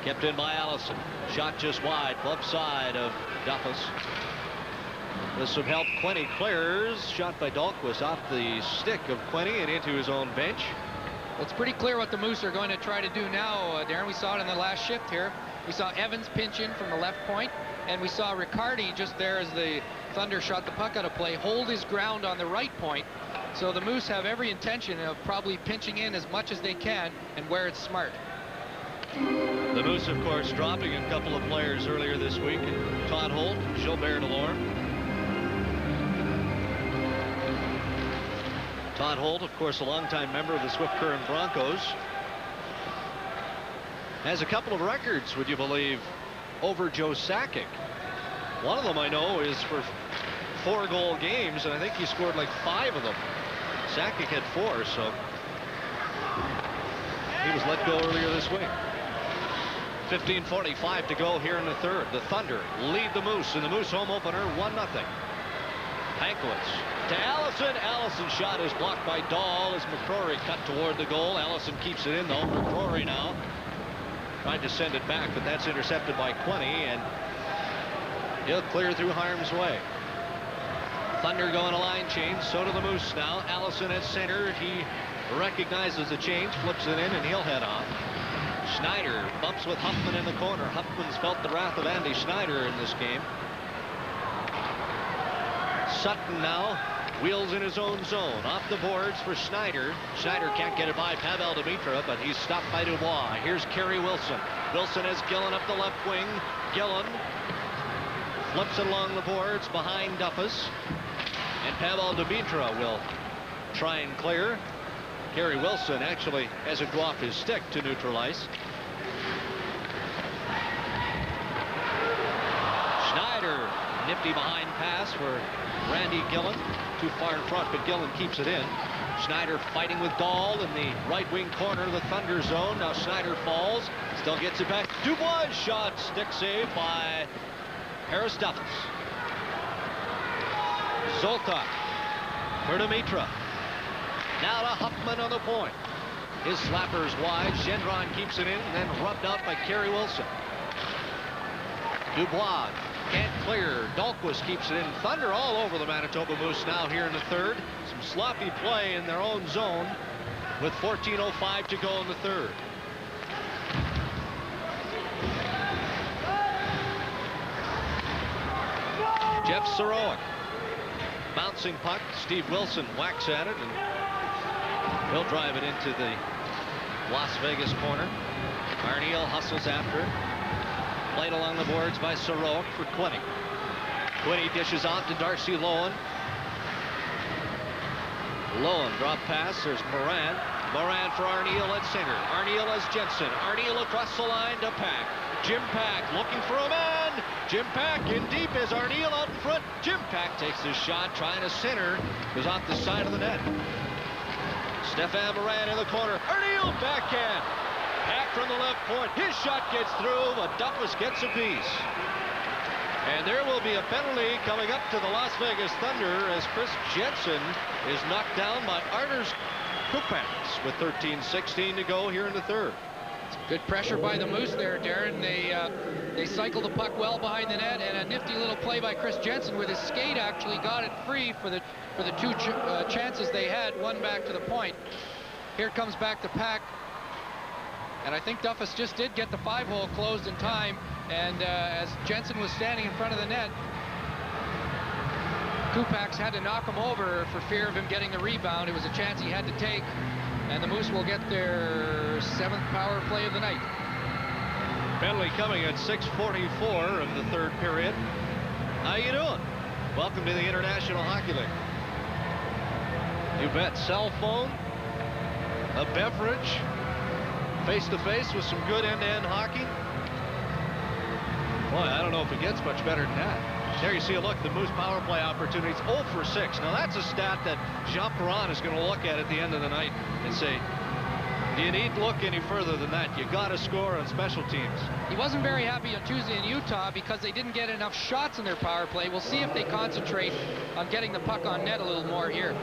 Kept in by Allison. Shot just wide, left side of Duffus. With some help, Quenney clears. Shot by Dahlquist off the stick of Quenney and into his own bench. Well, it's pretty clear what the Moose are going to try to do now, Darren. We saw it in the last shift here. We saw Evans pinch in from the left point, and we saw Riccardi just there as the Thunder shot the puck out of play, hold his ground on the right point. So the Moose have every intention of probably pinching in as much as they can and where it's smart. The Moose, of course, dropping a couple of players earlier this week. Todd Holt, Gilbert Delorme. Todd Holt, of course, a longtime member of the Swift Current Broncos. Has a couple of records, would you believe, over Joe Sakic. One of them I know is for 4-goal games, and I think he scored like 5 of them. Sakic had 4, so he was let go earlier this week. 15:45 to go here in the third. The Thunder lead the Moose in the Moose home opener 1-0. Hankwitz to Allison. Allison's shot is blocked by Dahl as McCrory cut toward the goal. Allison keeps it in though. McCrory now trying to send it back, but that's intercepted by Quenney, and he'll clear through harm's way. Thunder going a line change. So do the Moose now. Allison at center. He recognizes the change, flips it in, and he'll head off. Schneider bumps with Huffman in the corner. Huffman's felt the wrath of Andy Schneider in this game. Sutton now wheels in his own zone. Off the boards for Schneider. Schneider can't get it by Pavel Dimitra, but he's stopped by Dubois. Here's Kerry Wilson. Wilson has Gillen up the left wing. Gillen flips it along the boards behind Duffus. And Pavel Dimitra will try and clear. Kerry Wilson actually has it go off his stick to neutralize. Schneider, nifty behind pass for Randy Gillen. Too far in front, but Gillen keeps it in. Schneider fighting with Dahl in the right wing corner of the Thunder zone. Now Schneider falls, still gets it back. Dubois shot, stick save by Harris Duffus. Zoltak for Dimitra. Now to Huffman on the point. His slapper's wide. Gendron keeps it in, and then rubbed out by Kerry Wilson. Dubois can't clear. Dahlquist keeps it in. Thunder all over the Manitoba Moose now here in the third. Some sloppy play in their own zone. with 14:05 to go in the third. Jeff Sarowick. Bouncing puck. Steve Wilson whacks at it, and he'll drive it into the Las Vegas corner. Arniel hustles after it. Played along the boards by Sarowick for Quinney. Quinney dishes off to Darcy Lowen. Lowen drop pass. There's Moran. Moran for Arniel at center. Arniel has Jensen. Arniel across the line to Pack. Jim Pack looking for a man. Jim Pack in deep as Arniel out in front. Jim Pack takes his shot, trying to center. Goes off the side of the net. Stefan Moran in the corner. Arniel backhand. Pack from the left point. His shot gets through, but Duffus gets a piece. And there will be a penalty coming up to the Las Vegas Thunder as Chris Jensen is knocked down by Arturs Kupaks with 13:16 to go here in the third. Good pressure by the Moose there, Darren. They cycle the puck well behind the net, and a nifty little play by Chris Jensen with his skate actually got it free for the two chances they had, one back to the point. Here comes back the Pack, and I think Duffus just did get the 5-hole closed in time, and as Jensen was standing in front of the net, Kupaks had to knock him over for fear of him getting the rebound. It was a chance he had to take, and the Moose will get their 7th power play of the night. Penalty coming at 6:44 of the third period. How you doing? Welcome to the International Hockey League. You bet. Cell phone, a beverage, face-to-face with some good end-to-end hockey. Boy, I don't know if it gets much better than that. There you see a look at the Moose power play opportunities. 0 for 6. Now that's a stat that Jean Perron is going to look at the end of the night and say, you need to look any further than that. You got to score on special teams. He wasn't very happy on Tuesday in Utah because they didn't get enough shots in their power play. We'll see if they concentrate on getting the puck on net a little more here.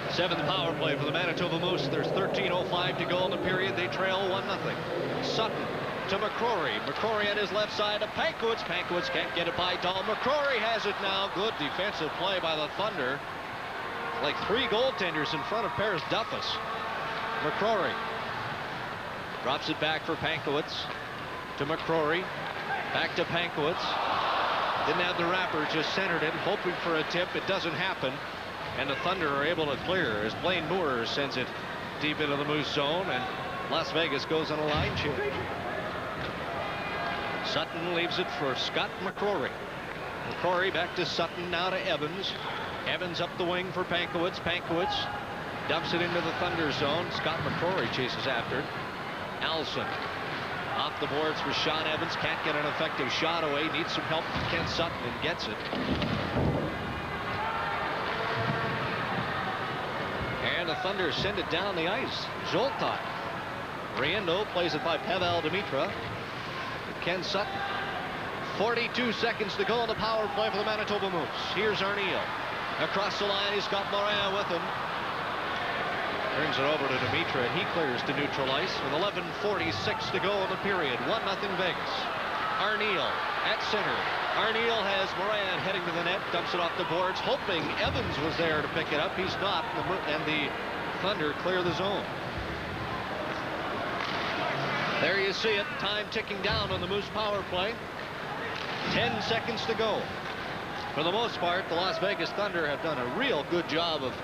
7th power play for the Manitoba Moose. There's 13:05 to go in the period. They trail 1-0. Sutton to McCrory. McCrory on his left side to Pankowitz. Pankowitz can't get it by Dahl. McCrory has it now. Good defensive play by the Thunder. Like 3 goaltenders in front of Paris Duffus. McCrory drops it back for Pankowitz to McCrory. Back to Pankowitz. Didn't have the wrapper, just centered it, hoping for a tip. It doesn't happen. And the Thunder are able to clear as Blaine Moore sends it deep into the Moose zone, and Las Vegas goes on a line change. Sutton leaves it for Scott McCrory. McCrory back to Sutton, now to Evans. Evans up the wing for Pankowitz. Pankowitz dumps it into the Thunder zone. Scott McCrory chases after it. Allison off the boards for Sean Evans. Can't get an effective shot away. Needs some help from Ken Sutton and gets it. And the Thunder send it down the ice. Zoltai. Riendo plays it by Pavel Dimitra. Ken Sutton. 42 seconds to go on the power play for the Manitoba Moose. Here's Arniel. Across the line, he's got Moran with him. Brings it over to Dimitra, and he clears to neutral ice with 11:46 to go in the period. 1-0 Vegas. Arniel at center. Arniel has Moran heading to the net, dumps it off the boards, hoping Evans was there to pick it up. He's not, and the Thunder clear the zone. There you see it. Time ticking down on the Moose power play. 10 seconds to go. For the most part, the Las Vegas Thunder have done a real good job of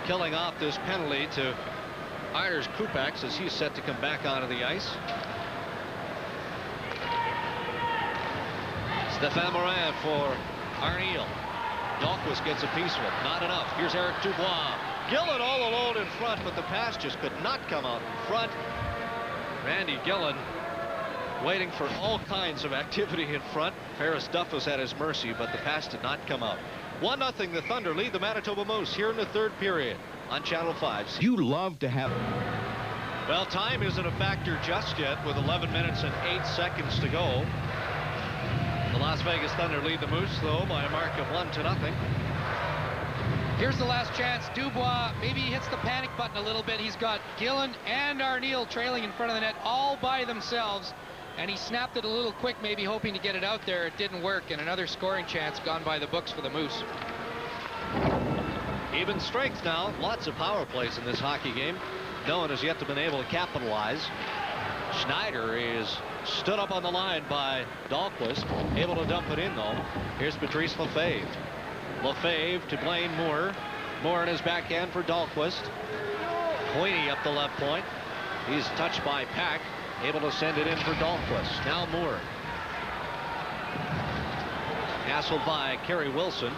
killing off this penalty to Arturs Kupaks as he's set to come back onto the ice. Stefan Moran for Arniel. Dahlquist gets a piece of it. Not enough. Here's Eric Dubois. Gillen all alone in front, but the pass just could not come out in front. Randy Gillen waiting for all kinds of activity in front. Paris Duffus at his mercy, but the pass did not come out. 1-0. The Thunder lead the Manitoba Moose here in the third period on Channel 5. You love to have... Well, time isn't a factor just yet with 11 minutes and 8 seconds to go. The Las Vegas Thunder lead the Moose, though, by a mark of 1-0. Here's the last chance. Dubois, maybe he hits the panic button a little bit. He's got Gillen and Arniel trailing in front of the net all by themselves. And he snapped it a little quick, maybe hoping to get it out there. It didn't work, and another scoring chance gone by the books for the Moose. Even strength now. Lots of power plays in this hockey game. No one has yet to been able to capitalize. Schneider is stood up on the line by Dahlquist. Able to dump it in, though. Here's Patrice Lefebvre. Lefebvre to Blaine Moore. Moore in his backhand for Dahlquist. Queenie up the left point. He's touched by Pack. Able to send it in for Dahlquist. Now Moore. Hassled by Kerry Wilson.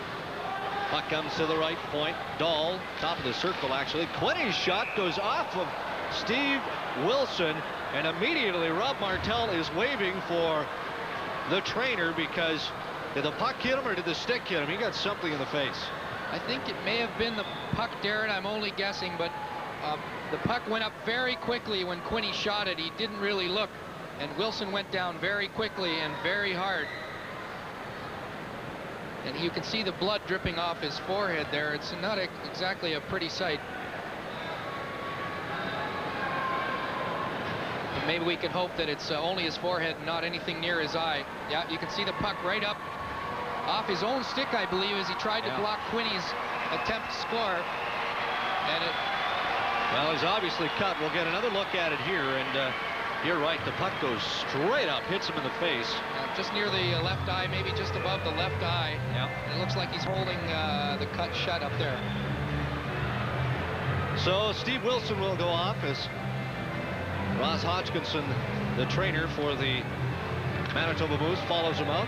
Puck comes to the right point. Dahl, top of the circle, actually. Quinny's shot goes off of Steve Wilson, and immediately Rob Martel is waving for the trainer because did the puck hit him or did the stick hit him? He got something in the face. I think it may have been the puck, Darren. I'm only guessing, but the puck went up very quickly when Quinny shot it. He didn't really look, and Wilson went down very quickly and very hard. And you can see the blood dripping off his forehead there. It's not exactly a pretty sight. And maybe we can hope that it's only his forehead and not anything near his eye. Yeah, you can see the puck right up off his own stick, I believe, as he tried to block Quinny's attempt to score. And it... Well, he's obviously cut. We'll get another look at it here, and you're right, the puck goes straight up, hits him in the face. Just near the left eye, maybe just above the left eye. Yeah. It looks like he's holding the cut shut up there. So Steve Wilson will go off as Ross Hodgkinson, the trainer for the Manitoba Moose, follows him out.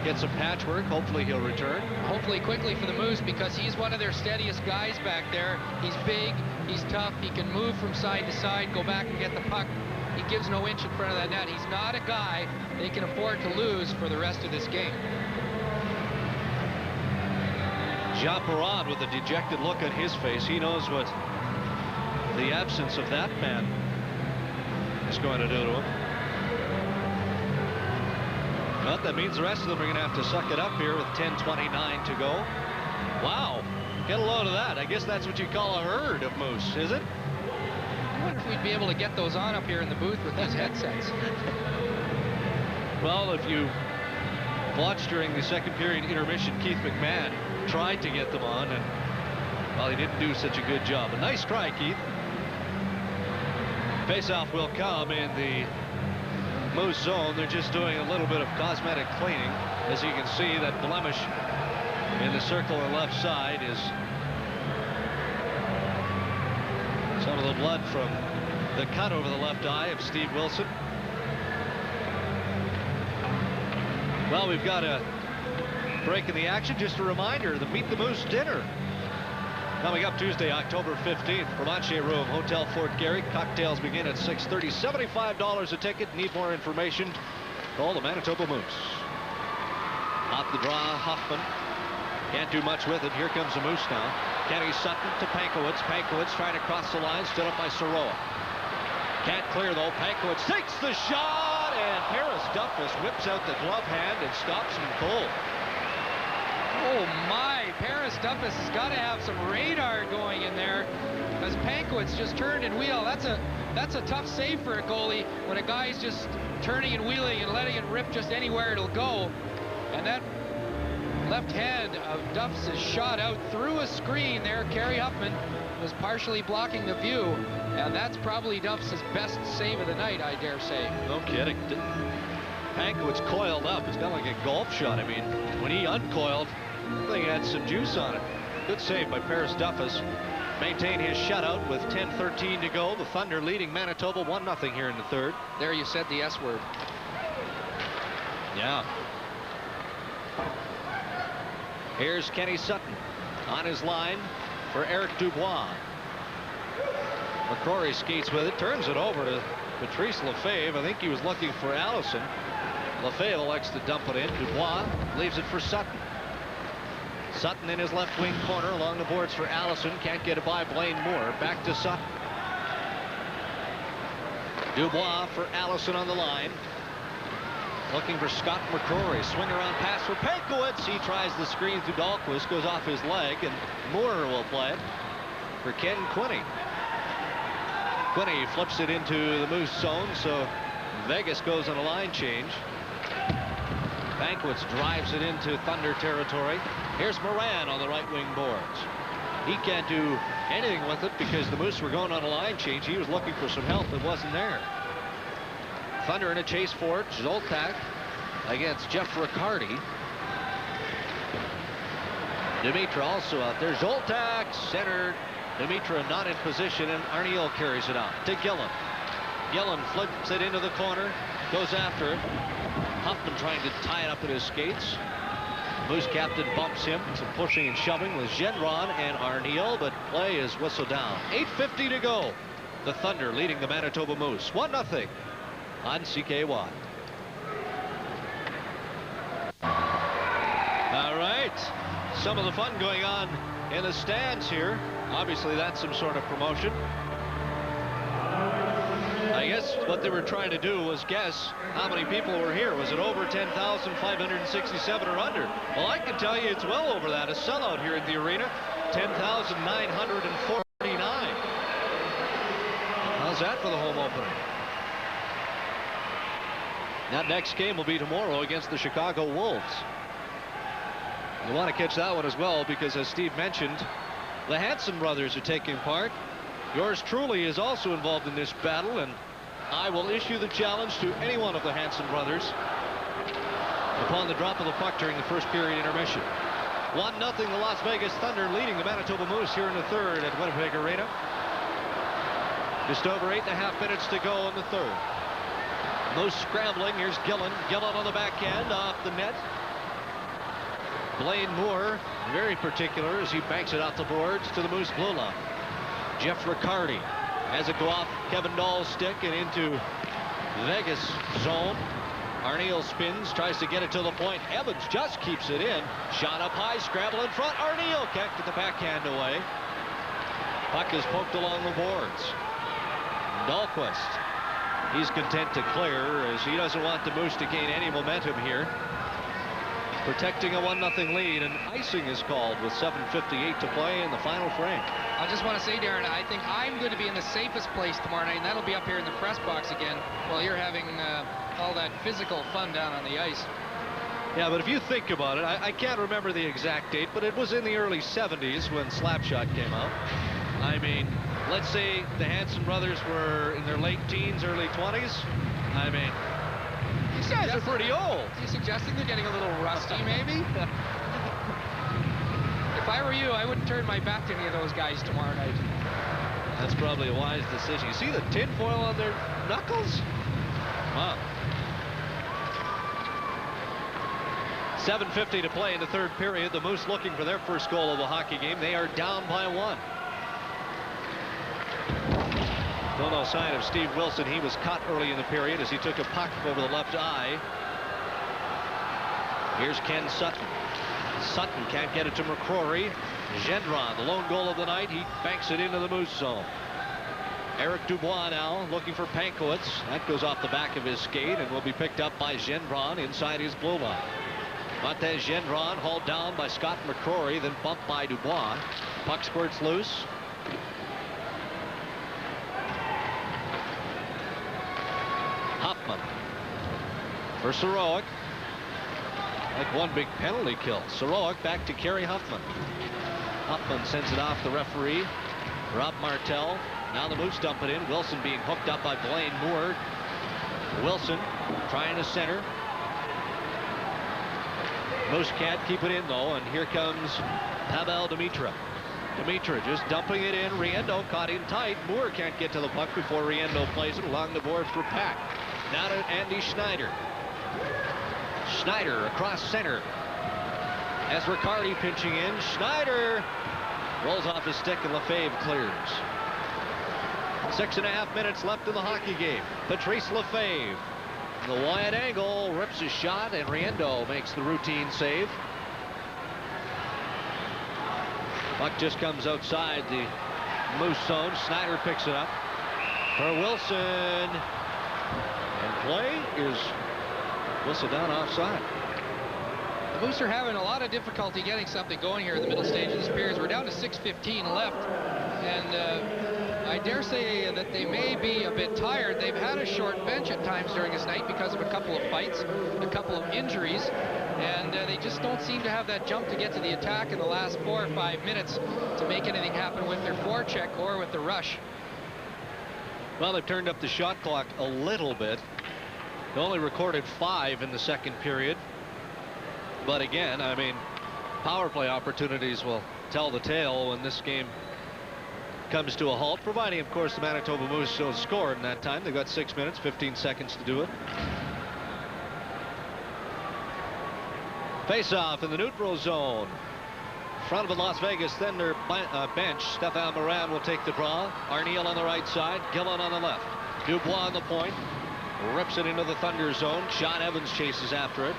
Gets some patchwork. Hopefully he'll return. Hopefully quickly for the Moose, because he's one of their steadiest guys back there. He's big, he's tough, he can move from side to side, go back and get the puck. He gives no inch in front of that net. He's not a guy they can afford to lose for the rest of this game. Jean Perron with a dejected look on his face. He knows what the absence of that man is going to do to him. But that means the rest of them are going to have to suck it up here with 10:29 to go. Wow, get a load of that. I guess that's what you call a herd of moose, is it? I wonder if we'd be able to get those on up here in the booth with these headsets. Well, if you watched during the second period intermission, Keith McMahon tried to get them on, and well, he didn't do such a good job. A nice try, Keith. Faceoff will come in the Moose zone. They're just doing a little bit of cosmetic cleaning. As you can see, that blemish in the circle on the left side is some of the blood from the cut over the left eye of Steve Wilson. Well, we've got a break in the action. Just a reminder, the Meet the Moose dinner coming up Tuesday, October 15th, Promenche Room, Hotel Fort Garry. Cocktails begin at 6:30. $75 a ticket. Need more information? Call the Manitoba Moose. Off the draw, Hoffman. Can't do much with it. Here comes the Moose now. Kenny Sutton to Pankowitz. Pankowitz trying to cross the line. Stood up by Soroa. Can't clear, though. Pankowitz takes the shot, and Paris Duffus whips out the glove hand and stops him cold. Oh my, Paris Duffus has got to have some radar going in there, as Pankowitz just turned and wheeled. That's a tough save for a goalie when a guy's just turning and wheeling and letting it rip just anywhere it'll go. And that left hand of Duffus is shot out through a screen there. Kerry Huffman was partially blocking the view, and that's probably Duffus' best save of the night, I dare say. No kidding. Pankowitz coiled up. It's kind of like a golf shot. I mean, when he uncoiled, the thing had some juice on it. Good save by Paris Duffus. Maintain his shutout with 10:13 to go. The Thunder leading Manitoba 1-0 here in the third. There you said the S word. Yeah. Here's Kenny Sutton on his line for Eric Dubois. McCrory skates with it, turns it over to Patrice Lefebvre. I think he was looking for Allison. Lefebvre elects to dump it in. Dubois leaves it for Sutton. Sutton in his left wing corner along the boards for Allison. Can't get it by Blaine Moore. Back to Sutton. Dubois for Allison on the line. Looking for Scott McCrory. Swing around pass for Pankowitz. He tries the screen through Dahlquist. Goes off his leg, and Moore will play it for Ken Quinney. Quinney flips it into the Moose zone, so Vegas goes on a line change. Pankowitz drives it into Thunder territory. Here's Moran on the right wing boards. He can't do anything with it because the Moose were going on a line change. He was looking for some help that wasn't there. Thunder in a chase for it. Zoltak against Jeff Riccardi. Dimitra also out there. Zoltak centered. Dimitra not in position, and Arniel carries it out to Gillen. Gillen flips it into the corner, goes after it. Huffman trying to tie it up in his skates. Moose captain bumps him. Some pushing and shoving with Gendron and Arniel, but play is whistled down. 8:50 to go. The Thunder leading the Manitoba Moose 1-0 on CKY. All right. Some of the fun going on in the stands here. Obviously, that's some sort of promotion. I guess what they were trying to do was guess how many people were here. Was it over 10,567 or under? Well, I can tell you it's well over that. A sellout here at the arena, 10,949. How's that for the home opener? That next game will be tomorrow against the Chicago Wolves. You want to catch that one as well because, as Steve mentioned, the Hanson brothers are taking part. Yours truly is also involved in this battle, and I will issue the challenge to any one of the Hanson brothers upon the drop of the puck during the first period intermission. 1-0 the Las Vegas Thunder leading the Manitoba Moose here in the third at Winnipeg Arena. Just over 8.5 minutes to go in the third. Moose scrambling. Here's Gillen. Gillen on the backhand off the net. Blaine Moore very particular as he banks it off the boards to the Moose blue line. Jeff Riccardi has it go off Kevin Dahl's stick and into Vegas zone. Arniel spins, tries to get it to the point. Evans just keeps it in. Shot up high, scramble in front. Arniel can't get the backhand away. Puck is poked along the boards. Dahlquist, he's content to clear as he doesn't want the Moose to gain any momentum here. Protecting a 1-0 lead, and icing is called with 7:58 to play in the final frame. I just want to say, Darren, I think I'm going to be in the safest place tomorrow night, and that'll be up here in the press box again while you're having all that physical fun down on the ice. Yeah, but if you think about it, I can't remember the exact date, but it was in the early 70s when Slapshot came out. I mean, let's say the Hanson brothers were in their late teens, early 20s. I mean, these guys are pretty old. Are you suggesting they're getting a little rusty, maybe? If I were you, I wouldn't turn my back to any of those guys tomorrow night. That's probably a wise decision. You see the tinfoil on their knuckles? Wow. 7:50 to play in the third period. The Moose looking for their first goal of the hockey game. They are down by 1. Still no sign of Steve Wilson. He was cut early in the period as he took a puck over the left eye. Here's Ken Sutton. Sutton can't get it to McCrory. Gendron, the lone goal of the night. He banks it into the Moose zone. Eric Dubois now looking for Pankowitz. That goes off the back of his skate and will be picked up by Gendron inside his blue line. Montez Gendron hauled down by Scott McCrory, then bumped by Dubois. Puck squirts loose. Huffman for Soroik. Like one big penalty kill. Soroik back to Kerry Huffman. Huffman sends it off the referee, Rob Martell. Now the Moose dump it in. Wilson being hooked up by Blaine Moore. Wilson trying to center. Moose can't keep it in though, and here comes Pavel Dimitra. Dimitra just dumping it in. Riendo caught in tight. Moore can't get to the puck before Riendo plays it along the boards for Pack. Now to Andy Schneider. Schneider across center. As Riccardi pinching in. Schneider rolls off his stick and Lefebvre clears. 6.5 minutes left in the hockey game. Patrice Lefebvre. The wide angle rips his shot, and Riendo makes the routine save. Puck just comes outside the Moose zone. Schneider picks it up for Wilson. And play is whistled down offside. The Moose are having a lot of difficulty getting something going here in the middle stage of this period. We're down to 6:15 left, and I dare say that they may be a bit tired. They've had a short bench at times during this night because of a couple of fights, a couple of injuries, and they just just don't seem to have that jump to get to the attack in the last 4 or 5 minutes to make anything happen with their forecheck or with the rush. Well, they've turned up the shot clock a little bit. They only recorded 5 in the second period. But again, I mean, power play opportunities will tell the tale when this game comes to a halt, providing, of course, the Manitoba Moose don't score in that time. They've got 6 minutes, 15 seconds to do it. Face-off in the neutral zone. Front of the Las Vegas Thunder bench. Stéphane Morin will take the draw. Arniel on the right side. Gillen on the left. Dubois on the point. Rips it into the Thunder zone. Sean Evans chases after it.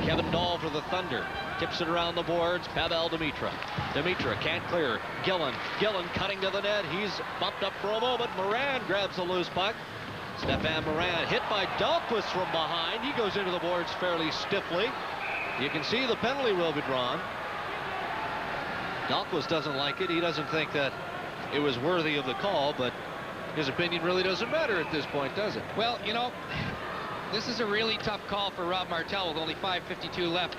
Kevin Dahl for the Thunder. Tips it around the boards. Pavel Dimitra. Dimitra can't clear. Gillen cutting to the net. He's bumped up for a moment. Morin grabs the loose puck. Stéphane Morin hit by Dahlquist from behind. He goes into the boards fairly stiffly. You can see the penalty will be drawn. Dahlquist doesn't like it. He doesn't think that it was worthy of the call, but his opinion really doesn't matter at this point, does it? Well, you know, this is a really tough call for Rob Martel with only 5:52 left.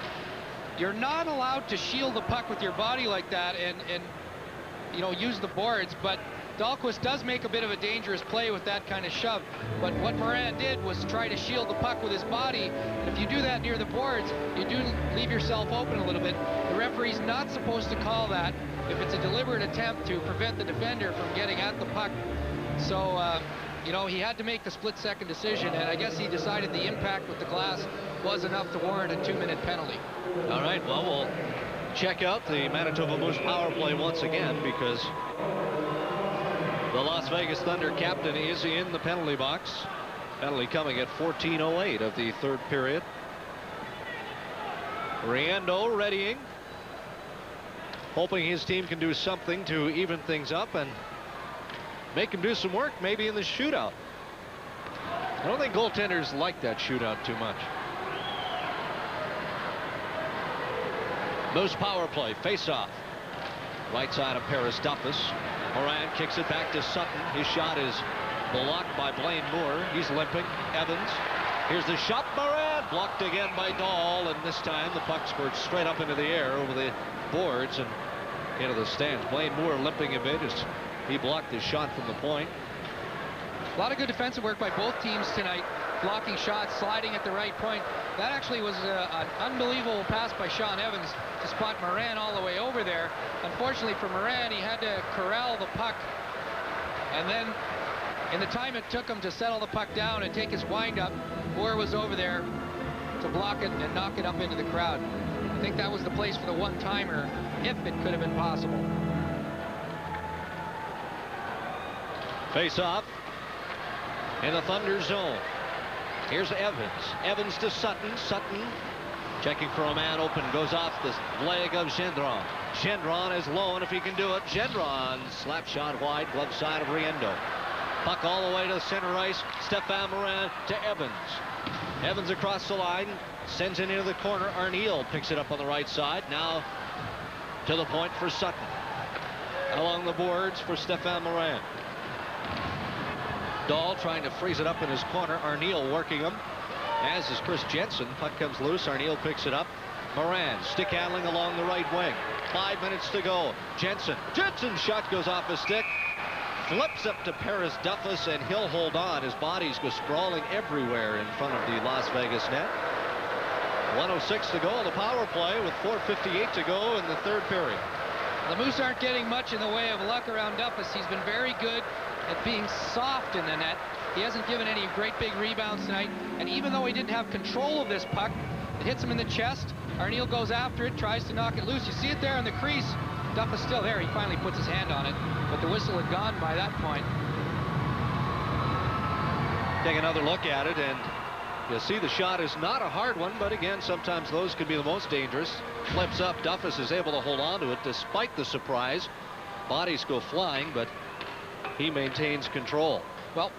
You're not allowed to shield the puck with your body like that and you know, use the boards, but Dahlquist does make a bit of a dangerous play with that kind of shove. But what Morin did was try to shield the puck with his body, and if you do that near the boards, you do leave yourself open a little bit. The referee's not supposed to call that if it's a deliberate attempt to prevent the defender from getting at the puck. So, you know, he had to make the split-second decision, and I guess he decided the impact with the glass was enough to warrant a 2-minute penalty. All right, well, we'll check out the Manitoba Moose power play once again, because the Las Vegas Thunder captain is in the penalty box. Penalty coming at 14:08 of the third period. Riendo readying, hoping his team can do something to even things up and make him do some work maybe in the shootout. I don't think goaltenders like that shootout too much. Moose power play, face-off. Right side of Paris Duffus. Morin kicks it back to Sutton. His shot is blocked by Blaine Moore. He's limping. Evans. Here's the shot. Morin blocked again by Dahl, and this time the puck squirts straight up into the air over the boards and into the stands. Blaine Moore limping a bit as he blocked his shot from the point. A lot of good defensive work by both teams tonight, blocking shots, sliding at the right point. That actually was an unbelievable pass by Sean Evans to spot Morin all the way over there. Unfortunately for Morin, he had to corral the puck, and then in the time it took him to settle the puck down and take his wind-up, Moore was over there to block it and knock it up into the crowd. I think that was the place for the one-timer, if it could have been possible. Face-off in the Thunder zone. Here's Evans. Evans to Sutton. Sutton checking for a man open. Goes off the leg of Gendron. Gendron is low, and if he can do it, Gendron slap shot wide, glove side of Riendo. Puck all the way to center ice. Stéphane Morin to Evans. Evans across the line. Sends it into the corner. Arniel picks it up on the right side. Now to the point for Sutton. Along the boards for Stéphane Morin. Dahl trying to freeze it up in his corner. Arniel working him, as is Chris Jensen. Puck comes loose. Arniel picks it up. Morin stick handling along the right wing. 5 minutes to go. Jensen's shot goes off his stick. Flips up to Paris Duffus, and he'll hold on. His bodies go sprawling everywhere in front of the Las Vegas net. 1:06 to go on the power play with 4:58 to go in the third period. The Moose aren't getting much in the way of luck around Duffus. He's been very good at being soft in the net. He hasn't given any great big rebounds tonight, and even though he didn't have control of this puck, it hits him in the chest. Arniel goes after it, tries to knock it loose. You see it there on the crease. Duffus still there. He finally puts his hand on it, but the whistle had gone by that point. Take another look at it, and you see the shot is not a hard one, but again, sometimes those can be the most dangerous. Flips up. Duffus is able to hold on to it despite the surprise. Bodies go flying, but he maintains control. Well,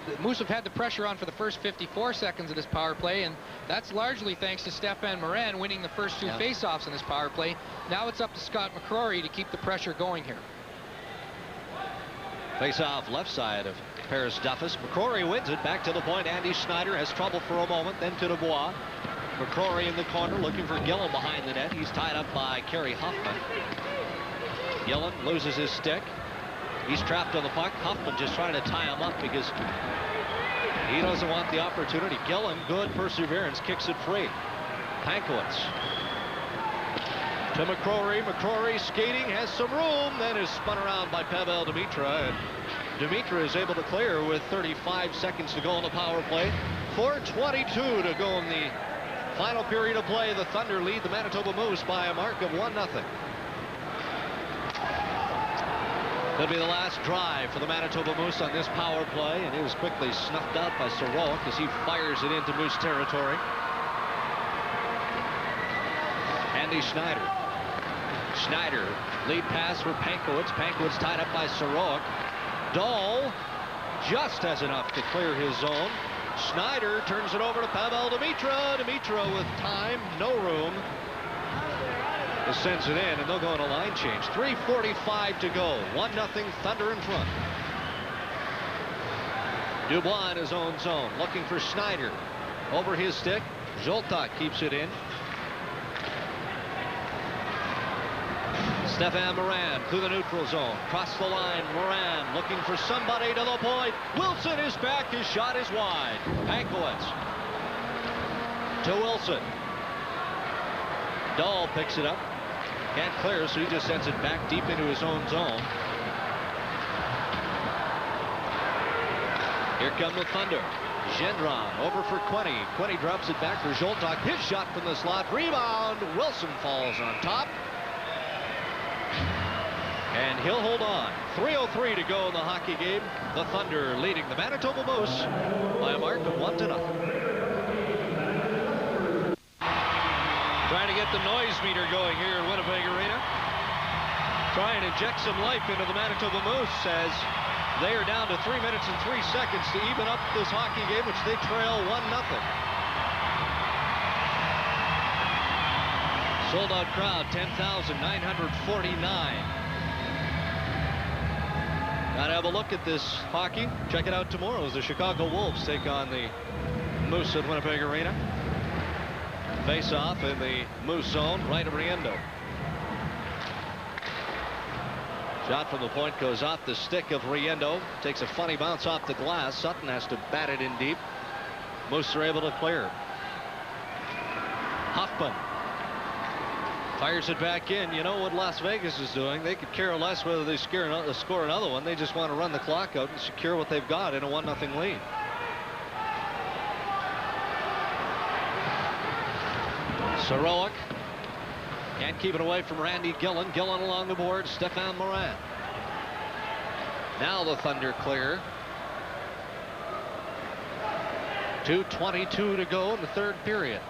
the Moose have had the pressure on for the first 54 seconds of this power play, and that's largely thanks to Stéphane Morin winning the first two face-offs in this power play. Now it's up to Scott McCrory to keep the pressure going here. Face-off left side of Paris Duffus. McCrory wins it. Back to the point. Andy Schneider has trouble for a moment. Then to Dubois. McCrory in the corner looking for Gillen behind the net. He's tied up by Kerry Huffman. Gillen loses his stick. He's trapped on the puck. Huffman just trying to tie him up because he doesn't want the opportunity. Gillen, good perseverance, kicks it free. Pankowitz to McCrory. McCrory skating, has some room, then is spun around by Pavel Demitra. And Demitra is able to clear with 35 seconds to go on the power play. 4:22 to go in the final period of play. The Thunder lead the Manitoba Moose by a mark of 1-0. Could be the last drive for the Manitoba Moose on this power play, and it was quickly snuffed out by Soroik as he fires it into Moose territory. Andy Schneider. Schneider, lead pass for Pankowitz. Pankowitz tied up by Soroik. Dahl just has enough to clear his zone. Schneider turns it over to Pavel Demitra. Demitra with time, no room. Sends it in, and they'll go on a line change. 3:45 to go. 1-0 Thunder in front. Dubois in his own zone, looking for Schneider. Over his stick. Zoltak keeps it in. Stefan Morin through the neutral zone. Cross the line. Morin looking for somebody to the point. Wilson is back. His shot is wide. Pankowitz to Wilson. Dahl picks it up. Can't clear, so he just sends it back deep into his own zone. Here come the Thunder. Gendron over for Quenney. Quenney drops it back for Zoltak. His shot from the slot. Rebound. Wilson falls on top. And he'll hold on. 3:03 to go in the hockey game. The Thunder leading the Manitoba Moose by a mark of 1-0. Trying to get the noise meter going here in Winnipeg Arena. Trying to inject some life into the Manitoba Moose as they are down to 3 minutes and 3 seconds to even up this hockey game, which they trail 1-0. Sold out crowd, 10,949. Gotta have a look at this hockey. Check it out tomorrow as the Chicago Wolves take on the Moose at Winnipeg Arena. Face off in the Moose zone, right of Riendo. Shot from the point goes off the stick of Riendo. Takes a funny bounce off the glass. Sutton has to bat it in deep. Moose are able to clear. Hoffman fires it back in. You know what Las Vegas is doing? They could care less whether they score another one. They just want to run the clock out and secure what they've got in a 1-0 lead. Soroik can't keep it away from Randy Gillen. Gillen along the board. Stefan Morin. Now the Thunder clear. 2:22 to go in the third period.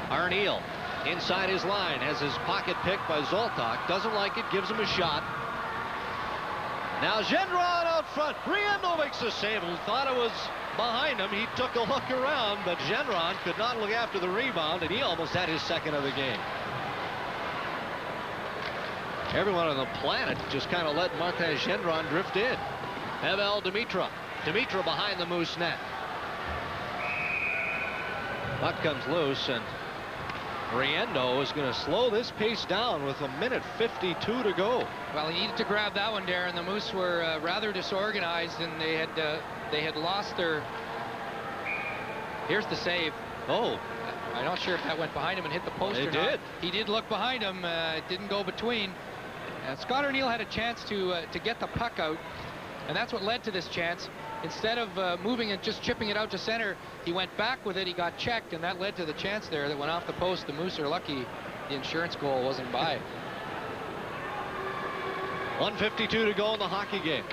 Arniel inside his line has his pocket picked by Zoltak. Doesn't like it. Gives him a shot. Now Gendron out front. Riendo makes a save. Thought it was behind him. He took a look around, but Gendron could not look after the rebound, and he almost had his second of the game. Everyone on the planet just kind of let Martin Gendron drift in. Pavel Demitra. Demitra behind the Moose net. Puck comes loose, and Riendo is going to slow this pace down with 1:52 to go. Well, he needed to grab that one, Darren. The Moose were rather disorganized, and they had lost their. Here's the save. Oh, I'm not sure if that went behind him and hit the post or not. He did look behind him. It didn't go between. Scott Arniel had a chance to get the puck out, and that's what led to this chance. Instead of moving and just chipping it out to center, he went back with it. He got checked, and that led to the chance there that went off the post. The Moose are lucky the insurance goal wasn't by. 1:52 to go in the hockey game.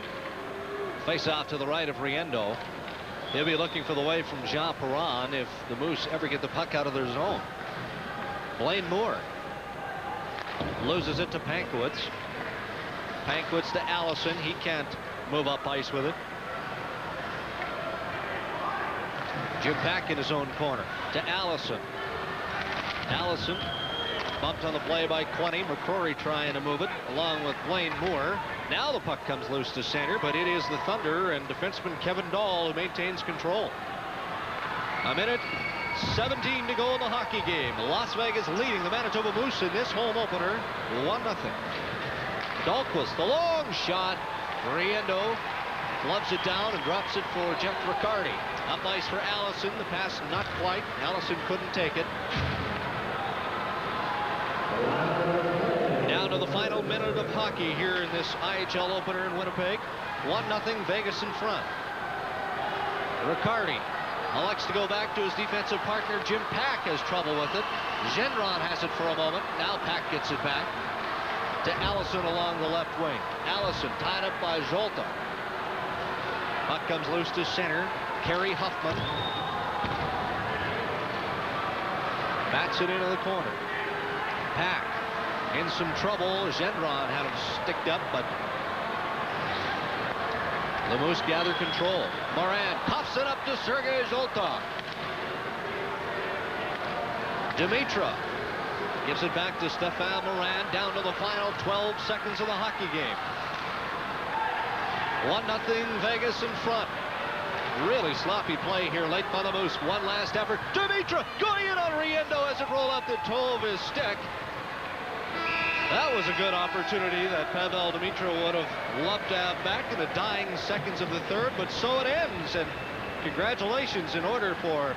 Face off to the right of Riendo. He'll be looking for the way from Jean Perron if the Moose ever get the puck out of their zone. Blaine Moore loses it to Pankowitz. Pankowitz to Allison. He can't move up ice with it. Jim Pack in his own corner to Allison. Allison bumped on the play by Quenney. McCrory trying to move it along with Blaine Moore. Now the puck comes loose to center, but it is the Thunder and defenseman Kevin Dahl who maintains control. 1 minute 17 to go in the hockey game. Las Vegas leading the Manitoba Moose in this home opener 1-0. Dahlquist, the long shot. Riendo flubs it down and drops it for Jeff Riccardi. Up ice for Allison. The pass not quite. Allison couldn't take it. Down to the final minute of hockey here in this IHL opener in Winnipeg. 1-0 Vegas in front. Riccardi elects to go back to his defensive partner. Jim Pack has trouble with it. Gendron has it for a moment. Now Pack gets it back to Allison along the left wing. Allison tied up by Zolta. Puck comes loose to center. Kerry Huffman bats it into the corner. Pack in some trouble. Gendron had him sticked up, but the Moose gather control. Moran puffs it up to Sergei Zolta. Dimitra gives it back to Stefan Moran. Down to the final 12 seconds of the hockey game. 1-0 Vegas in front. Really sloppy play here late by the Moose. One last effort. Dimitra going in on Riendo as it rolled up the toe of his stick. That was a good opportunity that Pavel Dimitra would have loved to have back in the dying seconds of the third, but so it ends. And congratulations in order for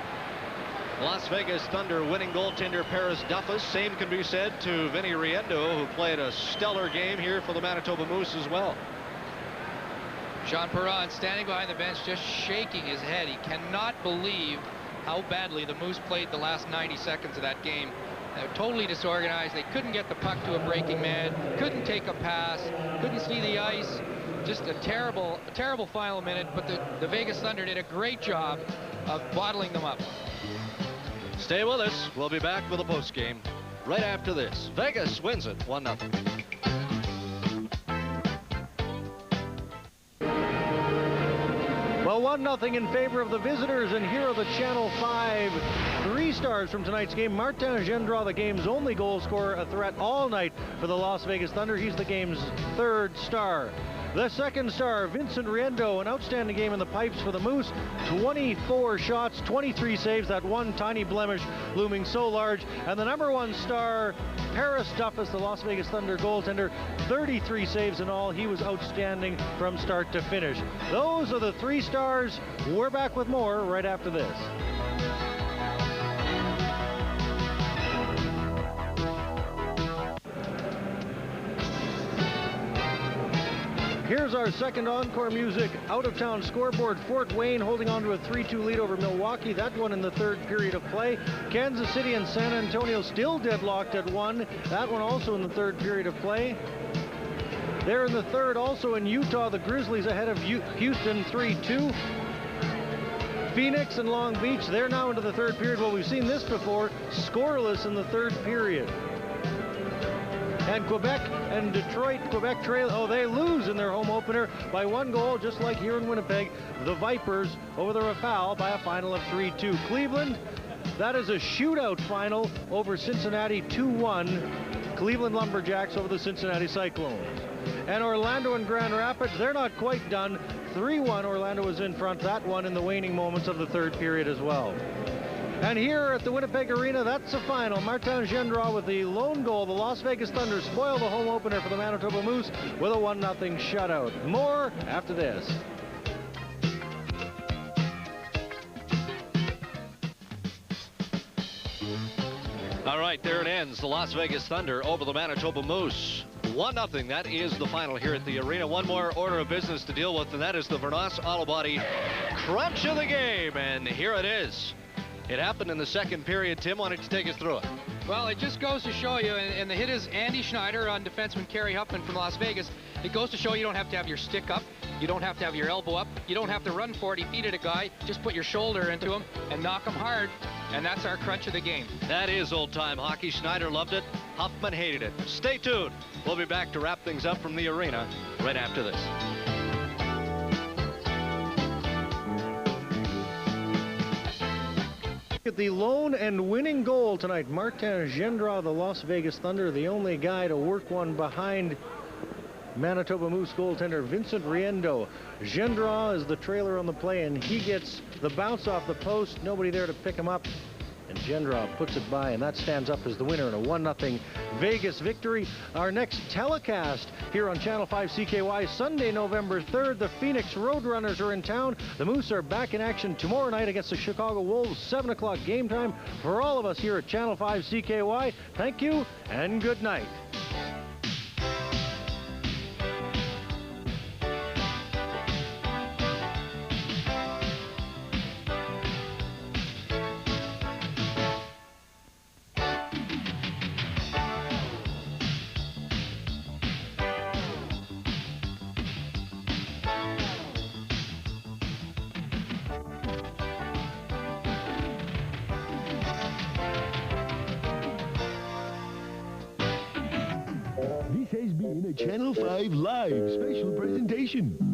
Las Vegas Thunder winning goaltender Paris Duffus. Same can be said to Vinny Riendo, who played a stellar game here for the Manitoba Moose as well. Jean Perron standing behind the bench just shaking his head. He cannot believe how badly the Moose played the last 90 seconds of that game. They're totally disorganized. They couldn't get the puck to a breaking man, couldn't take a pass, couldn't see the ice. Just a terrible final minute, but the Vegas Thunder did a great job of bottling them up. Stay with us. We'll be back with a post game right after this. Vegas wins it 1-0. Well, 1-0 in favor of the visitors, and here are the Channel 5 3 stars from tonight's game. Martin Gendron, the game's only goal scorer, a threat all night for the Las Vegas Thunder. He's the game's 3rd star. The 2nd star, Vincent Riendo, an outstanding game in the pipes for the Moose. 24 shots, 23 saves, that one tiny blemish looming so large. And the number 1 star, Paris Duffus, the Las Vegas Thunder goaltender, 33 saves in all. He was outstanding from start to finish. Those are the 3 stars. We're back with more right after this. Here's our second encore music. Out-of-town scoreboard. Fort Wayne holding on to a 3-2 lead over Milwaukee. That one in the 3rd period of play. Kansas City and San Antonio still deadlocked at 1. That one also in the 3rd period of play. There in the 3rd, also in Utah, the Grizzlies ahead of Houston 3-2. Phoenix and Long Beach, they're now into the 3rd period. Well, we've seen this before. Scoreless in the 3rd period. And Quebec and Detroit, Quebec trail, they lose in their home opener by 1 goal, just like here in Winnipeg. The Vipers over the Rafale by a final of 3-2. Cleveland, that is a shootout final over Cincinnati 2-1. Cleveland Lumberjacks over the Cincinnati Cyclones. And Orlando and Grand Rapids, they're not quite done. 3-1, Orlando was in front, that one in the waning moments of the 3rd period as well. And here at the Winnipeg Arena, that's the final. Martin Gendron with the lone goal. The Las Vegas Thunder spoil the home opener for the Manitoba Moose with a 1-0 shutout. More after this. All right, there it ends. The Las Vegas Thunder over the Manitoba Moose. 1-0. That is the final here at the arena. One more order of business to deal with, and that is the Vernos Auto Body crunch of the game. And here it is. It happened in the 2nd period. Tim, why don't you take us through it? Well, it just goes to show you, and the hit is Andy Schneider on defenseman Kerry Huffman from Las Vegas. It goes to show you don't have to have your stick up. You don't have to have your elbow up. You don't have to run 40 feet at a guy. Just put your shoulder into him and knock him hard. And that's our crunch of the game. That is old-time hockey. Schneider loved it. Huffman hated it. Stay tuned. We'll be back to wrap things up from the arena right after this. At the lone and winning goal tonight, Martin Gendron, the Las Vegas Thunder, the only guy to work one behind Manitoba Moose goaltender Vincent Riendo. Gendron is the trailer on the play, and he gets the bounce off the post. Nobody there to pick him up. And Gendrov puts it by, and that stands up as the winner in a 1-0 Vegas victory. Our next telecast here on Channel 5 CKY, Sunday, November 3rd. The Phoenix Roadrunners are in town. The Moose are back in action tomorrow night against the Chicago Wolves, 7 o'clock game time. For all of us here at Channel 5 CKY, thank you and good night. This has been a Channel 5 Live special presentation.